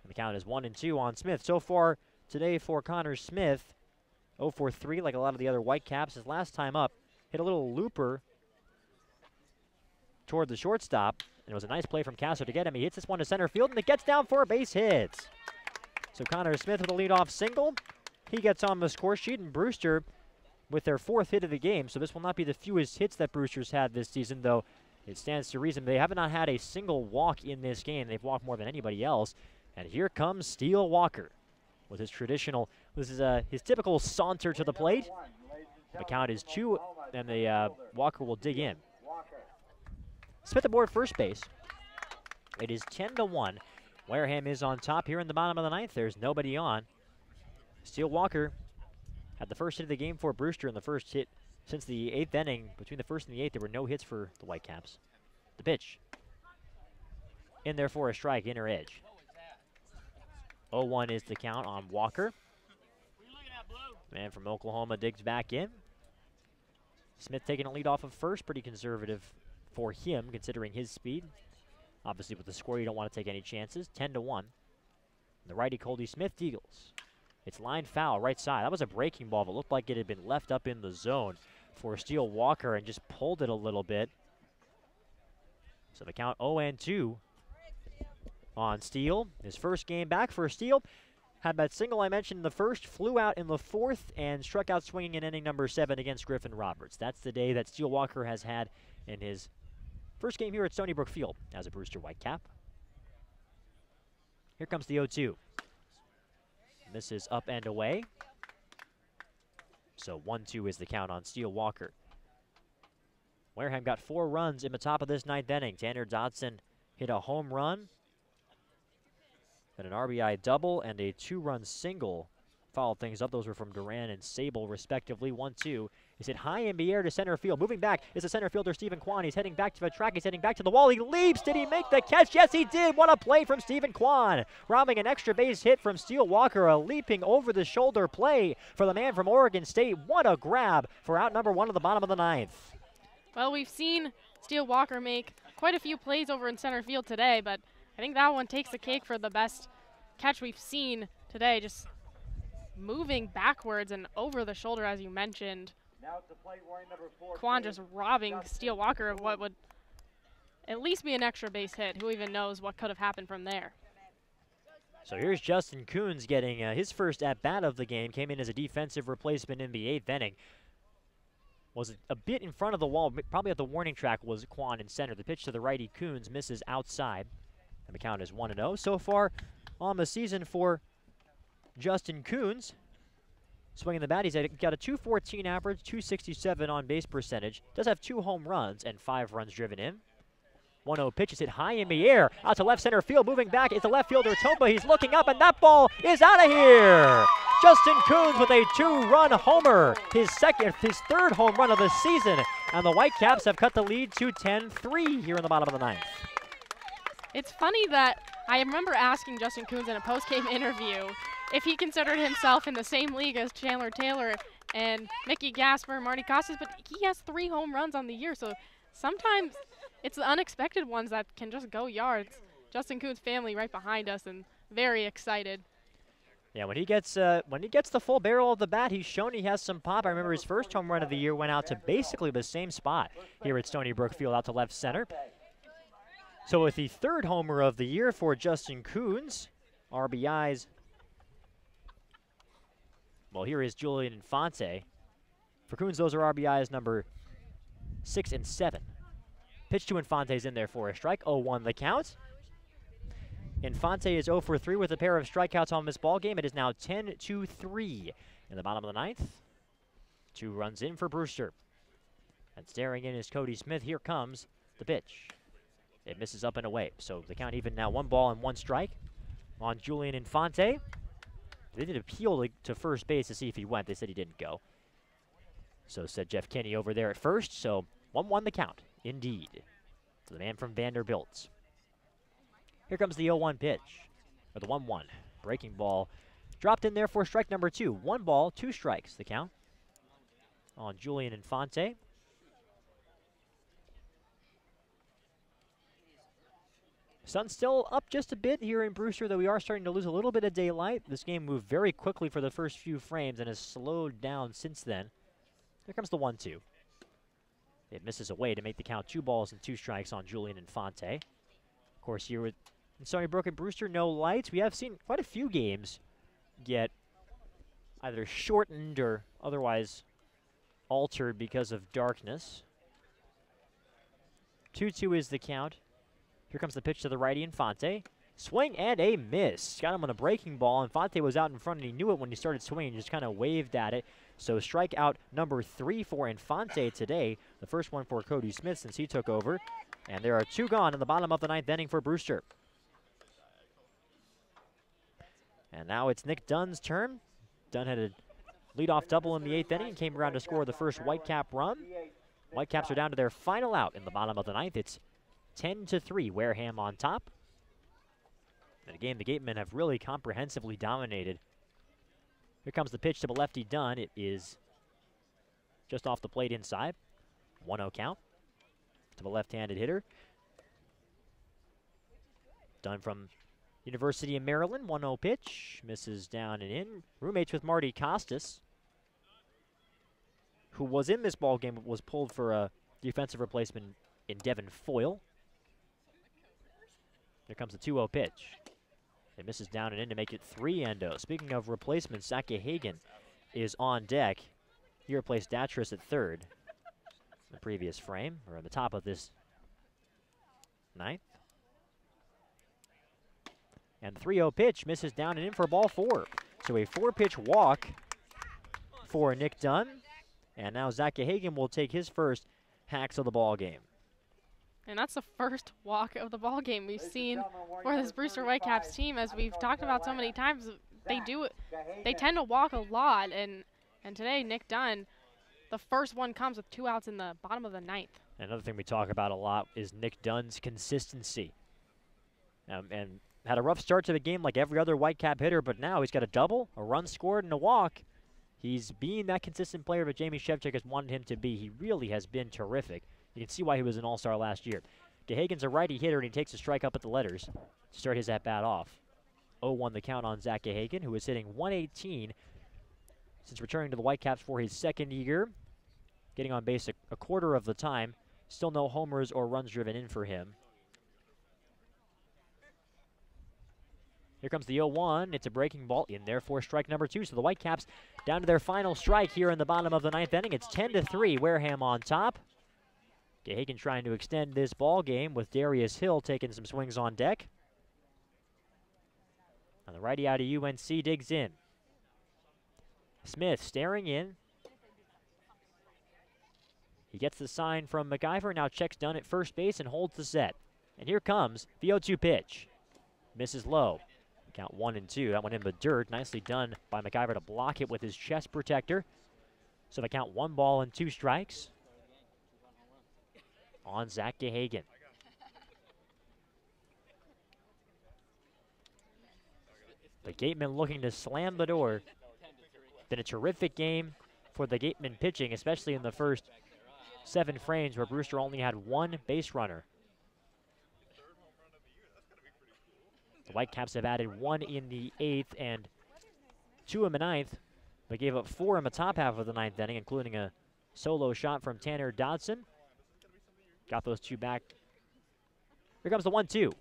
And the count is 1-2 on Smith. So far today for Connor Smith, 0 for 3 like a lot of the other Whitecaps. His last time up, hit a little looper toward the shortstop. And it was a nice play from Castro to get him. He hits this one to center field, and it gets down for a base hit. So Connor Smith with a leadoff single. He gets on the score sheet, and Brewster with their 4th hit of the game, so this will not be the fewest hits that Brewster's had this season, though it stands to reason they have not had a single walk in this game. They've walked more than anybody else. And here comes Steele Walker with his traditional, this is his typical saunter to the plate. The count is 2, and the Walker will dig in. Smith aboard first base. It is 10-1. Wareham is on top here in the bottom of the 9th. There's nobody on. Steele Walker had the first hit of the game for Brewster in the first hit since the 8th inning. Between the 1st and the 8th, there were no hits for the Whitecaps. The pitch. In there for a strike, inner edge. 0-1 is the count on Walker. Man from Oklahoma digs back in. Smith taking a lead off of first. Pretty conservative for him, considering his speed. Obviously, with the score, you don't want to take any chances. 10-1. The righty, Coldy Smith, deals. It's line foul, right side. That was a breaking ball. It looked like it had been left up in the zone for Steele Walker and just pulled it a little bit. So the count 0-2 on Steele. His first game back for Steele. Had that single I mentioned in the first, flew out in the 4th, and struck out swinging in inning number 7 against Griffin Roberts. That's the day that Steele Walker has had in his first game here at Stony Brook Field as a Brewster Whitecap. Here comes the 0-2. This is up and away. So 1-2 is the count on Steele Walker. Wareham got 4 runs in the top of this 9th inning. Tanner Dodson hit a home run, and an RBI double, and a 2-run single followed things up. Those were from Duran and Sable, respectively. 1-2 is hit high in the air to center field. Moving back is the center fielder, Stephen Kwan. He's heading back to the track. He's heading back to the wall. He leaps. Did he make the catch? Yes, he did. What a play from Stephen Kwan. Robbing an extra base hit from Steele Walker. A leaping over-the-shoulder play for the man from Oregon State. What a grab for out number 1 at the bottom of the 9th. Well, we've seen Steele Walker make quite a few plays over in center field today, but I think that one takes the cake for the best catch we've seen today. Just moving backwards and over the shoulder, as you mentioned. Kwan just robbing Steele Walker of what would at least be an extra base hit. Who even knows what could have happened from there? So here's Justin Coons getting his first at-bat of the game. Came in as a defensive replacement in the 8th inning. Was a bit in front of the wall, probably at the warning track was Kwan in center. The pitch to the righty, Coons, misses outside. And the count is 1-0. So far on the season for Justin Coons. Swinging the bat, he's got a 214 average, 267 on base percentage. Does have 2 home runs and 5 runs driven in. 1-0 pitch is hit high in the air, out to left center field. Moving back is the left fielder, Topa. He's looking up, and that ball is out of here. Justin Coons with a 2-run homer, his 3rd home run of the season. And the Whitecaps have cut the lead to 10-3 here in the bottom of the 9th. It's funny that I remember asking Justin Coons in a post-game interview if he considered himself in the same league as Chandler Taylor and Mickey Gasper and Marty Costas, but he has 3 home runs on the year, so sometimes it's the unexpected ones that can just go yards. Justin Coons' family right behind us and very excited. Yeah, when he gets the full barrel of the bat, he's shown he has some pop. I remember his first home run of the year went out to basically the same spot here at Stony Brook Field, out to left center. So with the 3rd homer of the year for Justin Coons, RBIs. Well, here is Julian Infante. For Coons, those are RBIs number 6 and 7. Pitch to Infante's in there for a strike. 0-1 the count. Infante is 0 for 3 with a pair of strikeouts on this ball game. It is now 10-3 in the bottom of the 9th. 2 runs in for Brewster. And staring in is Cody Smith. Here comes the pitch. It misses up and away. So the count even now, 1 ball and 1 strike on Julian Infante. They did appeal to first base to see if he went. They said he didn't go. So said Jeff Kinney over there at first. So 1-1 the count, indeed, to the man from Vanderbilt. Here comes the 0-1 pitch, or the 1-1. Breaking ball dropped in there for strike number 2. 1 ball, 2 strikes, the count on Julian Infante. Sun's still up just a bit here in Brewster, though we are starting to lose a little bit of daylight. This game moved very quickly for the first few frames and has slowed down since then. Here comes the 1-2. It misses away to make the count 2 balls and 2 strikes on Julian Infante. Of course, here with Stony Brook and Brewster, no lights. We have seen quite a few games get either shortened or otherwise altered because of darkness. 2-2 is the count. Here comes the pitch to the righty, Infante. Swing and a miss. Got him on a breaking ball. Infante was out in front, and he knew it when he started swinging. Just kind of waved at it. So strikeout number 3 for Infante today. The first one for Cody Smith since he took over. And there are 2 gone in the bottom of the 9th inning for Brewster. And now it's Nick Dunn's turn. Dunn had a leadoff double in the 8th inning and came around to score the first Whitecap run. Whitecaps are down to their final out in the bottom of the 9th. It's 10-3, Wareham on top. And a game the Gatemen have really comprehensively dominated. Here comes the pitch to the lefty Dunn. It is just off the plate inside. 1-0 count to the left-handed hitter. Dunn from University of Maryland, 1-0 pitch. Misses down and in. Roommates with Marty Costas, who was in this ball game but was pulled for a defensive replacement in Devin Foyle. Here comes the 2-0 pitch. It misses down and in to make it 3-0. Speaking of replacements, Zach Hagen is on deck. He replaced Datris at third in the previous frame, or at the top of this 9th. And the 3-0 pitch misses down and in for ball 4. So a 4-pitch walk for Nick Dunn. And now Zach Hagen will take his first hacks of the ball game. And that's the first walk of the ball game we've seen for this Brewster Whitecaps team. As we've talked about so many times, they tend to walk a lot. And today, Nick Dunn, the first one comes with 2 outs in the bottom of the 9th. Another thing we talk about a lot is Nick Dunn's consistency. And had a rough start to the game like every other Whitecap hitter, but now he's got a double, a run scored, and a walk. He's being that consistent player that Jamie Shevchik has wanted him to be. He really has been terrific. You can see why he was an all-star last year. DeHagen's a righty hitter, and he takes a strike up at the letters to start his at-bat off. 0-1 the count on Zach Hagen, who is hitting .118 since returning to the Whitecaps for his 2nd year. Getting on base a quarter of the time. Still no homers or runs driven in for him. Here comes the 0-1. It's a breaking ball in there for strike number 2. So the Whitecaps down to their final strike here in the bottom of the 9th inning. It's 10-3, Wareham on top. DeHagen trying to extend this ball game with Darius Hill taking some swings on deck. And the righty out of UNC digs in. Smith staring in. He gets the sign from McIver, now checks Dunn at first base and holds the set. And here comes the 0-2 pitch. Misses low. Count 1-2. That went in the dirt. Nicely done by McIver to block it with his chest protector. So they count 1 ball and 2 strikes on Zach DeHagen. The Gatemen looking to slam the door. Been a terrific game for the Gatemen pitching, especially in the first 7 frames where Brewster only had 1 base runner. The Whitecaps have added 1 in the 8th and 2 in the 9th. They gave up 4 in the top half of the 9th inning, including a solo shot from Tanner Dodson. Got those 2 back. Here comes the 1-2.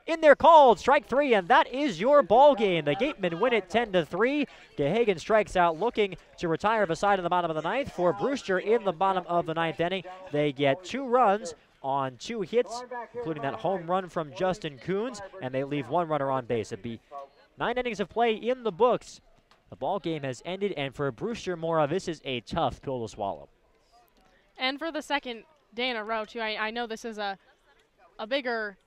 In there called, strike 3, and that is your ball game. The Gatemen win it 10-3. DeHagen strikes out looking to retire beside in the bottom of the 9th. For Brewster in the bottom of the 9th inning, they get 2 runs on 2 hits, including that home run from Justin Coons, and they leave 1 runner on base. It'd be 9 innings of play in the books. The ball game has ended, and for Brewster Mora, this is a tough pill to swallow. And for the 2nd day in a row, too, I know this is a bigger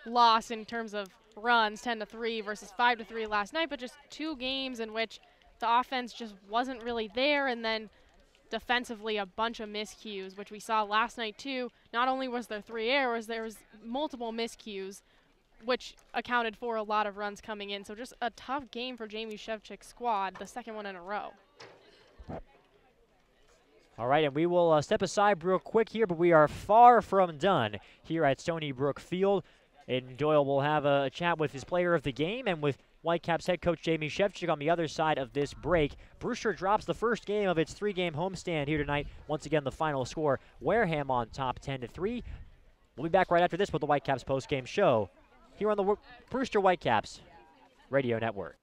loss in terms of runs, 10-3 versus 5-3 last night, but just 2 games in which the offense just wasn't really there, and then defensively a bunch of miscues, which we saw last night too. Not only was there 3 errors, there was multiple miscues, which accounted for a lot of runs coming in. So just a tough game for Jamie Shevchik's squad, the 2nd one in a row. All right, and we will step aside real quick here, but we are far from done here at Stony Brook Field. And Doyle will have a chat with his player of the game and with Whitecaps head coach Jamie Shevchik on the other side of this break. Brewster drops the first game of its 3-game homestand here tonight. Once again, the final score, Wareham on top 10-3. We'll be back right after this with the Whitecaps postgame show here on the Brewster Whitecaps Radio Network.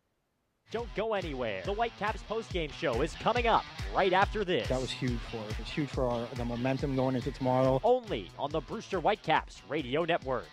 Don't go anywhere. The Whitecaps postgame show is coming up right after this. That was huge for us. It's huge for the momentum going into tomorrow. Only on the Brewster Whitecaps Radio Network.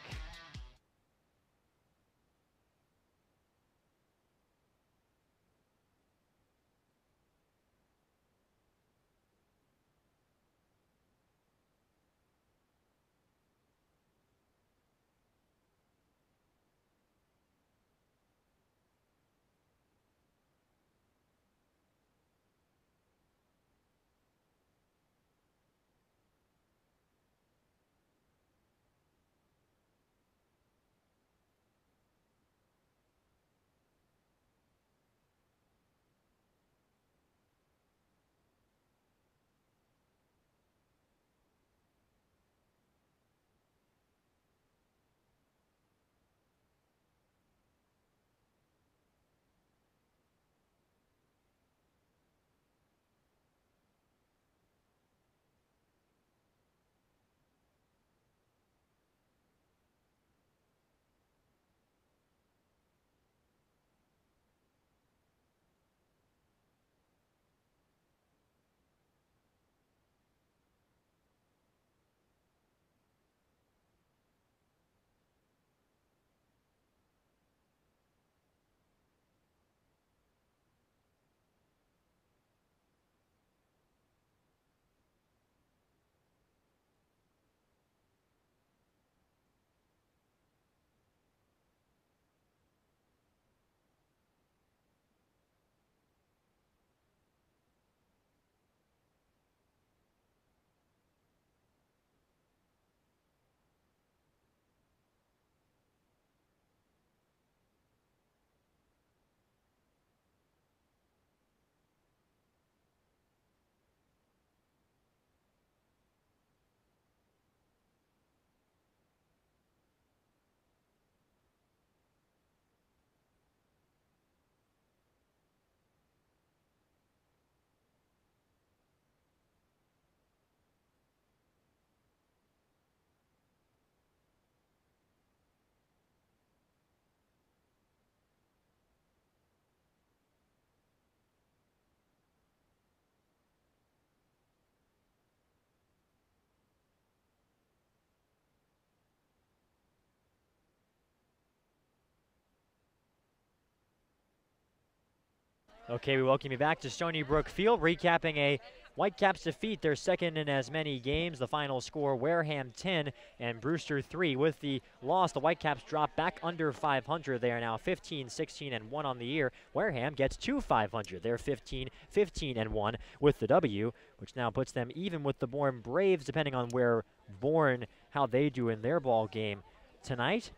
Okay, we welcome you back to Stony Brook Field, recapping a Whitecaps defeat, their second in as many games. The final score, Wareham 10 and Brewster 3. With the loss, the Whitecaps drop back under 500. They are now 15, 16, and 1 on the year. Wareham gets to 500. They're 15, 15, and 1 with the W, which now puts them even with the Bourne Braves, depending on where Bourne, how they do in their ball game tonight.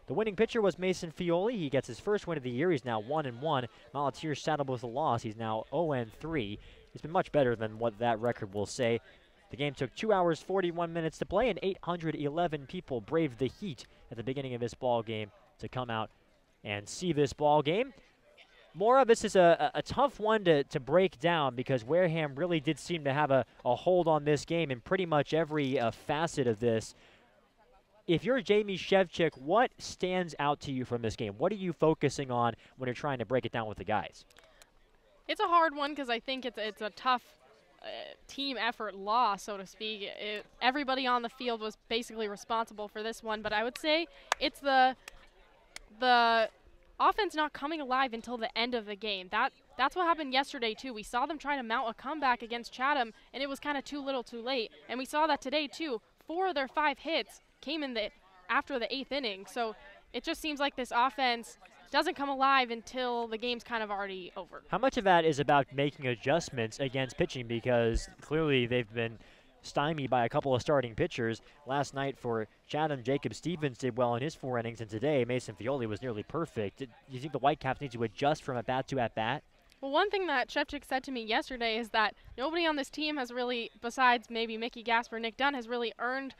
The winning pitcher was Mason Fioli. He gets his first win of the year. He's now 1-1. Molitiers saddled with a loss. He's now 0-3. He's been much better than what that record will say. The game took 2 hours, 41 minutes to play, and 811 people braved the heat at the beginning of this ball game to come out and see this ball game. More of this is a tough one to break down because Wareham really did seem to have a hold on this game in pretty much every facet of this. If you're Jamie Shevchik, what stands out to you from this game? What are you focusing on when you're trying to break it down with the guys? It's a hard one because I think it's a tough team effort loss, so to speak. Everybody on the field was basically responsible for this one, but I would say it's the offense not coming alive until the end of the game. That's what happened yesterday, too. We saw them try to mount a comeback against Chatham, and it was kind of too little too late. And we saw that today, too. 4 of their 5 hits came in after the 8th inning. So it just seems like this offense doesn't come alive until the game's kind of already over. How much of that is about making adjustments against pitching? Because clearly they've been stymied by a couple of starting pitchers. Last night for Chatham, Jacob Stevens did well in his 4 innings, and today Mason Fioli was nearly perfect. Do you think the Whitecaps need to adjust from at-bat to at-bat? Well, one thing that Shevchik said to me yesterday is that nobody on this team has really, besides maybe Mickey Gasper, Nick Dunn, has really earned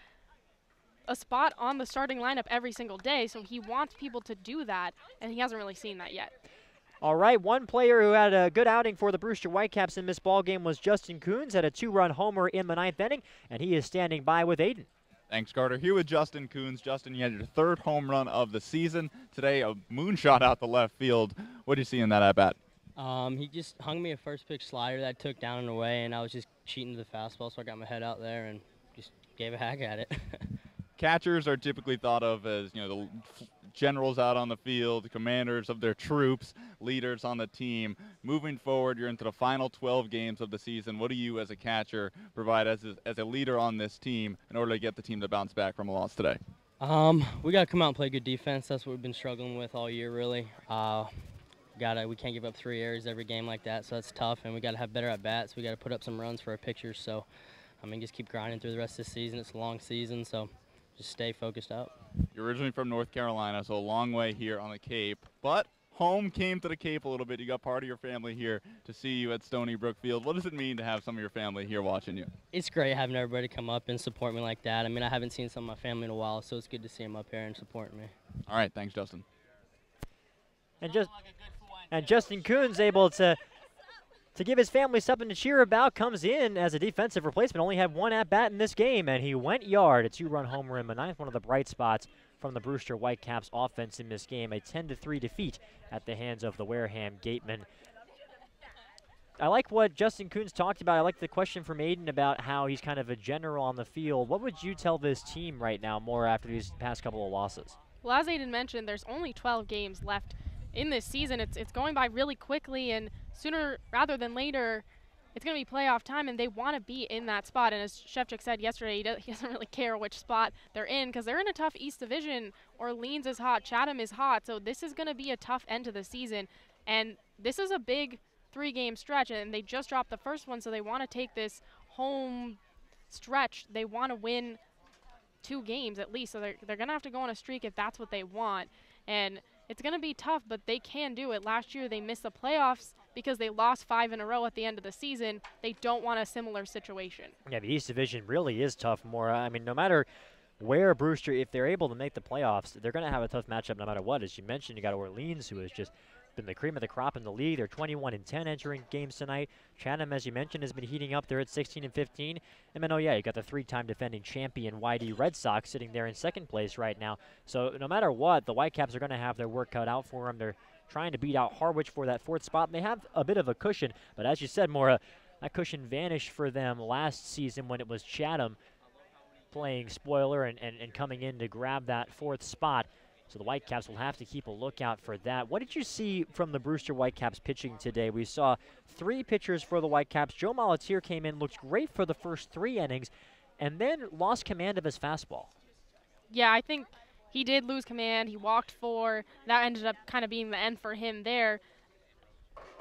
a spot on the starting lineup every single day, so he wants people to do that, and he hasn't really seen that yet. All right, one player who had a good outing for the Brewster Whitecaps in this ballgame was Justin Coons, had a 2-run homer in the 9th inning, and he is standing by with Aiden. Thanks, Carter. Here with Justin Coons. Justin, you had your 3rd home run of the season. Today, a moonshot out the left field. What do you see in that at-bat? He just hung me a first pitch slider that I took down and away, and I was just cheating to the fastball, so I got my head out there and just gave a hack at it. Catchers are typically thought of as, the generals out on the field, commanders of their troops, leaders on the team. Moving forward, you're into the final 12 games of the season. What do you as a catcher provide as a leader on this team in order to get the team to bounce back from a loss today? We got to come out and play good defense. That's what we've been struggling with all year, really. We can't give up 3 errors every game like that, so that's tough, and we got to have better at-bats. We got to put up some runs for our pitchers, so, just keep grinding through the rest of the season. It's a long season, so just stay focused out. You're originally from North Carolina, so a long way here on the Cape, but home came to the Cape a little bit. You got part of your family here to see you at Stony Brook Field. What does it mean to have some of your family here watching you? It's great having everybody come up and support me like that. I haven't seen some of my family in a while, so it's good to see them up here and supporting me. All right, thanks, Justin. And Justin Kuhn's able to give his family something to cheer about. Comes in as a defensive replacement, only had 1 at-bat in this game, and he went yard. A 2-run homer in the ninth, one of the bright spots from the Brewster Whitecaps offense in this game. A 10-3 defeat at the hands of the Wareham Gatemen. I like what Justin Kuhn's talked about. I like the question from Aiden about how he's kind of a general on the field. What would you tell this team right now more after these past couple of losses? Well, as Aiden mentioned, there's only 12 games left in this season. It's going by really quickly, and sooner rather than later, it's going to be playoff time, and they want to be in that spot. And as Shevchik said yesterday, he doesn't really care which spot they're in because they're in a tough East Division. Orleans is hot, Chatham is hot, so this is going to be a tough end to the season. And this is a big 3-game stretch, and they just dropped the first one, so they want to take this home stretch. They want to win 2 games at least, so they're going to have to go on a streak if that's what they want. And it's going to be tough, but they can do it. Last year they missed the playoffs because they lost 5 in a row at the end of the season. They don't want a similar situation. Yeah, the East Division really is tough, Maura. No matter where Brewster, if they're able to make the playoffs, they're going to have a tough matchup no matter what. As you mentioned, you got Orleans, who has just been the cream of the crop in the league. They're 21-10 entering games tonight. Chatham, as you mentioned, has been heating up. They're at 16-15. And then, you got the 3-time defending champion YD Red Sox sitting there in second place right now. So no matter what, the Whitecaps are going to have their work cut out for them. They're trying to beat out Harwich for that 4th spot, and they have a bit of a cushion. But as you said, Maura, that cushion vanished for them last season when it was Chatham playing spoiler and coming in to grab that 4th spot. So the Whitecaps will have to keep a lookout for that. What did you see from the Brewster Whitecaps pitching today? We saw 3 pitchers for the Whitecaps. Joe Molatier came in, looked great for the first 3 innings, and then lost command of his fastball. Yeah, I think he did lose command. He walked 4. That ended up kind of being the end for him there.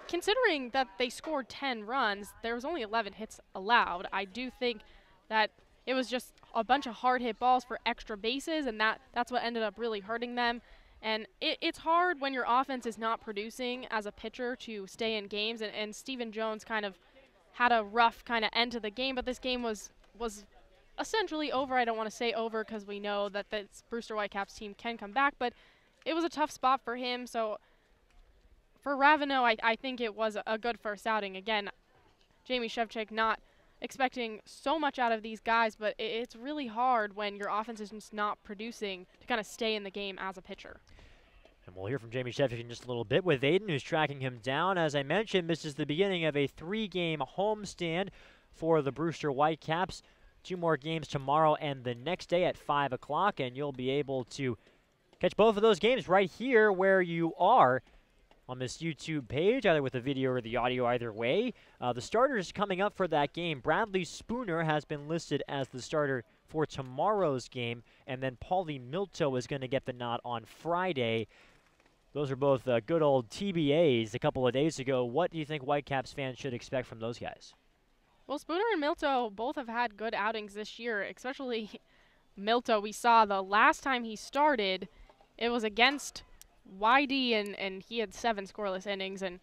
Considering that they scored 10 runs, there was only 11 hits allowed. I do think that it was just a bunch of hard-hit balls for extra bases, and that's what ended up really hurting them. And it's hard when your offense is not producing as a pitcher to stay in games, and Stephen Jones kind of had a rough kind of end to the game, but this game was essentially over. I don't want to say over because we know that this Brewster Whitecaps team can come back, but it was a tough spot for him. So for Ravenel, I think it was a good first outing. Again, Jamie Shevchik not expecting so much out of these guys, but it's really hard when your offense is just not producing to kind of stay in the game as a pitcher. And we'll hear from Jamie Shevchik in just a little bit with Aiden, who's tracking him down. As I mentioned, this is the beginning of a 3-game homestand for the Brewster Whitecaps. 2 more games tomorrow and the next day at 5 o'clock, and you'll be able to catch both of those games right here where you are on this YouTube page, either with the video or the audio, either way. The starters coming up for that game. Bradley Spooner has been listed as the starter for tomorrow's game, and then Paulie Milto is going to get the nod on Friday. Those are both good old TBAs a couple of days ago. What do you think Whitecaps fans should expect from those guys? Well, Spooner and Milto both have had good outings this year, especially Milto. We saw the last time he started, it was against YD, and he had 7 scoreless innings, and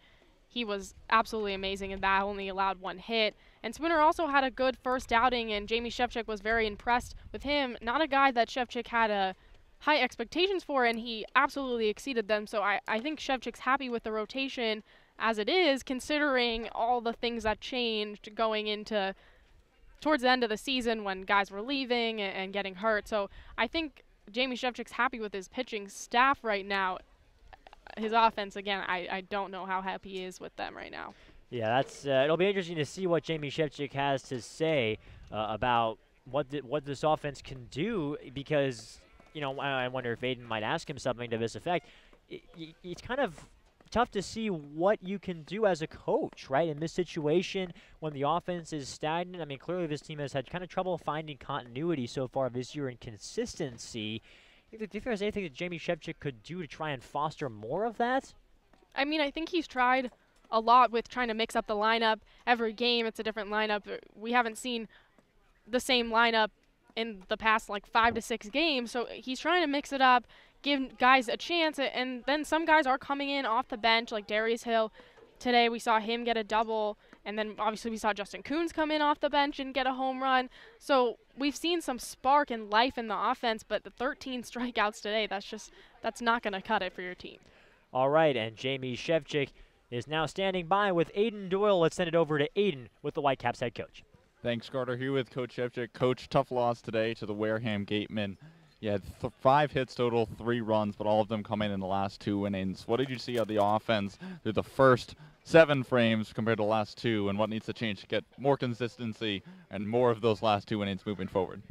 he was absolutely amazing, and that only allowed 1 hit. And Spooner also had a good first outing, and Jamie Shevchik was very impressed with him. Not a guy that Shevchik had high expectations for, and he absolutely exceeded them. So I think Shevchik's happy with the rotation as it is, considering all the things that changed going into towards the end of the season when guys were leaving and getting hurt. So I think Jamie Shevchik's happy with his pitching staff right now. his offense, again, I don't know how happy he is with them right now. Yeah, that's it'll be interesting to see what Jamie Shevchik has to say about what this offense can do, because I wonder if Aiden might ask him something to this effect. It's kind of tough to see what you can do as a coach, right, in this situation when the offense is stagnant. I mean, clearly this team has had kind of trouble finding continuity so far this year and consistency. Do you think there's anything that Jamie Shevchik could do to try and foster more of that? I mean, I think he's tried a lot with trying to mix up the lineup. Every game, it's a different lineup. We haven't seen the same lineup in the past, 5 to 6 games, so he's trying to mix it up, give guys a chance, and then some guys are coming in off the bench, like Darius Hill. Today we saw him get a double, and then obviously we saw Justin Coons come in off the bench and get a home run. So we've seen some spark and life in the offense, but the 13 strikeouts today, that's not going to cut it for your team. All right, and Jamie Shevchik is now standing by with Aiden Doyle. Let's send it over to Aiden with the Whitecaps head coach. Thanks, Carter. Here with Coach Shevchik. Coach, tough loss today to the Wareham Gatemen. You had 5 hits total, 3 runs, but all of them coming in the last 2 innings. What did you see of the offense through the first 7 frames compared to the last 2, and what needs to change to get more consistency and more of those last 2 innings moving forward?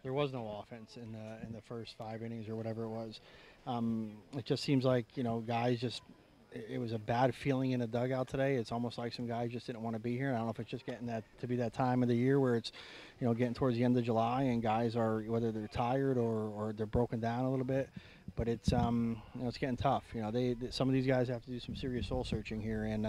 There was no offense in the first 5 innings or whatever it was. It just seems like, guys just – it was a bad feeling in the dugout today. It's almost like some guys just didn't want to be here. I don't know if it's just getting that to be that time of the year where it's, getting towards the end of July and guys are, whether they're tired or they're broken down a little bit, but it's it's getting tough. Some of these guys have to do some serious soul searching here and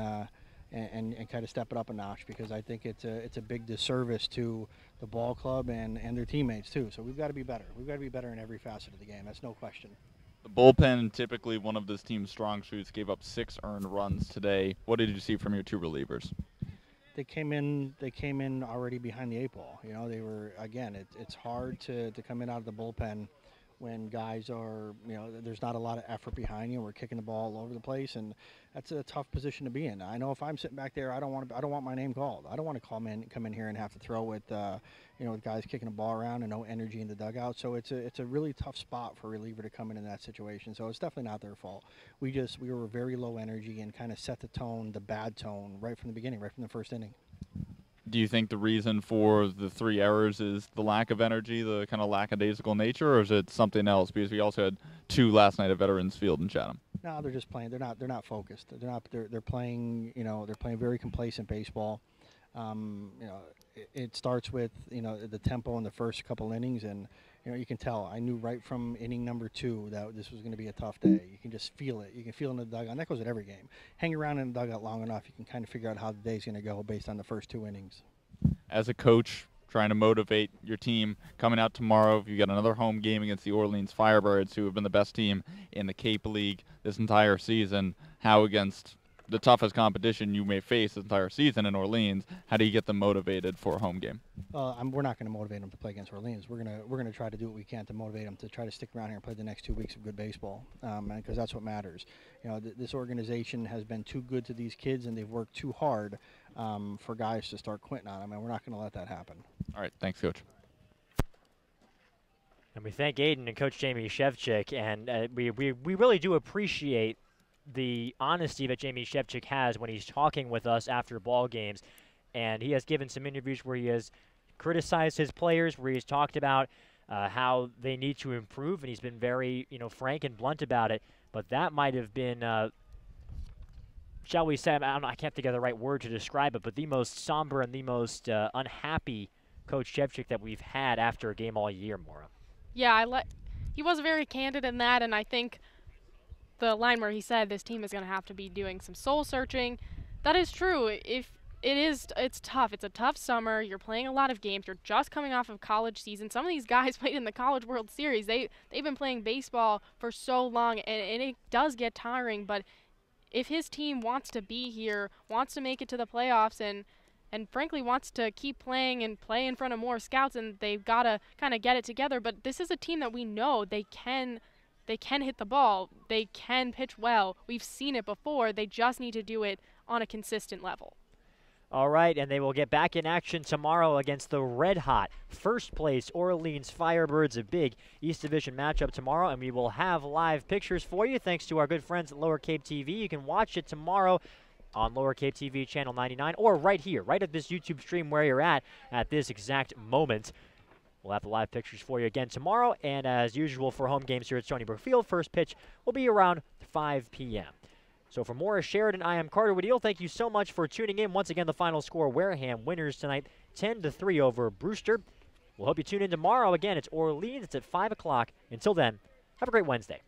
kind of step it up a notch, because I think it's a big disservice to the ball club and their teammates too. So we've got to be better. We've got to be better in every facet of the game. That's no question. The bullpen, typically one of this team's strong suits, gave up 6 earned runs today. What did you see from your 2 relievers? They came in already behind the 8 ball. They were, again, it's hard to come in out of the bullpen when guys are, there's not a lot of effort behind you. We're kicking the ball all over the place, and that's a tough position to be in. I know if I'm sitting back there, I don't want my name called. I don't want to come in here and have to throw with, with guys kicking the ball around and no energy in the dugout. So it's a really tough spot for a reliever to come in that situation. So it's definitely not their fault. We were very low energy and kind of set the tone, the bad tone, right from the beginning, right from the first inning. Do you think the reason for the 3 errors is the lack of energy, the kind of lackadaisical nature, or is it something else? Because we also had 2 last night at Veterans Field in Chatham. No, they're just playing. They're not focused. They're playing. They're playing very complacent baseball. It starts with the tempo in the first couple innings, and you can tell. I knew right from inning number 2 that this was going to be a tough day. You can just feel it. You can feel it in the dugout. And that goes at every game. Hang around in the dugout long enough, you can kind of figure out how the day's going to go based on the first 2 innings. As a coach, trying to motivate your team coming out tomorrow, you got another home game against the Orleans Firebirds, who have been the best team in the Cape League this entire season. How, against the toughest competition you may face this entire season in Orleans, how do you get them motivated for a home game? We're not going to motivate them to play against Orleans. We're going to try to do what we can to motivate them to try to stick around here and play the next 2 weeks of good baseball, because that's what matters. This organization has been too good to these kids, and they've worked too hard for guys to start quitting on them, and we're not going to let that happen. All right, thanks, Coach. And we thank Aiden and Coach Jamie Shevchik, and we really do appreciate the honesty that Jamie Shevchik has when he's talking with us after ball games. And he has given some interviews where he has criticized his players, where he's talked about how they need to improve, and he's been very frank and blunt about it. But that might have been, shall we say, I can't think of the right word to describe it, but the most somber and the most unhappy Coach Shevchik that we've had after a game all year, Maura. Yeah, he was very candid in that, and I think the line where he said this team is going to have to be doing some soul searching, that is true. It's tough. It's a tough summer. You're playing a lot of games. You're just coming off of college season. Some of these guys played in the College World Series. They've been playing baseball for so long, and it does get tiring. But if his team wants to be here, wants to make it to the playoffs, and frankly wants to keep playing and play in front of more scouts, and they've got to kind of get it together. But this is a team that we know they can hit the ball. They can pitch well. We've seen it before. They just need to do it on a consistent level. All right, and they will get back in action tomorrow against the red-hot first-place Orleans Firebirds, a big East Division matchup tomorrow, and we will have live pictures for you thanks to our good friends at Lower Cape TV. You can watch it tomorrow on Lower Cape TV channel 99, or right here, right at this YouTube stream where you're at this exact moment. We'll have the live pictures for you again tomorrow, and as usual for home games here at Stony Brook Field, first pitch will be around 5 p.m. So for Morris Sheridan, I am Carter Woodeel. Thank you so much for tuning in. Once again, the final score, Wareham winners tonight, 10-3 over Brewster. We'll hope you tune in tomorrow. Again, it's Orleans. It's at 5 o'clock. Until then, have a great Wednesday.